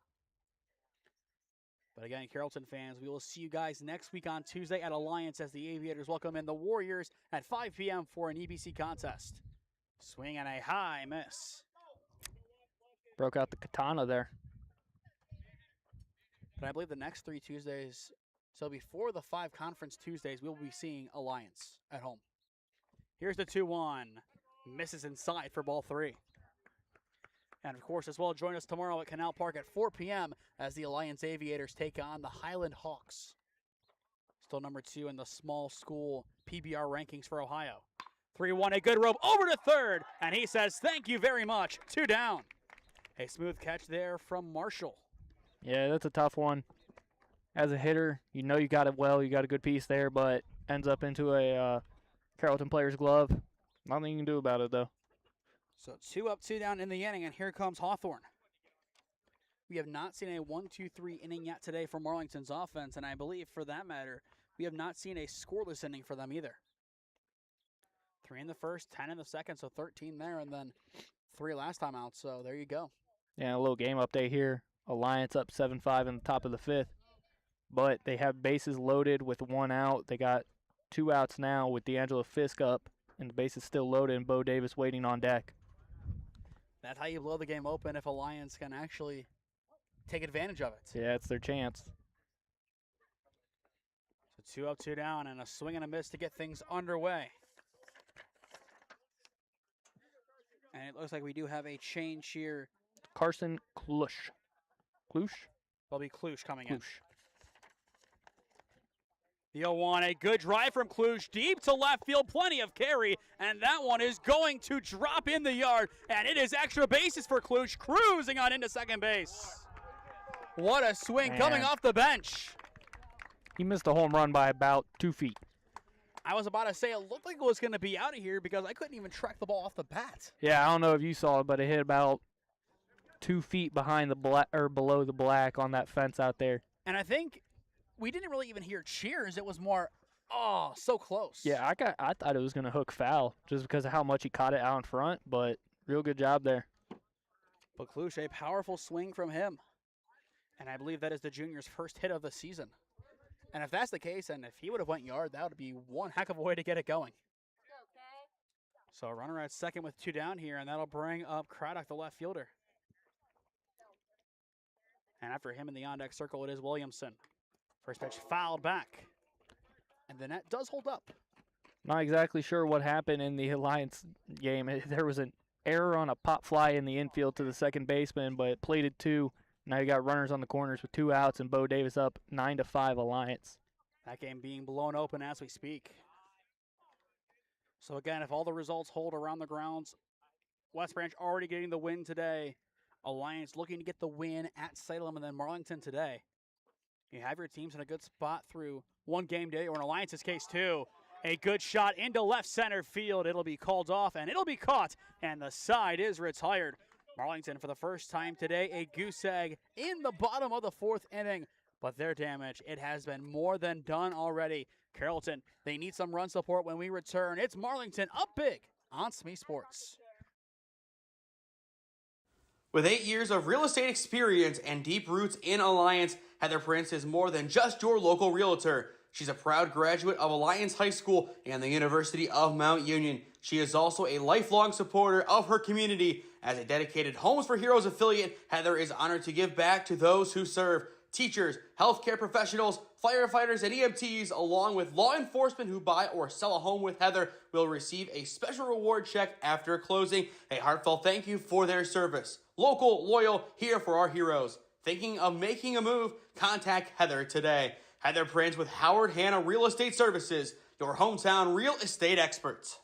But again, Carrollton fans, we will see you guys next week on Tuesday at Alliance as the Aviators welcome in the Warriors at 5 p.m. for an EBC contest. Swing and a high miss. Broke out the katana there. But I believe the next 3 Tuesdays, so before the 5 conference Tuesdays, we'll be seeing Alliance at home. Here's the 2-1. Misses inside for ball 3. And of course, as well, join us tomorrow at Canal Park at 4 p.m. as the Alliance Aviators take on the Highland Hawks. Still number 2 in the small school PBR rankings for Ohio. 3-1, a good rope over to third, and he says thank you very much. 2 down. A smooth catch there from Marshall. Yeah, that's a tough one. As a hitter, you know you got it well, you got a good piece there, but ends up into a Carrollton player's glove. Nothing you can do about it, though. So 2 up, 2 down in the inning, and here comes Hawthorne. We have not seen a 1-2-3 inning yet today for Marlington's offense, and I believe, for that matter, we have not seen a scoreless inning for them either. 3 in the first, 10 in the second, so 13 there, and then 3 last time out, so there you go. Yeah, a little game update here. Alliance up 7-5 in the top of the 5th, but they have bases loaded with 1 out. They got 2 outs now with D'Angelo Fisk up, and the bases still loaded, and Bo Davis waiting on deck. That's how you blow the game open if Alliance can actually take advantage of it. Yeah, it's their chance. So 2 up, 2 down, and a swing and a miss to get things underway. And it looks like we do have a change here. Carson Klush. Klush? There'll be Klush coming in. Klush. The 0-1, a good drive from Klush, deep to left field, plenty of carry, and that one is going to drop in the yard, and it is extra bases for Klush, cruising on into second base. What a swing coming off the bench. He missed a home run by about 2 feet. I was about to say it looked like it was going to be out of here because I couldn't even track the ball off the bat. Yeah, I don't know if you saw it, but it hit about 2 feet behind the black or below the black on that fence out there. And I think we didn't really even hear cheers. It was more, oh, so close. Yeah, I thought it was going to hook foul just because of how much he caught it out in front, but real good job there. But Klush, a powerful swing from him. And I believe that is the junior's first hit of the season. And if that's the case, and if he would have went yard, that would be one heck of a way to get it going. So a runner at second with 2 down here, and that'll bring up Craddock, the left fielder. And after him in the on-deck circle, it is Williamson. First pitch fouled back. And the net does hold up. Not exactly sure what happened in the Alliance game. There was an error on a pop fly in the infield to the second baseman, but it plated 2. Now you got runners on the corners with 2 outs, and Bo Davis up 9-5 Alliance. That game being blown open as we speak. So again, if all the results hold around the grounds, West Branch already getting the win today. Alliance looking to get the win at Salem, and then Marlington today. You have your teams in a good spot through one game day, or in Alliance's case, 2. A good shot into left center field. It'll be called off, and it'll be caught, and the side is retired. Marlington, for the first time today, a goose egg in the bottom of the 4th inning. But their damage, it has been more than done already. Carrollton, they need some run support when we return. It's Marlington up big on SmeeSports. With 8 years of real estate experience and deep roots in Alliance, Heather Prince is more than just your local realtor. She's a proud graduate of Alliance High School and the University of Mount Union. She is also a lifelong supporter of her community. As a dedicated Homes for Heroes affiliate, Heather is honored to give back to those who serve. Teachers, healthcare professionals, firefighters, and EMTs, along with law enforcement who buy or sell a home with Heather, will receive a special reward check after closing. A heartfelt thank you for their service. Local, loyal, here for our heroes. Thinking of making a move? Contact Heather today. Heather Prince with Howard Hanna Real Estate Services, your hometown real estate experts.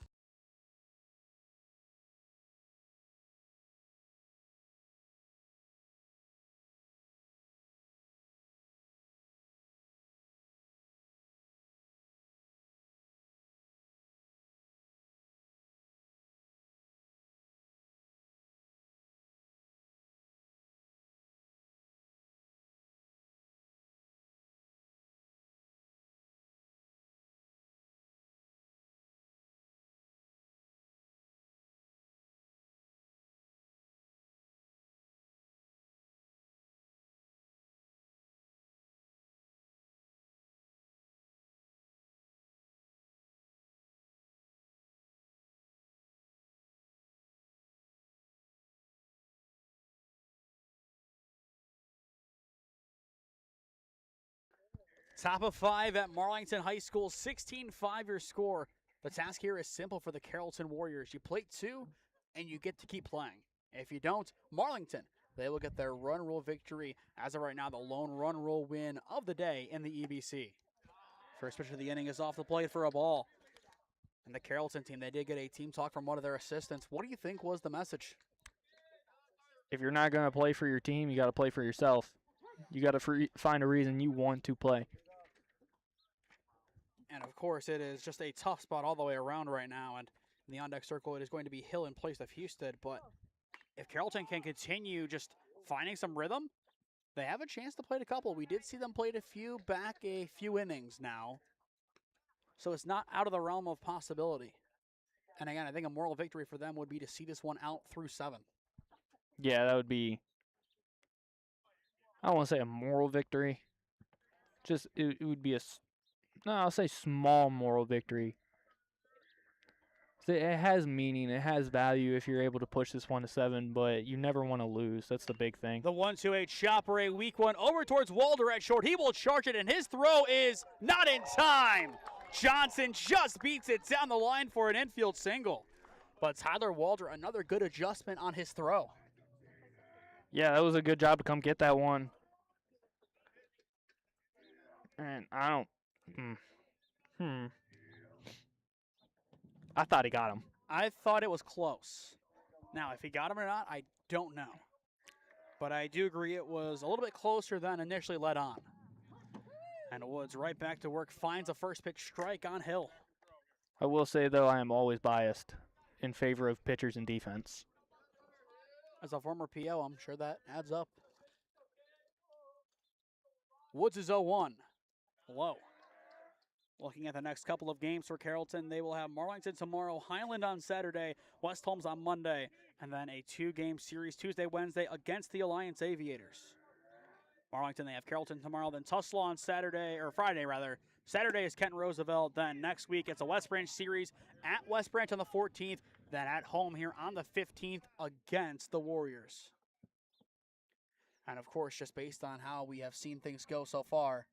Top of 5 at Marlington High School, 16-5 your score. The task here is simple for the Carrollton Warriors. You play 2, and you get to keep playing. If you don't, Marlington, they will get their run rule victory. As of right now, the lone run rule win of the day in the EBC. First pitch of the inning is off the plate for a ball. And the Carrollton team, they did get a team talk from one of their assistants. What do you think was the message? If you're not going to play for your team, you got to play for yourself. You got to find a reason you want to play. And, of course, it is just a tough spot all the way around right now. And in the on-deck circle, it is going to be Hill in place of Houston. But if Carrollton can continue just finding some rhythm, they have a chance to play a couple. We did see them play a few innings now. So it's not out of the realm of possibility. And, again, I think a moral victory for them would be to see this one out through 7. Yeah, that would be, I don't want to say a moral victory. Just, it would be I'll say small moral victory. It has meaning. It has value if you're able to push this one to 7, but you never want to lose. That's the big thing. The 1-2-8 chopper, a weak one over towards Walder at short. He will charge it, and his throw is not in time. Johnson just beats it down the line for an infield single. But Tyler Walder, another good adjustment on his throw. Yeah, that was a good job to come get that one. And I don't... I thought he got him. I thought it was close. Now, if he got him or not, I don't know. But I do agree it was a little bit closer than initially led on. And Woods right back to work, finds a first pitch strike on Hill. I will say, though, I am always biased in favor of pitchers and defense. As a former PO, I'm sure that adds up. Woods is 0-1. Low. Looking at the next couple of games for Carrollton, they will have Marlington tomorrow, Highland on Saturday, West Holmes on Monday, and then a 2-game series Tuesday, Wednesday against the Alliance Aviators. Marlington, they have Carrollton tomorrow, then Tuslaw on Saturday, or Friday rather. Saturday is Kent Roosevelt. Then next week it's a West Branch series at West Branch on the 14th, then at home here on the 15th against the Warriors. And of course, just based on how we have seen things go so far,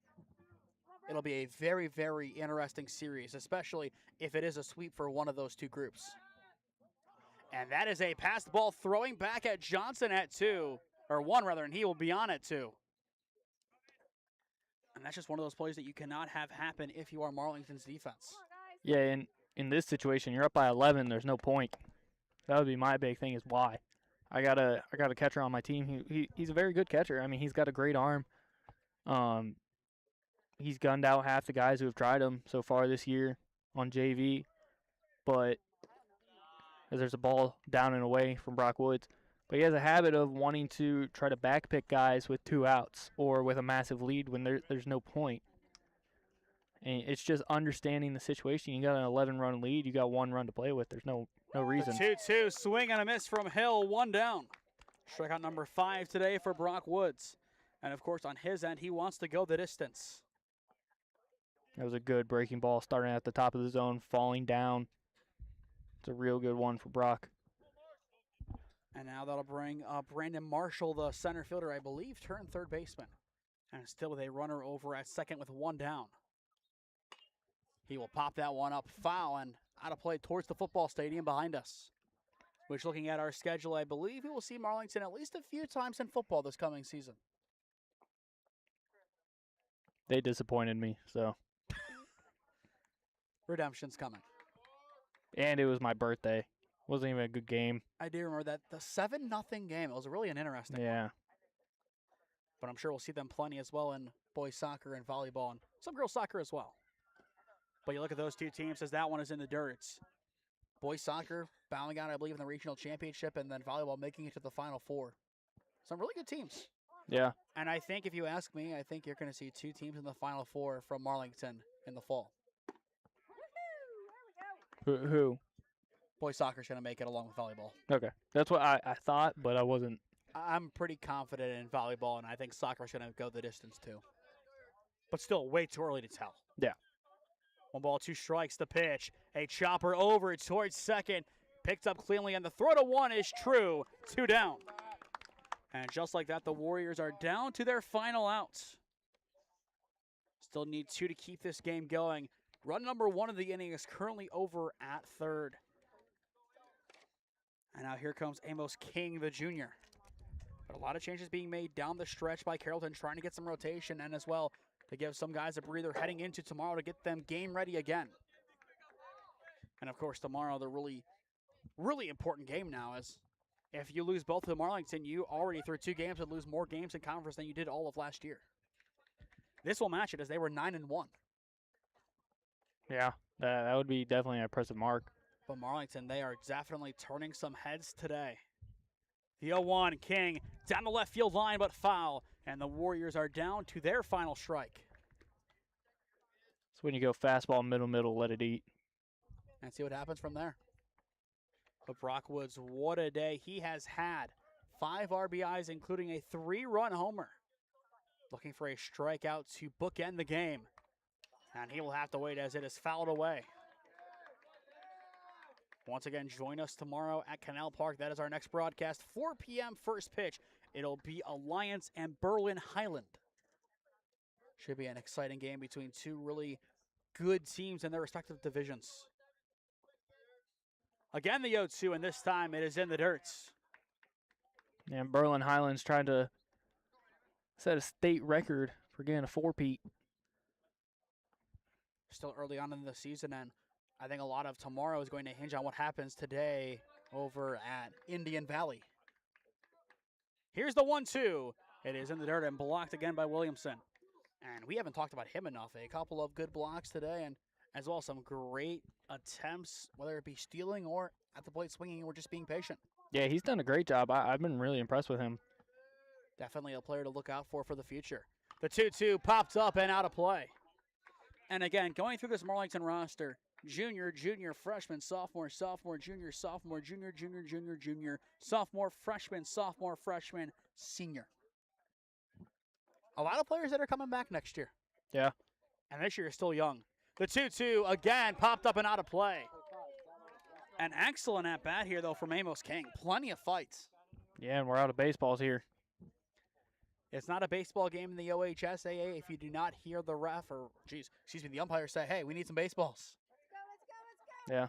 it'll be a very, very interesting series, especially if it is a sweep for one of those two groups. And that is a passed ball throwing back at Johnson at 2, or 1 rather, and he will be on at 2. And that's just one of those plays that you cannot have happen if you are Marlington's defense. Yeah, and in this situation, you're up by 11. There's no point. That would be my big thing is why. I got a catcher on my team. He's a very good catcher. I mean, he's got a great arm. He's gunned out half the guys who have tried him so far this year on JV. But as there's a ball down and away from Brock Woods. But he has a habit of wanting to try to backpick guys with 2 outs or with a massive lead when there's no point. And it's just understanding the situation. You got an 11-run lead. You got 1 run to play with. There's no reason. 2-2 swing and a miss from Hill. 1 down. Strikeout number 5 today for Brock Woods. And, of course, on his end, he wants to go the distance. That was a good breaking ball starting at the top of the zone, falling down. It's a real good one for Brock. And now that'll bring Brandon Marshall, the center fielder, I believe, turned third baseman. And still with a runner over at second with 1 down. He will pop that one up foul and out of play towards the football stadium behind us. Which, looking at our schedule, I believe we will see Marlington at least a few times in football this coming season. They disappointed me, so. Redemption's coming. And it was my birthday. Wasn't even a good game. I do remember that. The 7-0 game. It was really an interesting one. But I'm sure we'll see them plenty as well in boys soccer and volleyball and some girls soccer as well. But you look at those 2 teams as that one is in the dirt. It's boys soccer bowing out, I believe, in the regional championship, and then volleyball making it to the Final 4. Some really good teams. Yeah. And I think if you ask me, I think you're going to see 2 teams in the Final 4 from Marlington in the fall. Who? Boys soccer's going to make it along with volleyball. Okay. That's what I thought, but I wasn't. I'm pretty confident in volleyball, and I think soccer's going to go the distance too. But still, way too early to tell. Yeah. 1 ball, 2 strikes, the pitch. A chopper over towards second. Picked up cleanly, and the throw to 1 is true. 2 down. And just like that, the Warriors are down to their final outs. Still need 2 to keep this game going. Run number 1 of the inning is currently over at third. And now here comes Amos King, the junior. But a lot of changes being made down the stretch by Carrollton, trying to get some rotation and as well to give some guys a breather heading into tomorrow to get them game ready again. And of course, tomorrow, the really, really important game now is if you lose both of Marlington, you already through 2 games would lose more games in conference than you did all of last year. This will match it as they were 9-1. Yeah, that would be definitely an impressive mark. But Marlington, they are definitely turning some heads today. The 0-1, King, down the left field line, but foul. And the Warriors are down to their final strike. So when you go fastball, middle, let it eat. And see what happens from there. But Brock Woods, what a day he has had. 5 RBIs, including a 3-run homer. Looking for a strikeout to bookend the game. And he will have to wait as it is fouled away. Once again, join us tomorrow at Canal Park. That is our next broadcast. 4 p.m. first pitch. It'll be Alliance and Berlin Highland. Should be an exciting game between 2 really good teams in their respective divisions. Again, the 0-2, and this time it is in the dirt. And Berlin Highlands trying to set a state record for getting a 4-peat. Still early on in the season, and I think a lot of tomorrow is going to hinge on what happens today over at Indian Valley. Here's the 1-2. It is in the dirt and blocked again by Williamson. And we haven't talked about him enough. A couple of good blocks today, and as well some great attempts, whether it be stealing or at the plate swinging or just being patient. Yeah, he's done a great job. I've been really impressed with him. Definitely a player to look out for the future. The 2-2 popped up and out of play. And again, going through this Marlington roster, junior, freshman, sophomore, junior, junior, sophomore, freshman, senior. A lot of players that are coming back next year. Yeah. And this year is still young. The 2-2 again popped up and out of play. An excellent at-bat here, though, from Amos King. Plenty of fights. Yeah, and we're out of baseballs here. It's not a baseball game in the OHSAA if you do not hear the ref or, the umpire say, hey, we need some baseballs. Yeah.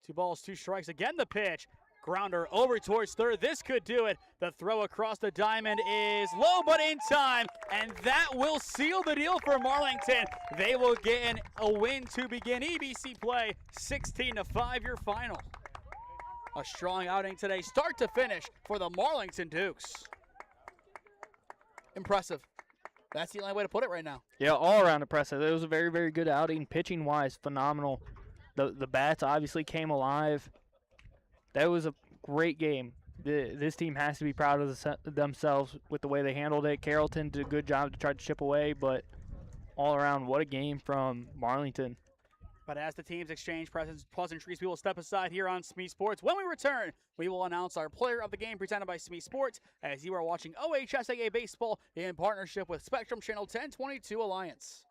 2 balls, 2 strikes. Again, the pitch. Grounder over towards third. This could do it. The throw across the diamond is low but in time, and that will seal the deal for Marlington. They will get a win to begin EBC play. 16-5 your final. A strong outing today, start to finish, for the Marlington Dukes. Impressive. That's the only way to put it right now. Yeah, all around impressive. It was a very, very good outing. Pitching-wise, phenomenal. The bats obviously came alive. That was a great game. This team has to be proud of themselves with the way they handled it. Carrollton did a good job to try to chip away, but all around, what a game from Marlington. But as the teams exchange pleasantries, we will step aside here on SmeeSports. When we return, we will announce our player of the game presented by SmeeSports as you are watching OHSAA Baseball in partnership with Spectrum Channel 1022 Alliance.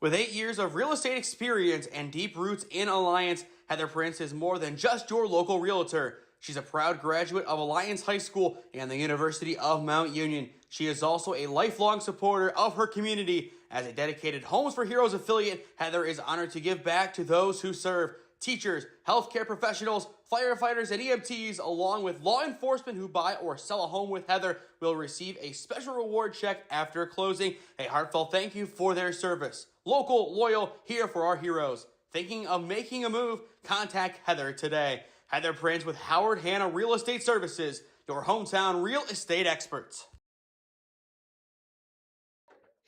With 8 years of real estate experience and deep roots in Alliance, Heather Prince is more than just your local realtor. She's a proud graduate of Alliance High School and the University of Mount Union. She is also a lifelong supporter of her community. As a dedicated Homes for Heroes affiliate, Heather is honored to give back to those who serve. Teachers, healthcare professionals, firefighters, and EMTs, along with law enforcement who buy or sell a home with Heather, will receive a special reward check after closing. A heartfelt thank you for their service. Local, loyal, here for our heroes. Thinking of making a move? Contact Heather today. Heather Prince with Howard Hanna Real Estate Services, your hometown real estate experts.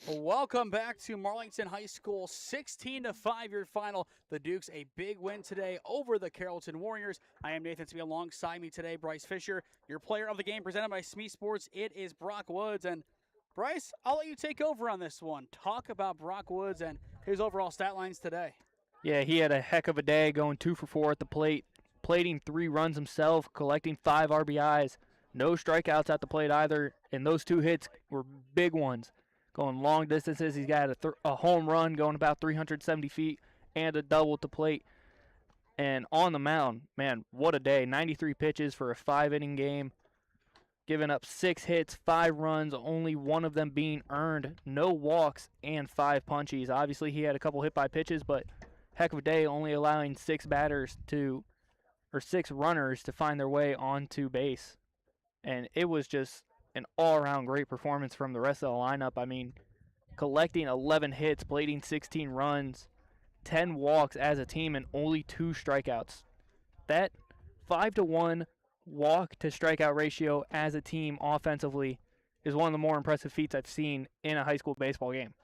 Welcome back to Marlington High School, 16-5 your final. The Dukes a big win today over the Carrollton Warriors. I am Nathan Smee, alongside me today, Bryce Fisher. Your player of the game presented by SmeeSports, it is Brock Woods. And Bryce, I'll let you take over on this one. Talk about Brock Woods and his overall stat lines today. Yeah, he had a heck of a day, going 2 for 4 at the plate, plating 3 runs himself, collecting 5 RBIs, no strikeouts at the plate either, and those 2 hits were big ones. Going long distances, he's got a home run going about 370 feet and a double at the plate. And on the mound, man, what a day. 93 pitches for a 5-inning game, giving up 6 hits, 5 runs, only 1 of them being earned, no walks, and 5 punchies. Obviously, he had a couple hit-by pitches, but heck of a day, only allowing 6 runners to find their way onto base. And it was just an all-around great performance from the rest of the lineup. I mean, collecting 11 hits, plating 16 runs, 10 walks as a team, and only 2 strikeouts. That 5-to-1 walk-to-strikeout ratio as a team offensively is one of the more impressive feats I've seen in a high school baseball game.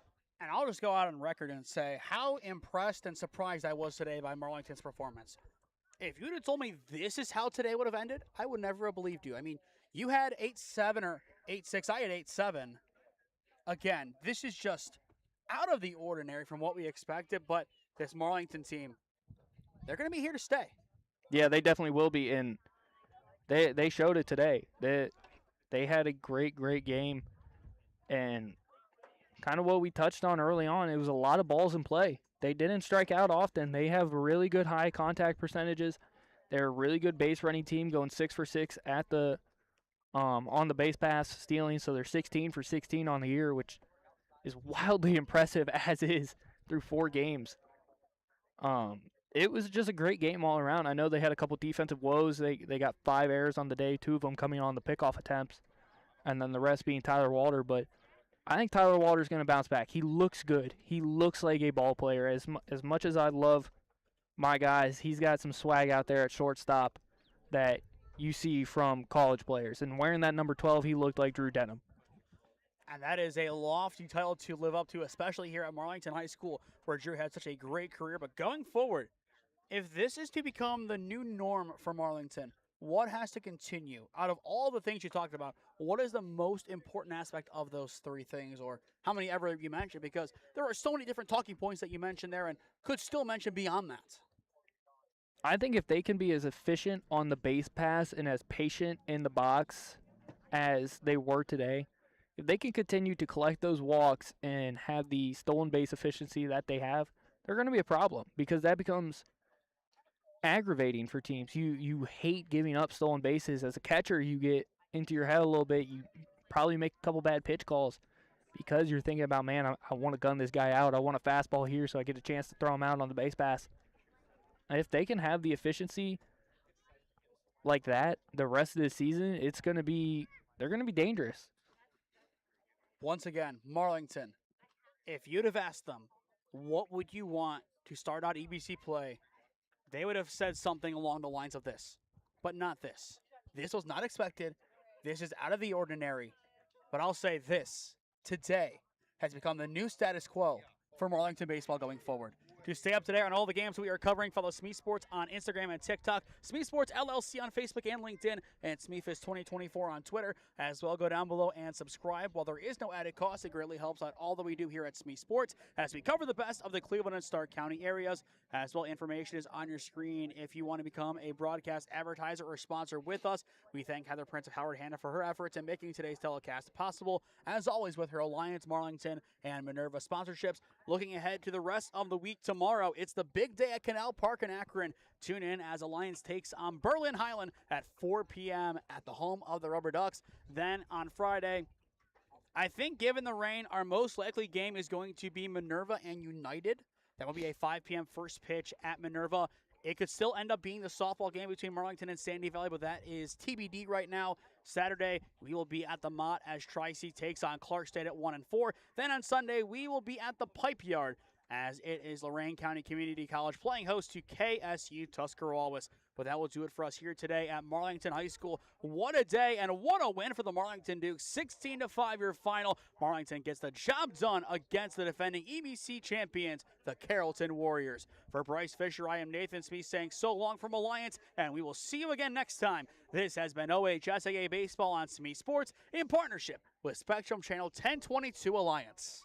And I'll just go out on record and say how impressed and surprised I was today by Marlington's performance. If you'd have told me this is how today would have ended, I would never have believed you. I mean, you had 8-7 or 8-6. I had 8-7. Again, this is just out of the ordinary from what we expected, but this Marlington team, they're going to be here to stay. Yeah, they definitely will be, and they showed it today. They had a great, great game, and kind of what we touched on early on, it was a lot of balls in play. They didn't strike out often. They have really good high contact percentages. They're a really good base running team, going 6 for 6 at the on the base pass stealing, so they're 16 for 16 on the year, which is wildly impressive as is through 4 games. It was just a great game all around. I know they had a couple defensive woes. They got 5 errors on the day, 2 of them coming on the pickoff attempts, and then the rest being Tyler Walter. But I think Tyler Walter's going to bounce back. He looks good. He looks like a ball player. As much as I love my guys, he's got some swag out there at shortstop that you see from college players. And wearing that number 12, he looked like Drew Denham. And that is a lofty title to live up to, especially here at Marlington High School, where Drew had such a great career. But going forward, if this is to become the new norm for Marlington, what has to continue? Out of all the things you talked about, what is the most important aspect of those 3 things, or how many ever you mentioned? Because there are so many different talking points that you mentioned there and could still mention beyond that. I think if they can be as efficient on the base pass and as patient in the box as they were today, if they can continue to collect those walks and have the stolen base efficiency that they have, they're going to be a problem, because that becomes aggravating for teams. You hate giving up stolen bases. As a catcher, you get into your head a little bit. You probably make a couple bad pitch calls because you're thinking about, man, I want to gun this guy out. I want a fastball here so I get a chance to throw him out on the base pass. And if they can have the efficiency like that the rest of the season, they're gonna be dangerous. Once again, Marlington, if you'd have asked them, what would you want to start out EBC play, they would have said something along the lines of this, but not this. This was not expected. This is out of the ordinary. But I'll say this, today has become the new status quo for Marlington baseball going forward. To stay up to date on all the games we are covering, follow SmeeSports on Instagram and TikTok, SmeeSports LLC on Facebook and LinkedIn, and SmeeFist 2024 on Twitter. As well, go down below and subscribe. While there is no added cost, it greatly helps out all that we do here at SmeeSports as we cover the best of the Cleveland and Stark County areas. As well, information is on your screen if you want to become a broadcast advertiser or sponsor with us. We thank Heather Prince of Howard Hanna for her efforts in making today's telecast possible. As always, with her Alliance, Marlington, and Minerva sponsorships. Looking ahead to the rest of the week tomorrow, it's the big day at Canal Park in Akron. Tune in as Alliance takes on Berlin Highland at 4 p.m. at the home of the Rubber Ducks. Then on Friday, I think given the rain, our most likely game is going to be Minerva and United. That will be a 5 p.m. first pitch at Minerva. It could still end up being the softball game between Marlington and Sandy Valley, but that is TBD right now. Saturday, we will be at the Mott as Tri-C takes on Clark State at 1 and 4. Then on Sunday, we will be at the Pipe Yard as it is Lorain County Community College playing host to KSU Tuscarawas. But that will do it for us here today at Marlington High School. What a day and what a win for the Marlington Dukes. 16-5 your final. Marlington gets the job done against the defending EBC champions, the Carrollton Warriors. For Bryce Fisher, I am Nathan Smee saying so long from Alliance, and we will see you again next time. This has been OHSAA Baseball on SmeeSports in partnership with Spectrum Channel 1022 Alliance.